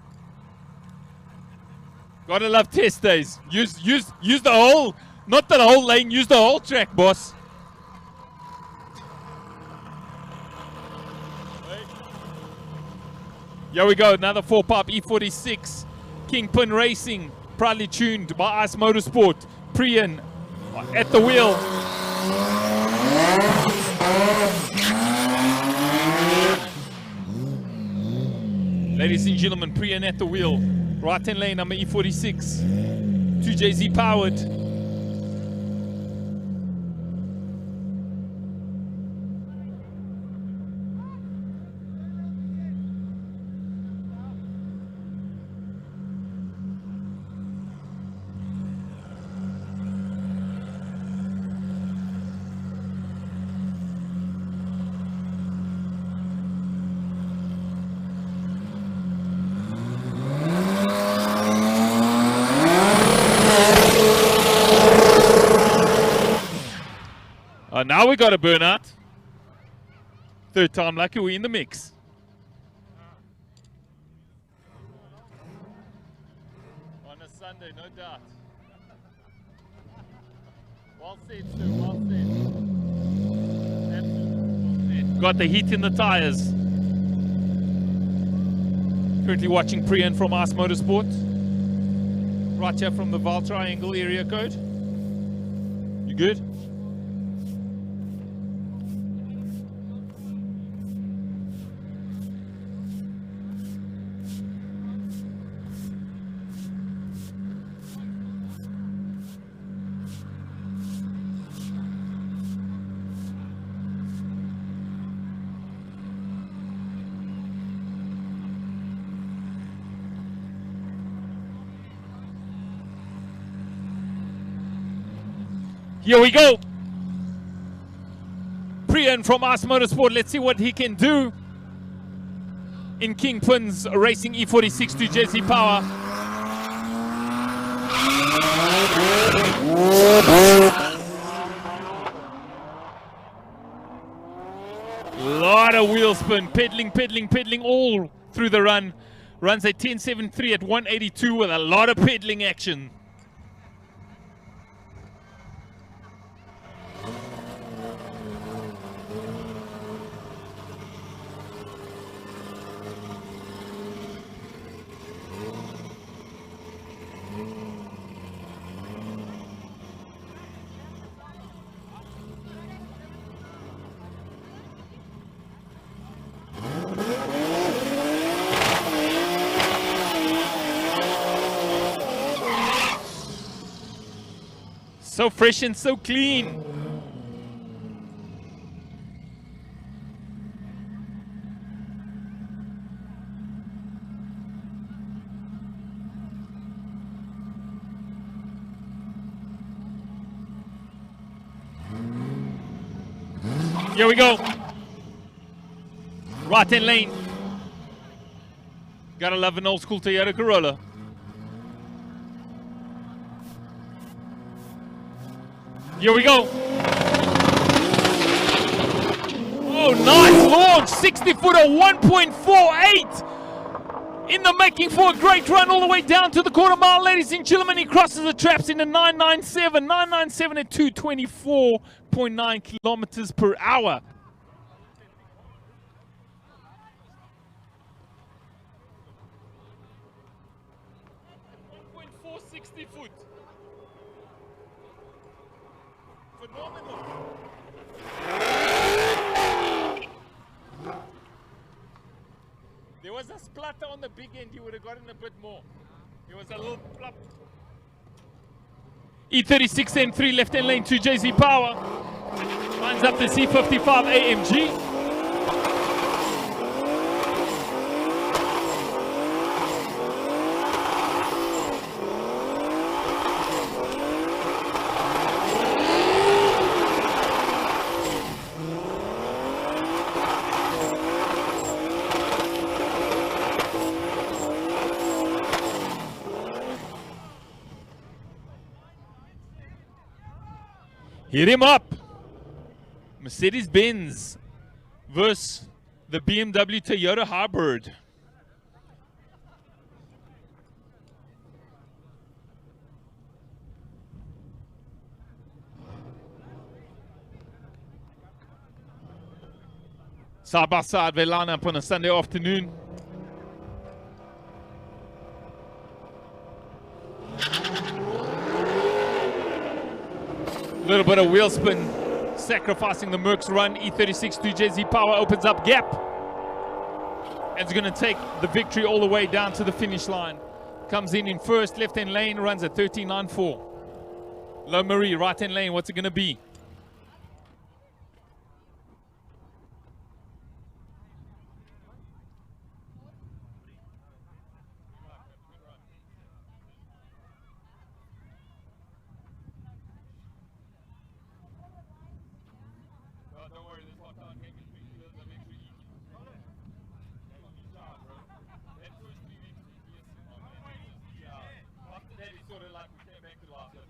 Gotta love test days. Use the whole, not the whole lane, use the whole track, boss. Here we go, another 4-pop E46. Kingpin Racing, proudly tuned by Ice Motorsport. Priyan at the wheel. Ladies and gentlemen, Priyan at the wheel. Right hand lane, number E46. 2JZ powered. Now we got a burnout. Third time lucky, we're in the mix. On a Sunday, no doubt. Well said, sir, well said. Absolutely well said. Got the heat in the tires. Currently watching Priyan from Ice Motorsport. Right here from the Val Triangle area code. You good? Here we go. Priyan from Ice Motorsport. Let's see what he can do in Kingpin's Racing E46 2JZ Power. Lot of wheel spin, pedaling all through the run. Runs at 10.73 at 182 with a lot of pedaling action. So fresh and so clean. Here we go. Right-hand lane. Gotta love an old school Toyota Corolla. Here we go. Oh, nice launch. 60-footer, 1.48. In the making for a great run all the way down to the quarter mile, ladies and gentlemen. He crosses the traps in a 997. 997 at 224.9 kilometers per hour. .460 foot. Phenomenal. There was a splatter on the big end, you would have gotten a bit more. There was a little plop. E36 M3 left hand lane 2JZ Power. Lines up the C55 AMG. Hit him up. Mercedes-Benz versus the BMW Toyota Hybrid. Side by side, they line up on a Sunday afternoon. A little bit of wheel spin, sacrificing the Mercs run. E36 2JZ Power opens up gap. And it's going to take the victory all the way down to the finish line. Comes in first, left-hand lane, runs at 13.94. Low Marie, right-hand lane, what's it going to be? Don't worry, this one time came between the victory easy. That first 3 weeks, after that, he sort of like we came back to last year.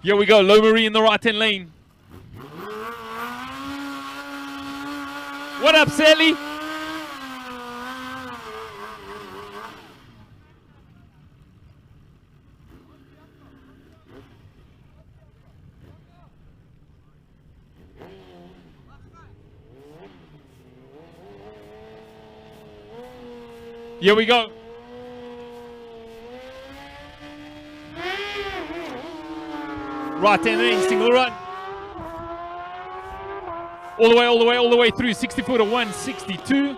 Here we go, Low Marie in the right-hand lane. What up, Sally? Here we go. Right-hand lane, single run. All the way through. 60 footer 162.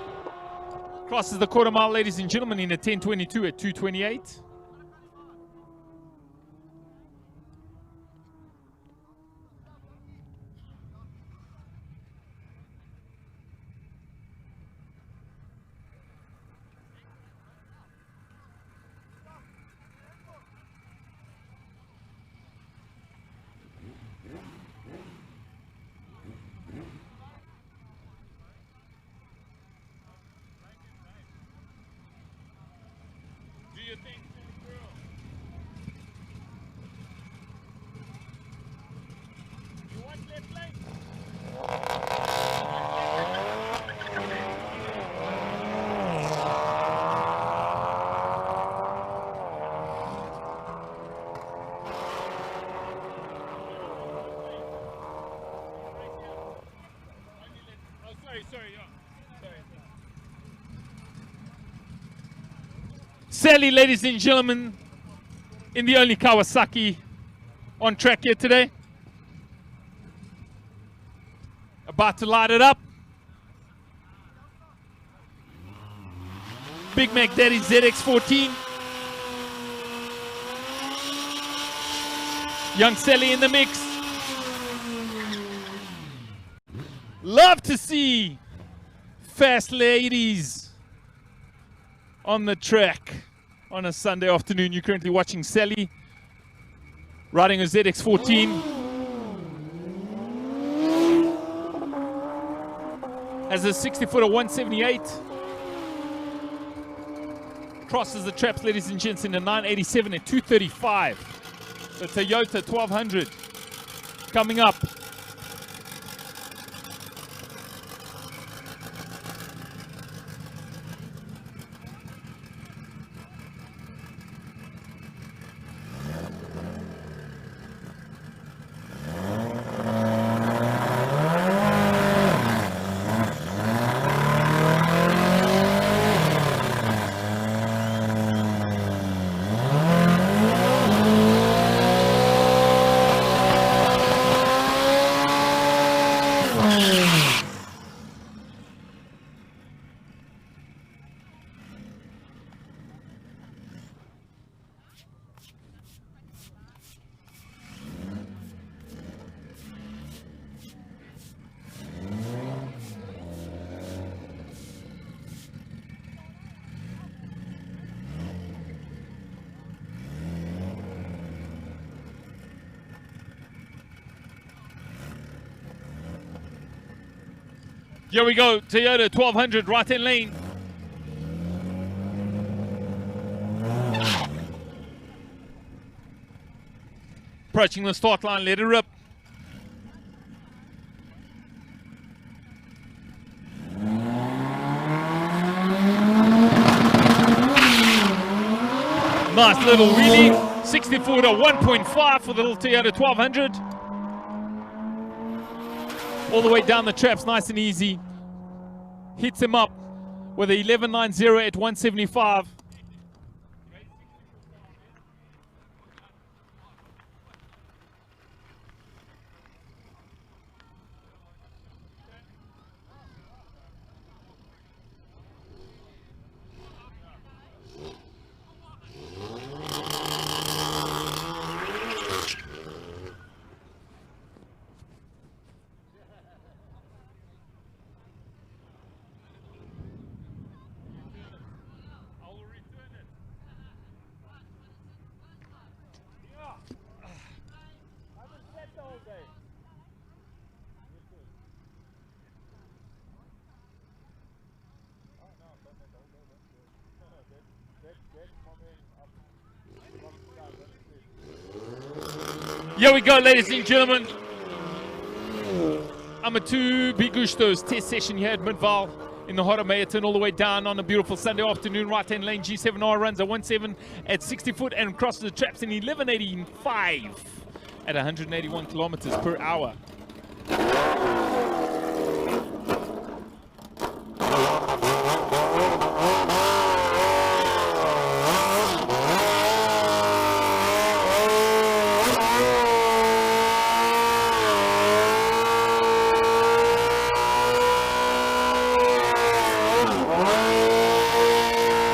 Crosses the quarter mile, ladies and gentlemen, in a 10:22 at 2:28. Do you think, girl? You want left lane? Oh, sorry, yeah. Sorry. Sally, ladies and gentlemen, in the only Kawasaki on track here today. About to light it up. Big Mac Daddy ZX14. Young Sally in the mix. Love to see fast ladies on the track on a Sunday afternoon. You're currently watching Sally riding a ZX14. Has a 60 footer 178. Crosses the traps, ladies and gents, in a 987 at 235. The Toyota 1200 coming up. Here we go, Toyota 1200, right-hand lane. Approaching the start line, let it rip. Nice little wheelie, 60 footer 1.5 for the little Toyota 1200. All the way down the traps, nice and easy. Hits him up with a 11.90 at 175. Here we go, ladies and gentlemen. I'm a 2bGusto's test session here at Midvaal in the heart of Mayerton, all the way down on a beautiful Sunday afternoon. Right-hand lane G7R runs a 1.7 at 60 foot and crosses the traps in 11.85 at 181 kilometers per hour.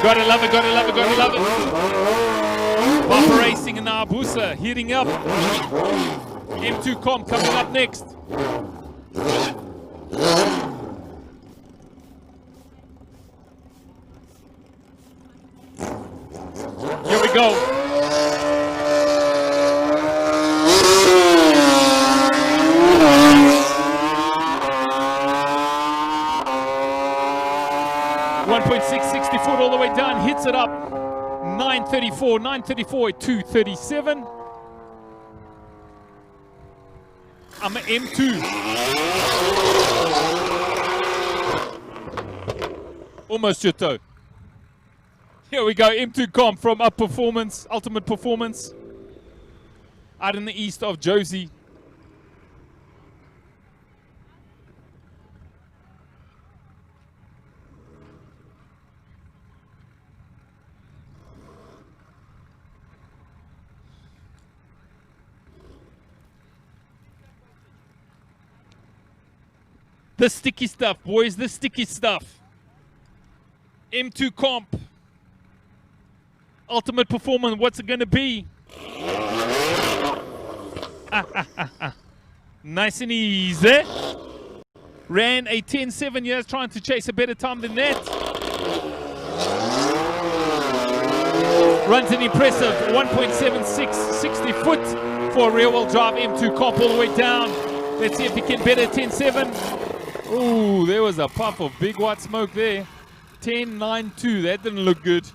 Gotta love it, gotta love it, gotta love it. Bumper racing in our Busa, heating up. M2 Comp coming up next. Here we go. .660 foot all the way down, hits it up. 934 at 237. I'm an M2. Almost your toe. Here we go, M2 Comp from Up Performance, Ultimate Performance, out in the east of Josie. The sticky stuff, boys, the sticky stuff. M2 Comp. Ultimate Performance, what's it gonna be? Nice and easy. Ran a 10.7 years trying to chase a better time than that. Runs an impressive 1.76, 60 foot for a rear-wheel drive M2 Comp all the way down. Let's see if he can better 10.7. Ooh, there was a puff of big white smoke there. 10.92, that didn't look good.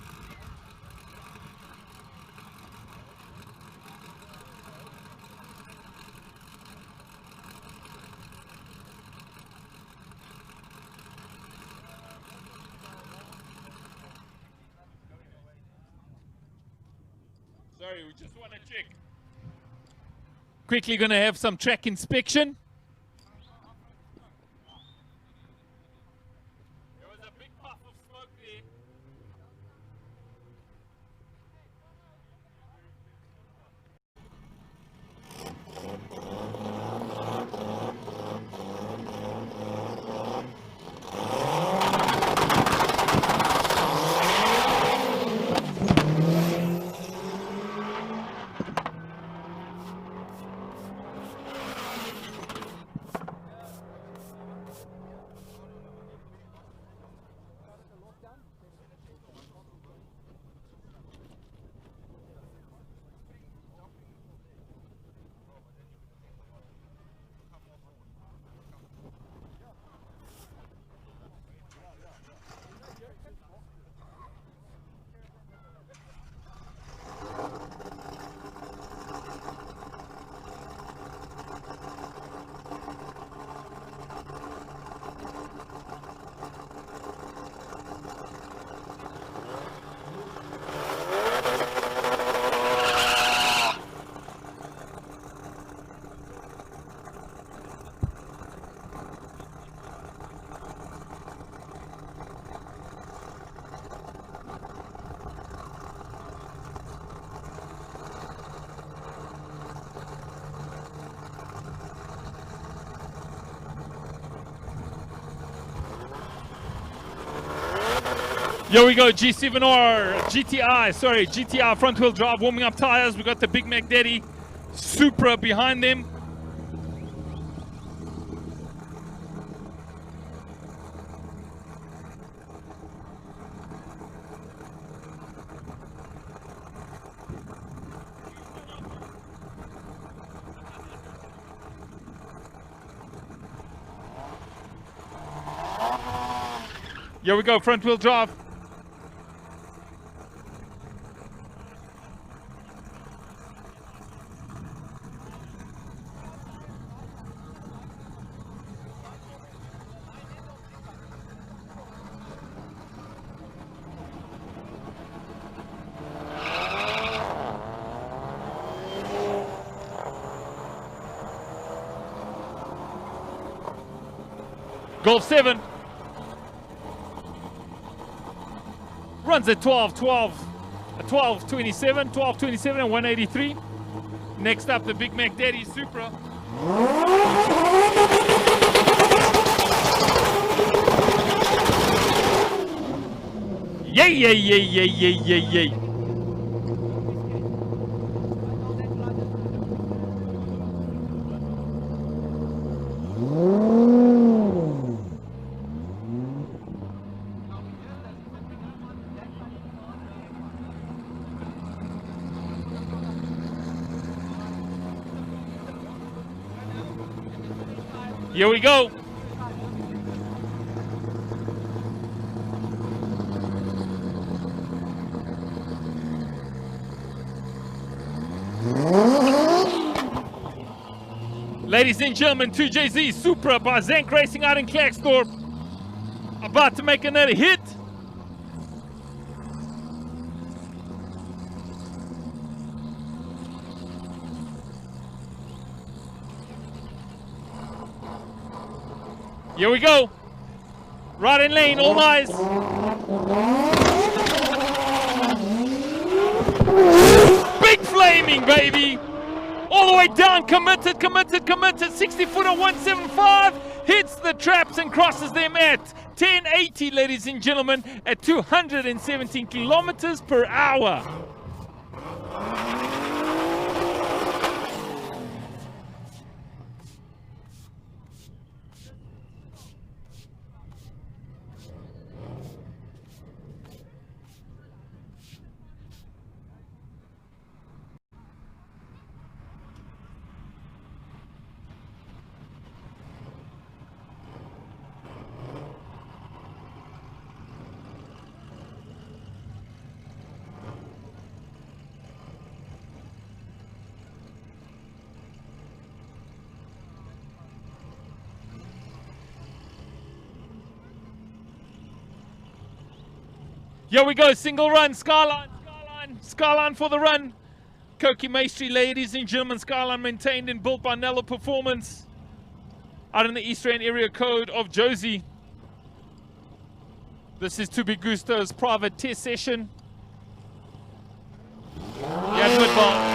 Sorry, we just want to check. Quickly gonna have some track inspection. Here we go, G7R, GTI front wheel drive, warming up tires. We got the Big Mac Daddy Supra behind them. Here we go, front wheel drive. Golf 7. Runs at 12.27 and 183. Next up, the Big Mac Daddy Supra. Yay, yay, yay, yay, yay, yay, yay. Here we go. Ladies and gentlemen, 2JZ Supra by Zank Racing out in Klerksdorp. About to make another hit. Here we go. Right in lane, all eyes. Big flaming, baby. All the way down, committed. 60-footer, 175. Hits the traps and crosses them at 1080, ladies and gentlemen, at 217 kilometers per hour. Here we go, single run, Skyline for the run. Koki Maestri, ladies and gentlemen, Skyline maintained and built by Nello Performance. Out in the East Rand area code of Josie. This is 2bGusto's private test session. Yeah, Midvaal.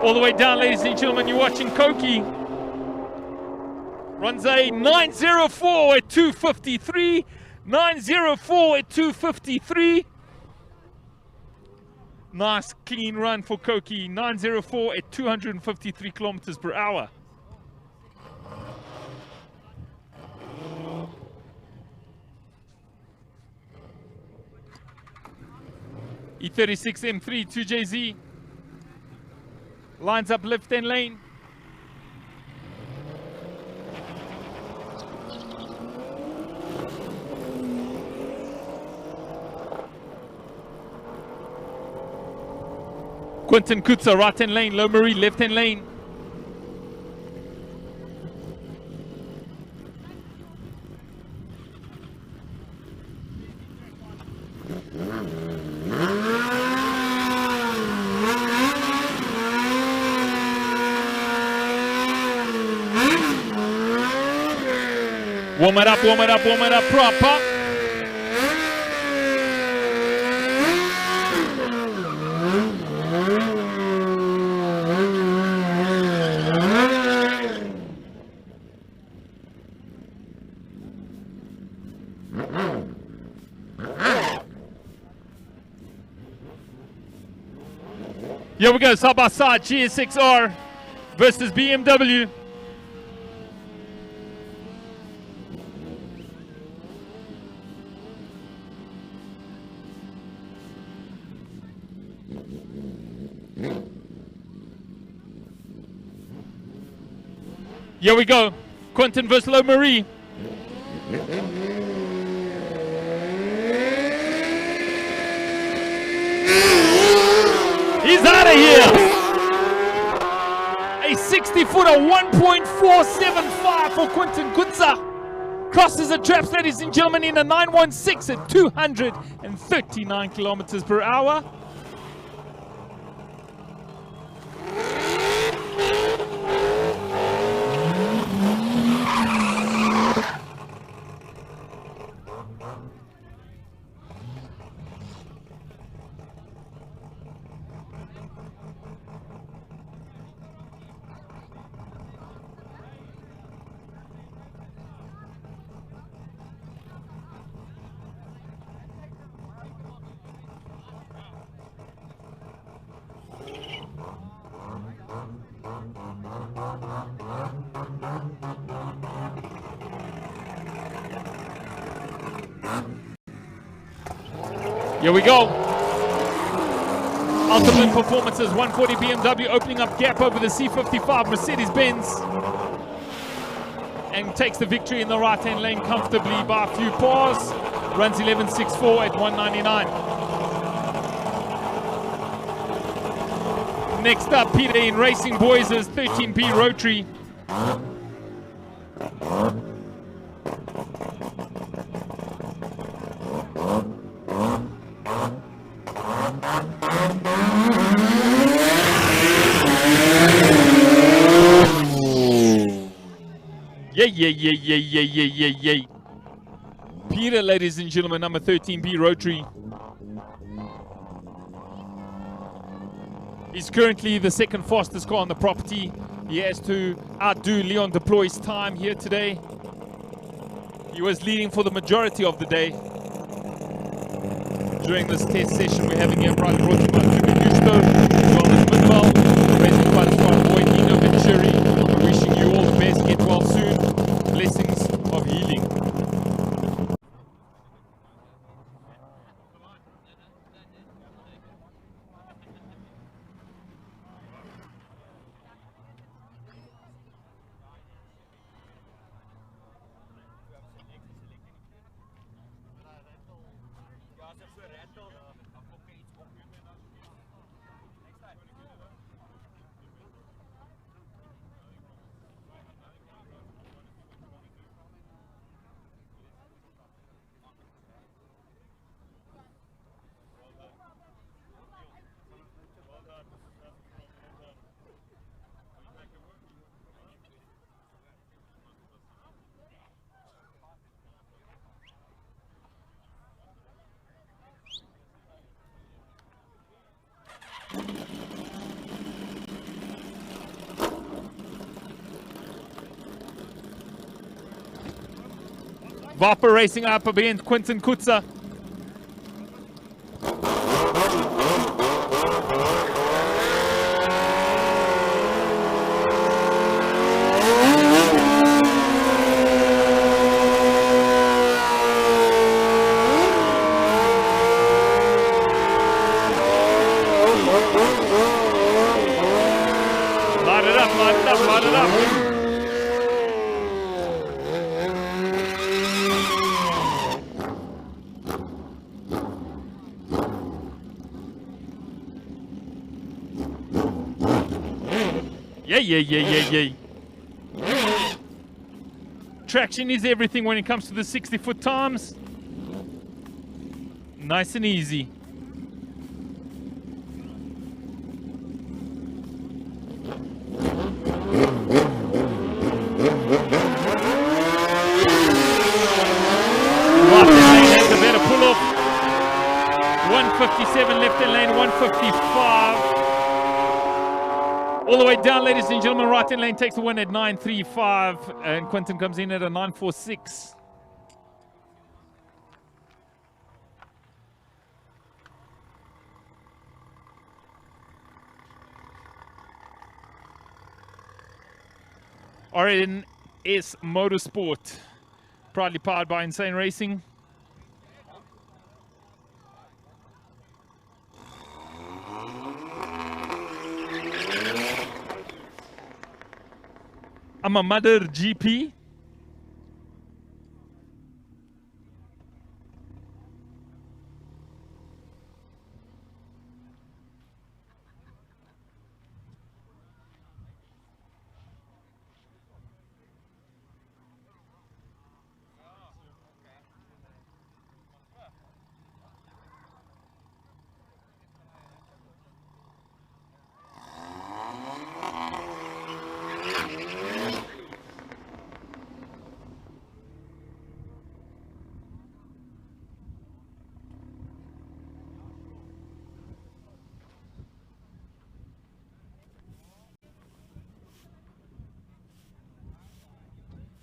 All the way down, ladies and gentlemen, you're watching Koki. Runs a 904 at 253. 904 at 253. Nice clean run for Koki. 904 at 253 kilometers per hour. E36 M3 2JZ. Lines up left and lane. Quentin Kutza, right hand lane. Low Marie, left hand lane. Warm it up, proper. Here we go, side by side, GS6R versus BMW. Here we go, Quentin versus Low Marie. He's out of here. A 60-footer, 1.475 for Quentin Kutza. Crosses the traps, ladies and gentlemen, in a 916 at 239 kilometers per hour. Here we go. Ultimate Performances 140 BMW opening up gap over the C55 Mercedes-Benz. And takes the victory in the right-hand lane comfortably by a few pars. Runs 11.64 at 199. Next up, Peter in Racing Boys' 13B Rotary. Yay. Peter, ladies and gentlemen, number 13B Rotary. He's currently the second fastest car on the property. He has to outdo Leon Deploy's time here today. He was leading for the majority of the day. During this test session we're having here, proudly brought to you by 2bGusto, as well as Midvaal, Racing by the Strong Boy, Nino Venturi. We're wishing you all the best. Get well soon. Blessings of healing. Vapor racing up against Quentin Kutza. Light it up. Yay. Traction is everything when it comes to the 60-foot times. Nice and easy. Right-hand lane has a better pull-off. 157 left-hand lane, 155. All the way down, ladies and gentlemen, right-hand lane takes the win at 935, and Quentin comes in at a 946. RNS Motorsport, proudly powered by Insane Racing. I'm a mother GP.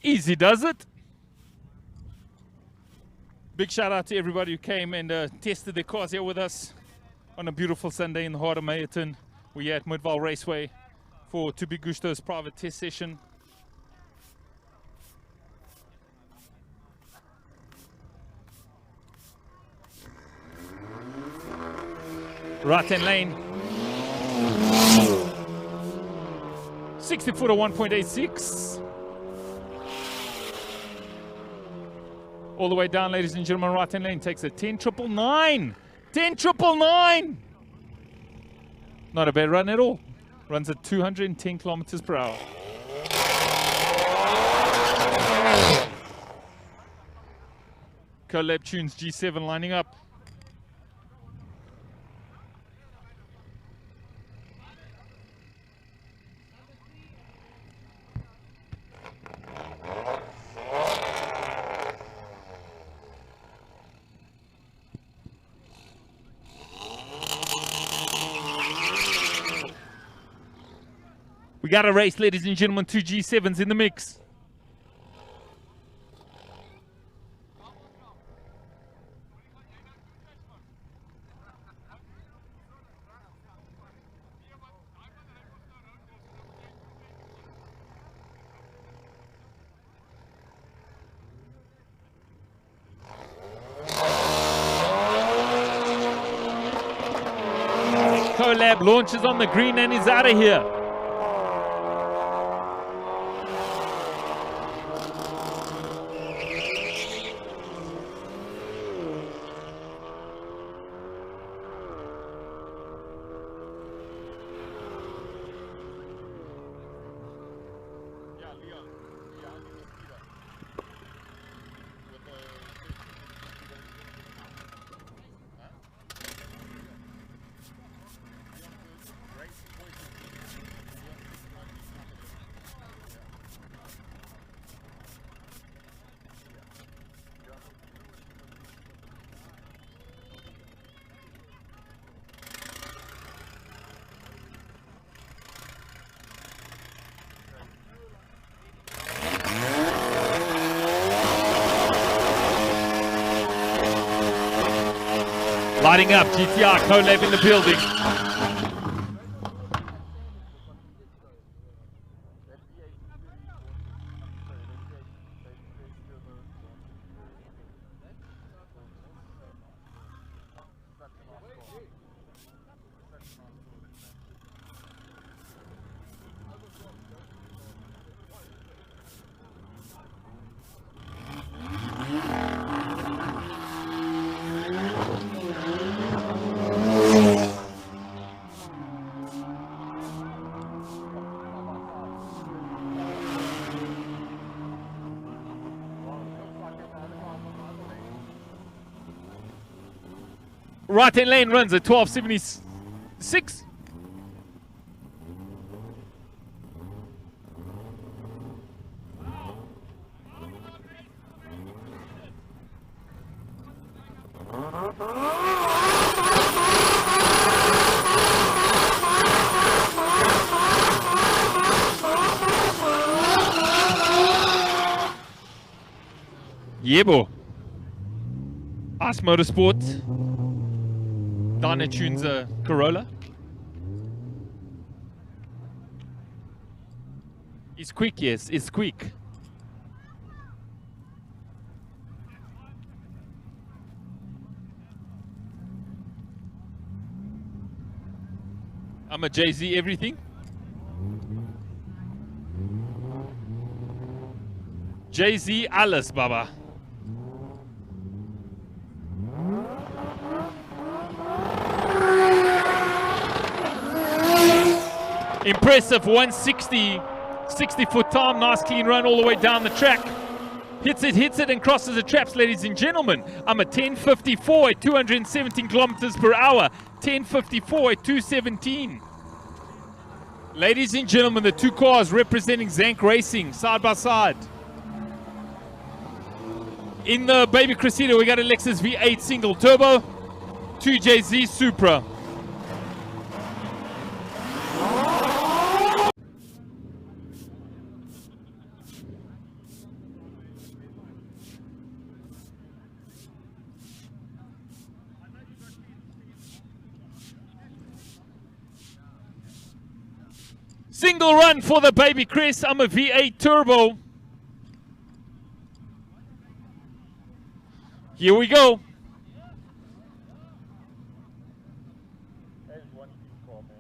Easy does it. Big shout out to everybody who came and tested their cars here with us on a beautiful Sunday in the heart of Meyerton. We're at Midvaal Raceway for 2bGusto's private test session. Right-hand lane. 60 footer 1.86. All the way down, ladies and gentlemen, right-hand lane takes a 10.999. 10.999. Not a bad run at all. Runs at 210 kilometers per hour. Collab Tunes G7 lining up. We got a race, ladies and gentlemen, 2 G7s in the mix. Collab launches on the green and is out of here. Lighting up, GTR Collab in the building. Right-hand lane runs at 12.76. Yebo. Ice Motorsport. Dana tunes a Corolla. It's quick, yes, it's quick. I'm a Jay-Z everything. Jay-Z alles, Baba. Impressive 160, 60-foot time. Nice clean run all the way down the track. Hits it, and crosses the traps, ladies and gentlemen. I'm at 10.54 at 217 kilometers per hour. 10.54 at 217. Ladies and gentlemen, the two cars representing Zank Racing, side by side. In the Baby Cressida, we got a Lexus V8 single turbo, 2JZ Supra. Single run for the Baby Crest. I'm a V8 turbo. Here we go. That is one clean car, man.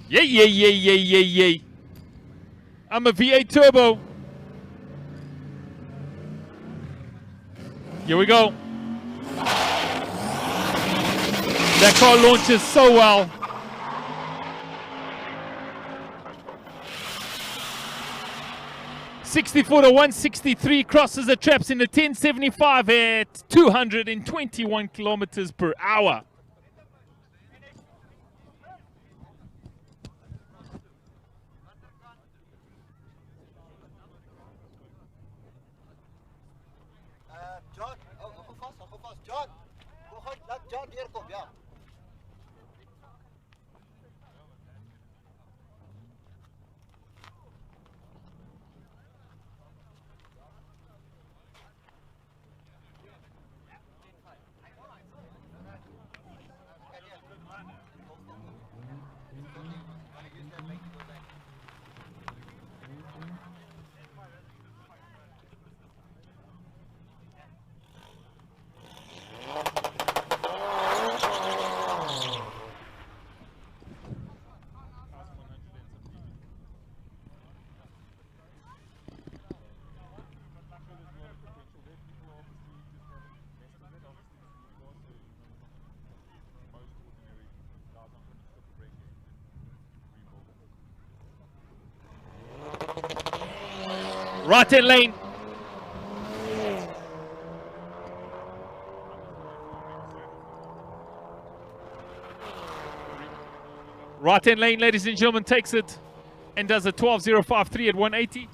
Yay, yay, yay, yay, yay, yay. I'm a V8 turbo. Here we go. That car launches so well. '64 to 163 crosses the traps in the 1075 at 221 kilometers per hour. John, go fast. John, go ahead, let John here come, yeah. Right hand lane. Right hand lane, ladies and gentlemen, takes it and does a 12.053 at 180.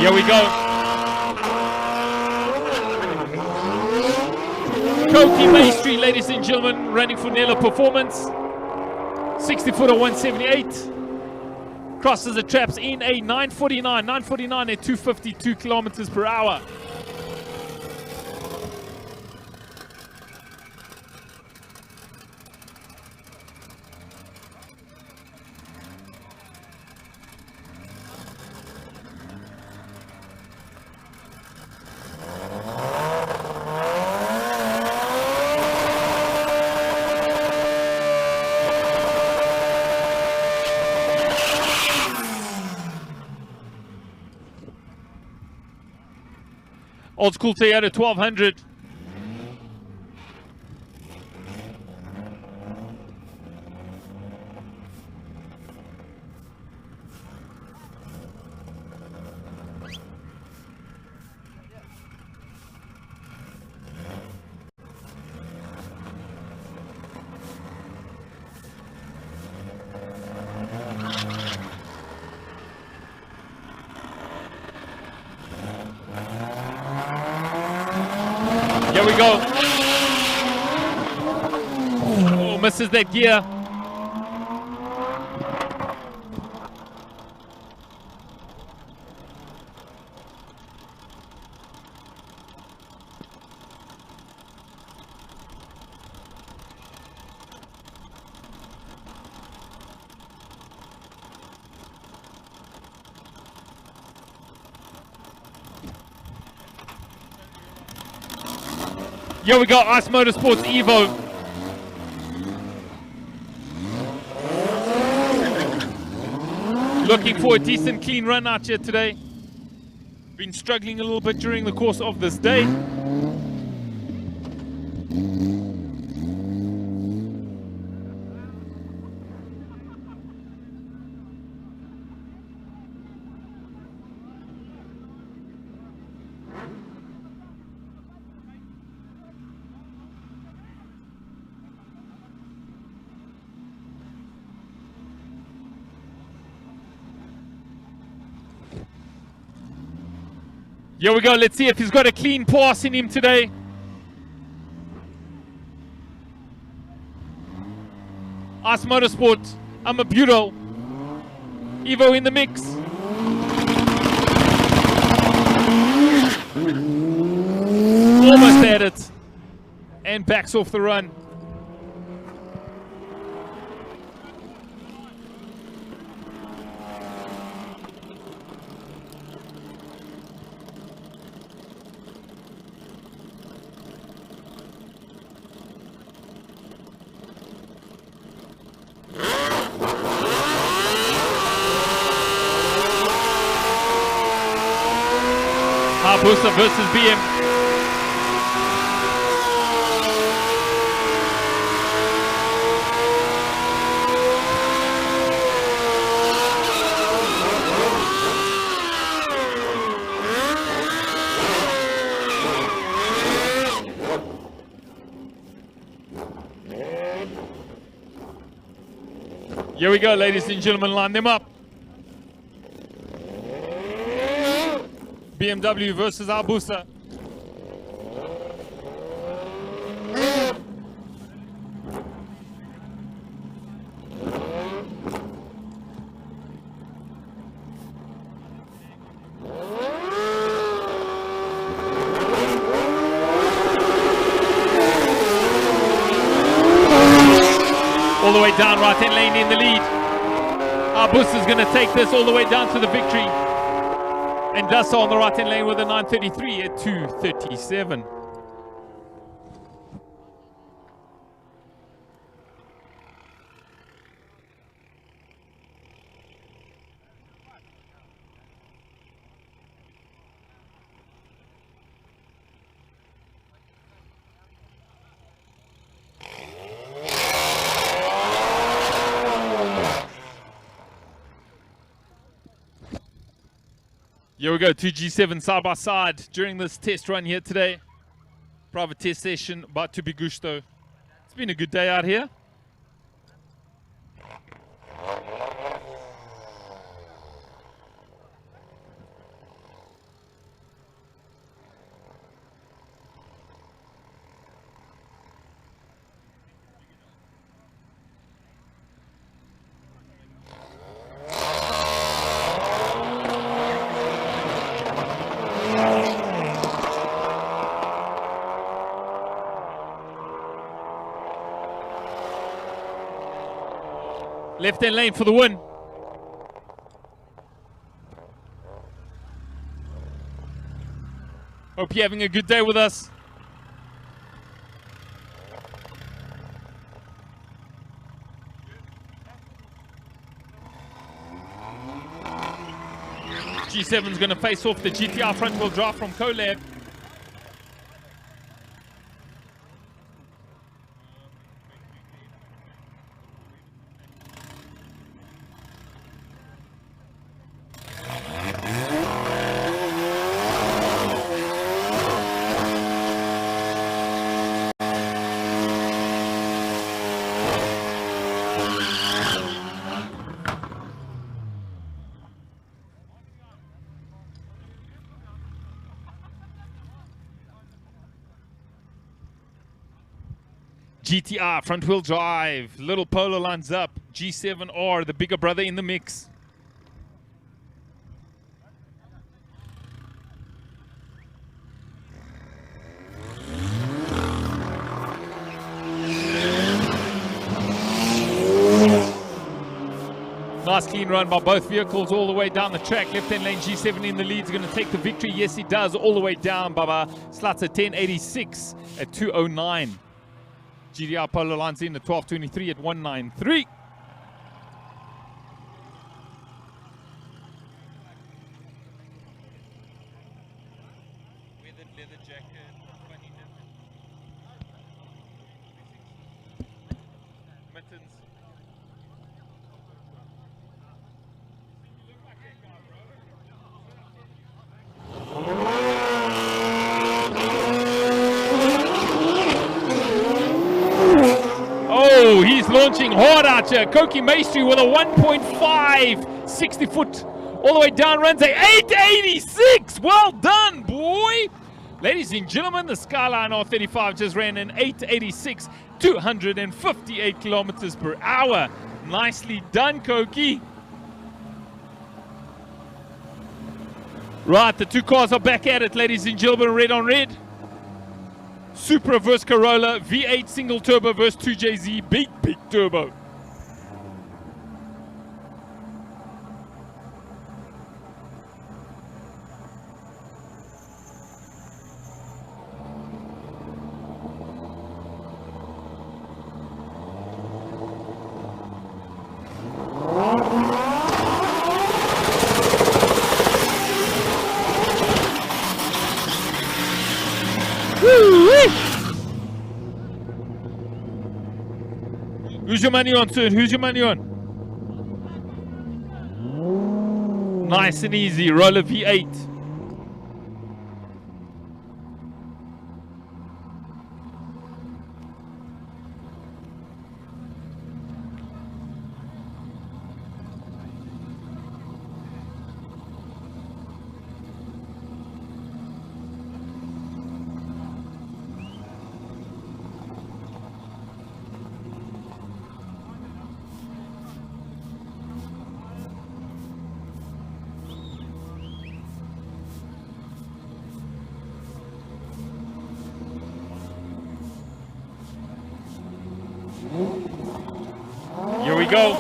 Here we go. Koki Bay Street, ladies and gentlemen, running for Nella Performance. 60 footer 178. Crosses the traps in a 949 at 252 kilometers per hour. Old school Toyota 1200. Here we go. Oh, misses that gear. Here we go, Ice Motorsports Evo. Looking for a decent clean run out here today. Been struggling a little bit during the course of this day. Here we go. Let's see if he's got a clean pass in him today. Us Motorsport. I'm a Bureau. Evo in the mix. Almost at it. And backs off the run. Hayabusa versus BM. Here we go, ladies and gentlemen, line them up. BMW versus Hayabusa. All the way down, right-hand lane in the lead. Hayabusa's going to take this all the way down to the victory. And does so on the right-hand lane with a 9:33 at 2:37. Here we go, 2G7 side by side during this test run here today. Private test session by 2bGusto. It's been a good day out here. Left-hand lane for the win. Hope you're having a good day with us. G7's going to face off the GTR front-wheel drive from Colab. GTR front wheel drive, little Polo lines up, G7R, the bigger brother in the mix. Nice clean run by both vehicles all the way down the track. Left-hand lane G7 in the lead is going to take the victory. Yes, he does. All the way down, Baba. Slots at 10.86 at 2.09. GDR Polo lines in at 12.23 at 1.93. Leather jacket, funny mittens. Oh, he's launching hard out here. Koki Maestri with a 1.5, 60 foot all the way down, runs a 8.86. Well done, boy. boy. Ladies and gentlemen, the Skyline R35 just ran an 886, 258 kilometers per hour. Nicely done, Koki. Right, the two cars are back at it, ladies and gentlemen, red on red. Supra versus Corolla, V8 single turbo versus 2JZ, big turbo. Who's your money on, sir? Who's your money on? Nice and easy. Roller V8. Here we go.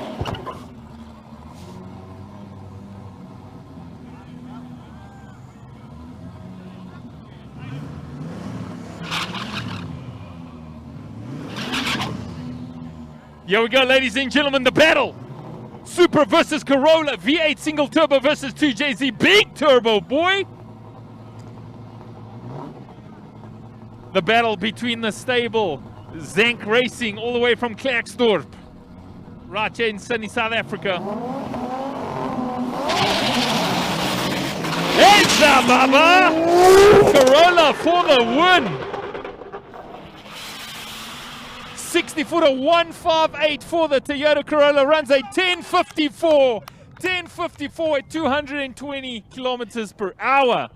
Here we go, ladies and gentlemen, the battle. Supra versus Corolla, V8 single turbo versus 2JZ, big turbo, boy. The battle between the stable, Zank Racing, all the way from Klerksdorp, right here in sunny South Africa. Heads up, Baba! Corolla for the win. 60-footer 158 for the Toyota Corolla, runs a 1054 at 220 kilometers per hour.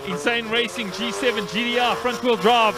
Insane Racing G7 GDR front wheel drive.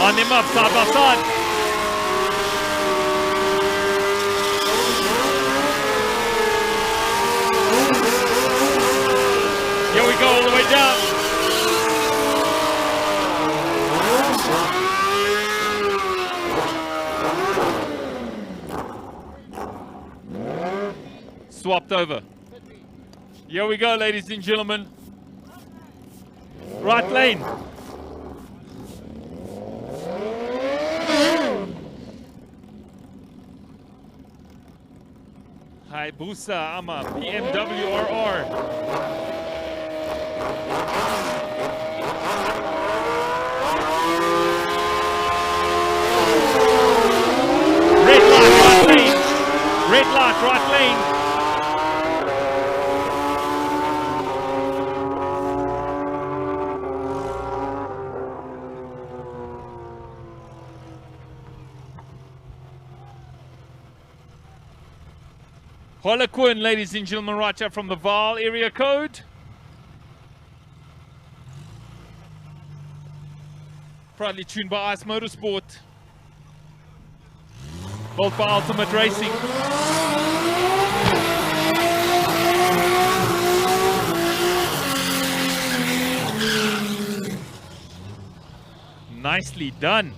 On him up, side by side. Here we go, all the way down. Swapped over. Here we go, ladies and gentlemen. Right lane. Hayabusa Ama BMW RR. Red light, right lane. Red light, right lane. Harlequin, ladies and gentlemen, right up from the Vaal area code. Proudly tuned by Ice Motorsport. Built by Ultimate Racing. Nicely done.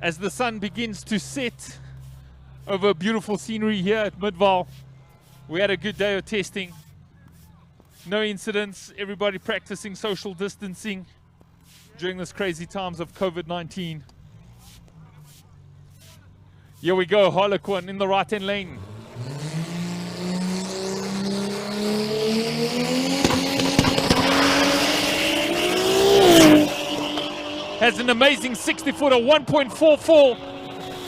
As the sun begins to set over beautiful scenery here at Midvaal, we had a good day of testing. No incidents, everybody practicing social distancing during this crazy times of COVID-19. Here we go, Harlequin in the right-hand lane. Has an amazing 60-footer, 1.44.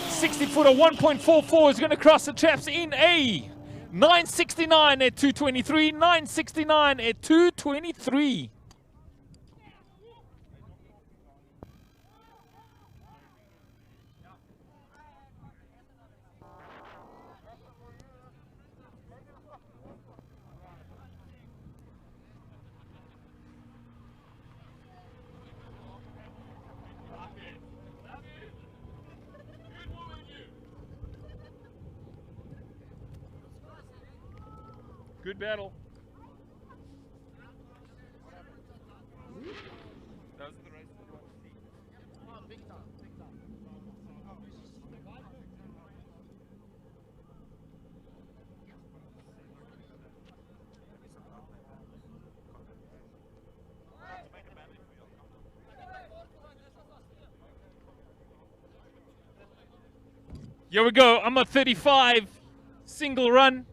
60-footer, 1.44 is going to cross the traps in a 969 at 223. 969 at 223. Good battle. That was the race we want to see. Big time, big time. Here we go. I'm a 35 single run.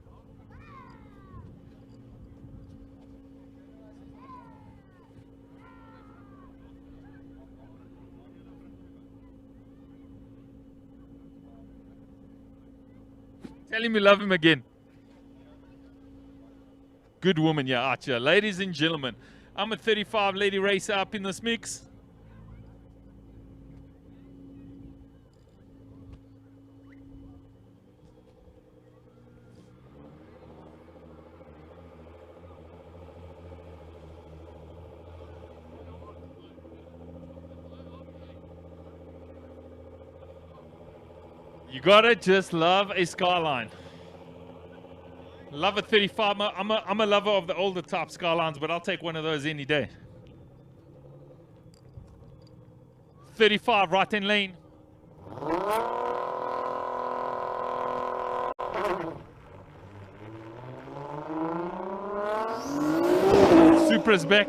Tell him you love him again. Good woman, yeah, Archer. Ladies and gentlemen, I'm a 35 lady racer up in this mix. You gotta just love a Skyline. Love a 35. I'm a lover of the older type Skylines, but I'll take one of those any day. 35 right-hand lane. Supra's back.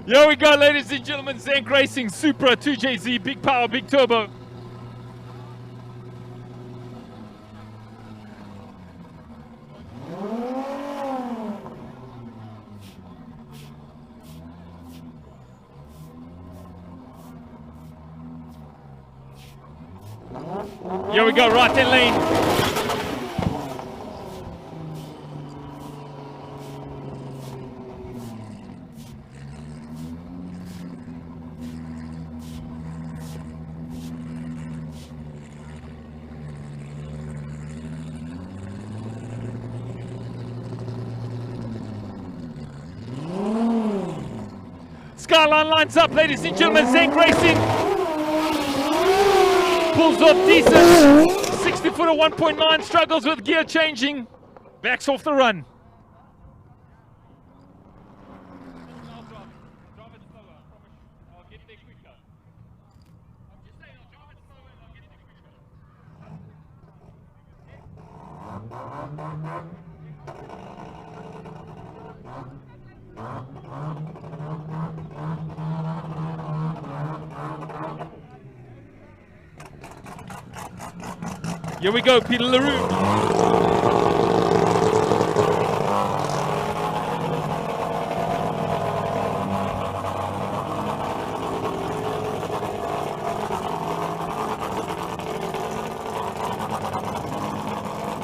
Here we go, ladies and gentlemen. Zank Racing Supra 2JZ, big power, big turbo. Here we go, right in lane. Skyline lines up, ladies and gentlemen. Zenk Racing pulls off decent. 60 foot of 1.9, struggles with gear changing. Backs off the run. Here we go, Peter LaRue.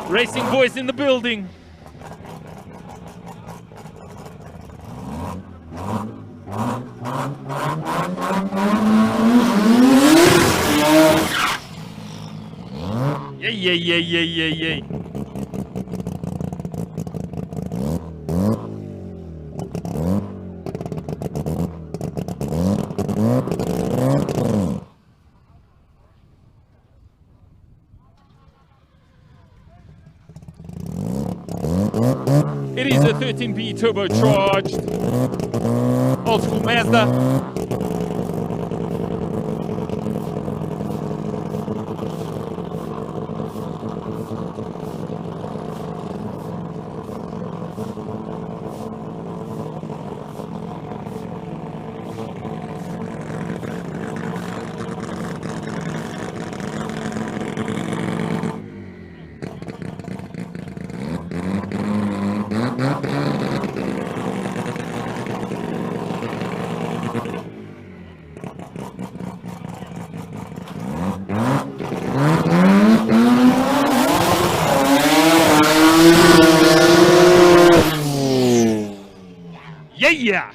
Racing boys in the building. Yay. It is a 13B turbocharged old school Mazda. Yeah!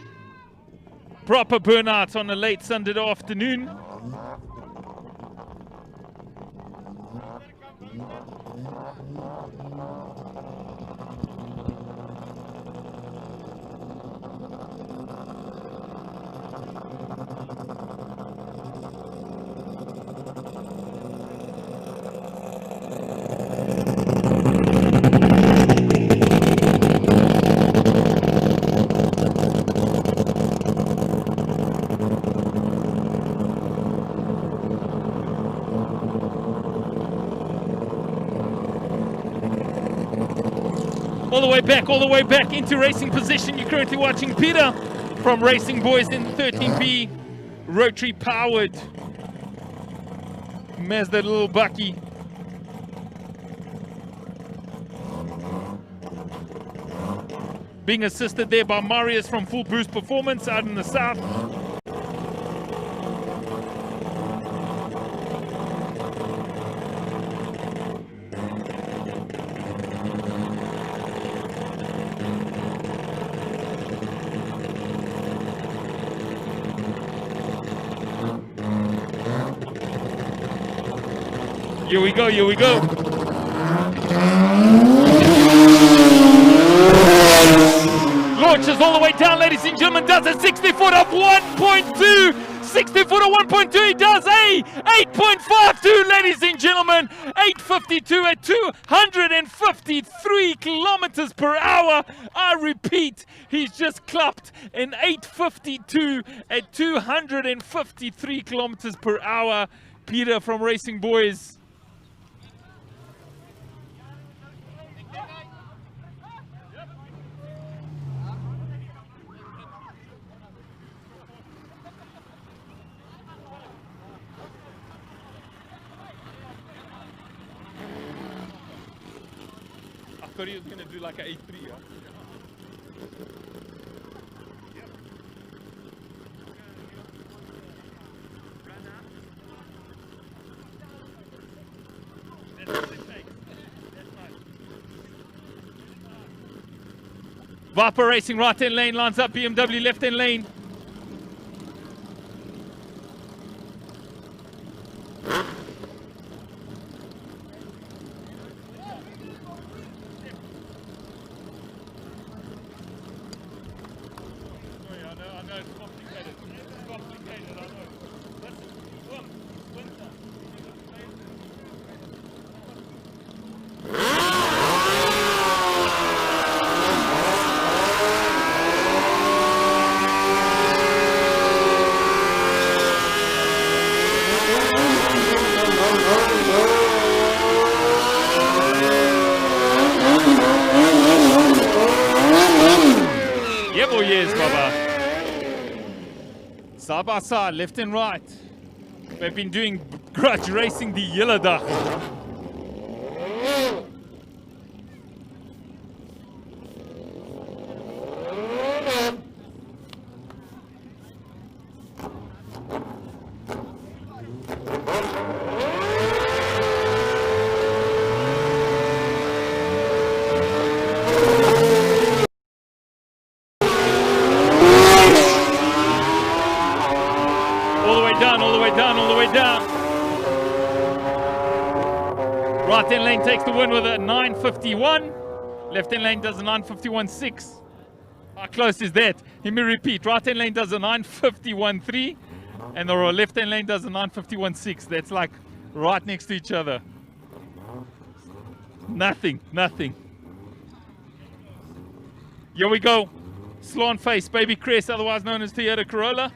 Proper burnout on a late Sunday afternoon. All the way back into racing position. You're currently watching Peter from Racing Boys in 13B, rotary powered Mazda little bucky. Being assisted there by Marius from Full Boost Performance out in the south. Here we go. Launches all the way down, ladies and gentlemen, does a 60 foot of 1.2. 60 foot of 1.2, he does a 8.52, ladies and gentlemen. 852 at 253 kilometers per hour. I repeat, he's just clocked an 852 at 253 kilometers per hour. Peter from Racing Boys. I thought he was going to do like an 8.3. Yeah? Viper Racing, right hand lane, lines up. BMW, left hand lane. Side by side, left and right. We've been doing grudge racing the yellow dag. Right hand lane takes the win with a 9:51. Left hand lane does a 9:51.6. How close is that? Let me repeat. Right hand lane does a 9:51.3 and the left hand lane does a 9:51.6. That's like right next to each other. Nothing. Here we go. Slant face, Baby Crest, otherwise known as Toyota Corolla.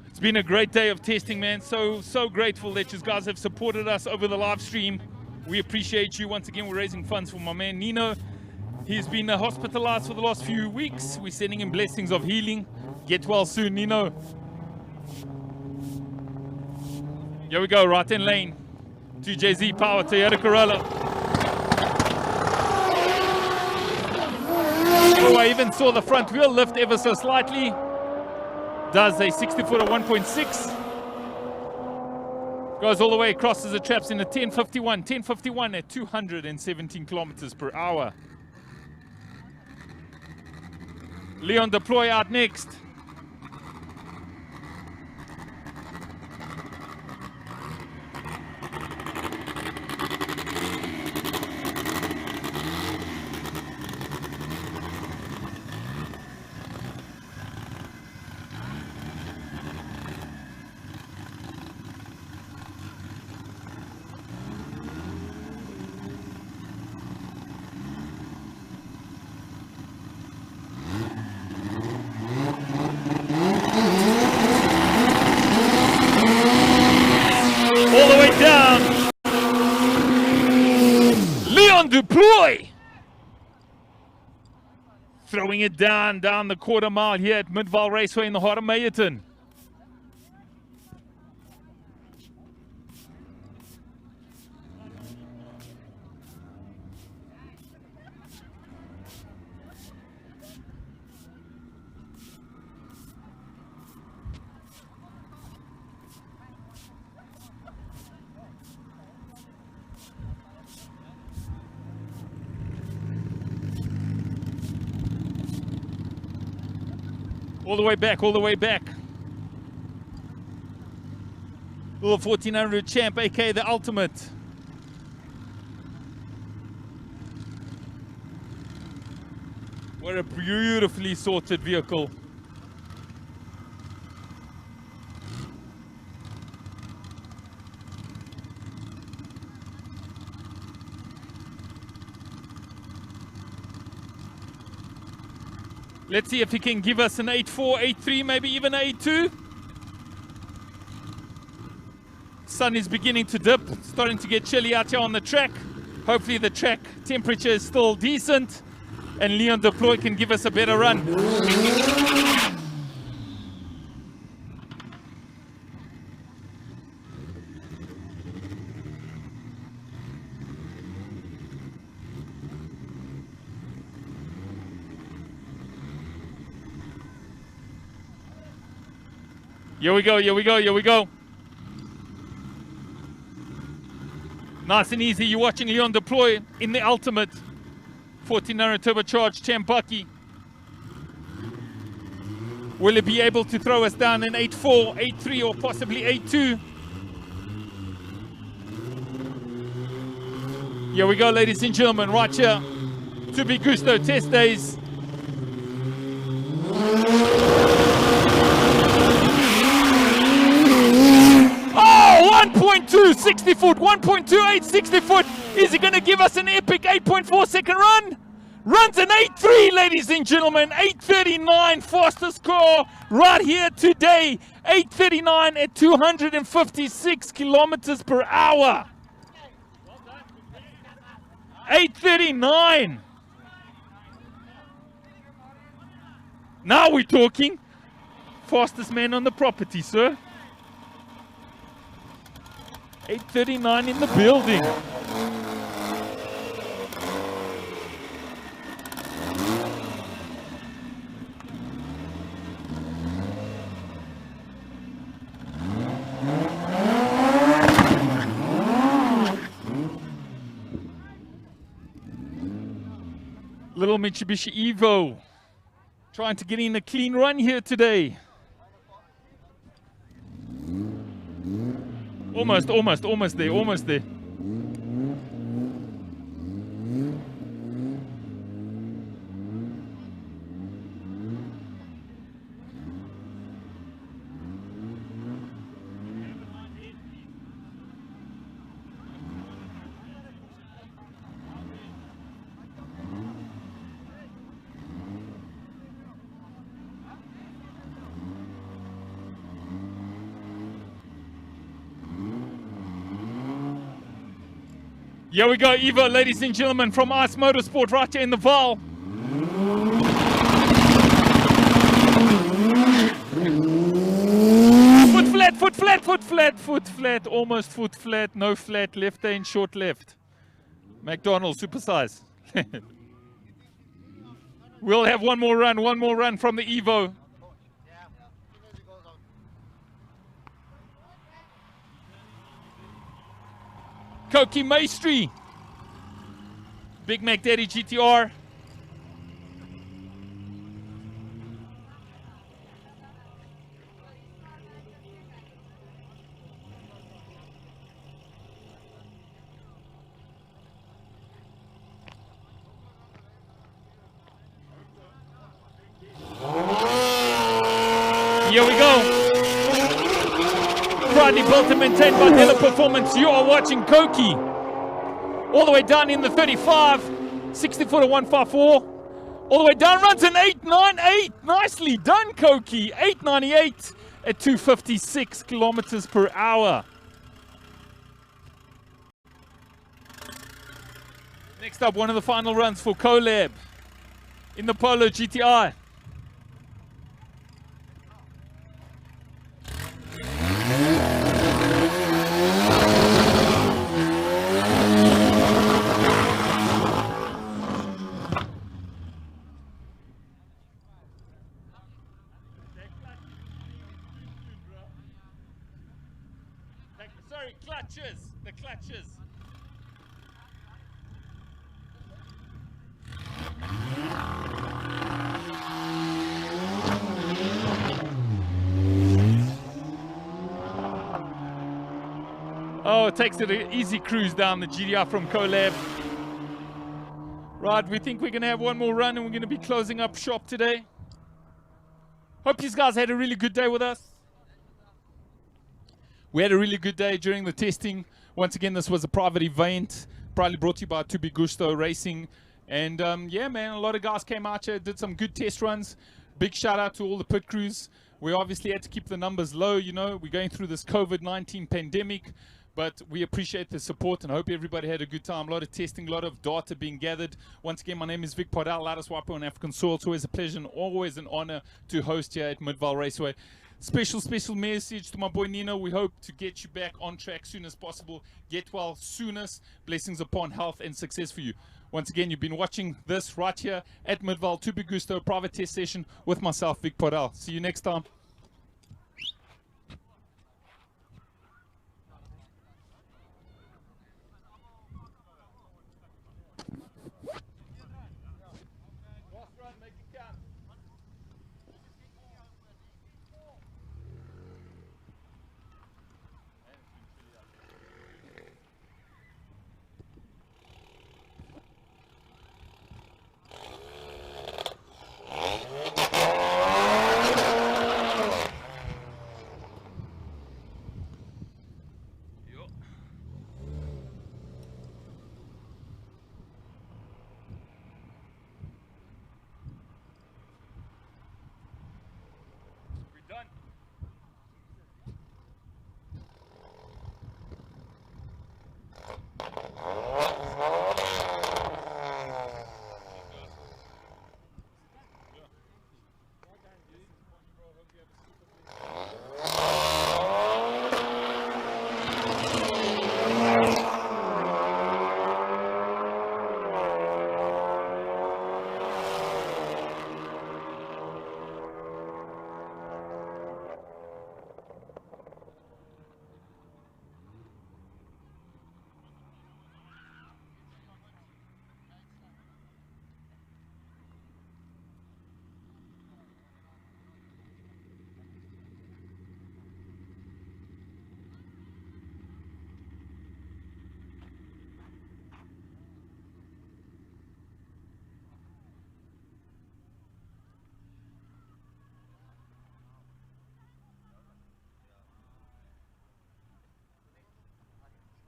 It's been a great day of testing, man. So grateful that you guys have supported us over the live stream. We appreciate you. Once again, we're raising funds for my man Nino. He's been hospitalized for the last few weeks. We're sending him blessings of healing. Get well soon, Nino. Here we go, right hand lane. 2JZ Power, Toyota Corolla. Oh, I even saw the front wheel lift ever so slightly. Does a 60-footer 1.6. Goes all the way across as the traps in a 10:51 at 217 kilometers per hour. Leon Deploy out next. Deploy! Throwing it down the quarter mile here at Midvaal Raceway in the heart of Meyerton. All the way back. Little 1400 champ, aka the ultimate. What a beautifully sorted vehicle. Let's see if he can give us an 8.4, 8.3, maybe even an 8.2. Sun is beginning to dip, starting to get chilly out here on the track. Hopefully the track temperature is still decent and Leon Deploy can give us a better run. Here we go, here we go, here we go. Nice and easy. You're watching Leon deploy in the ultimate 1400 turbocharged Champ Bucky. Will it be able to throw us down in 8.4, 8.3, or possibly 8.2? Here we go, ladies and gentlemen, right here. 2bGusto test days. Oh, 1.2, 60 foot, 1.28, 60 foot. Is he going to give us an epic 8.4 second run? Runs an 8.3, ladies and gentlemen. 8.39, fastest car right here today. 8.39 at 256 kilometers per hour. 8.39. Now we're talking. Fastest man on the property, sir. 8.39 in the building. Little Mitsubishi Evo trying to get in a clean run here today. Almost there. Here we go, Evo, ladies and gentlemen, from Ice Motorsport right here in the Vaal. Foot flat, almost foot flat, no flat, left lane, short left. McDonald's, supersize. We'll have one more run from the Evo. Koki Maestri, Big Mac Daddy GTR. Here we go. Proudly built and maintained by Della Performance. You are watching Koki. All the way down in the 35, 60 foot of 154. All the way down, runs an 8.98. Nicely done, Koki. 8.98 at 256 kilometers per hour. Next up, one of the final runs for Colab in the Polo GTI. Sorry, the clutches. Oh, it takes it an easy cruise down the GDR from Colab. Right, we think we're going to have one more run and we're going to be closing up shop today. Hope you guys had a really good day with us. We had a really good day during the testing. Once again, this was a private event, proudly brought to you by 2bGusto Racing. And yeah, man, a lot of guys came out here, did some good test runs. Big shout out to all the pit crews. We obviously had to keep the numbers low, you know. We're going through this COVID-19 pandemic, but we appreciate the support and hope everybody had a good time. A lot of testing, a lot of data being gathered. Once again, my name is Vic Podal, loudest wiper on African soil. It's always a pleasure and always an honor to host here at Midvaal Raceway. Special message to my boy Nino. We hope to get you back on track soon as possible. Get well soonest. Blessings upon health and success for you. Once again, you've been watching this right here at Midvaal 2bGusto private test session with myself, Vic Podal. See you next time.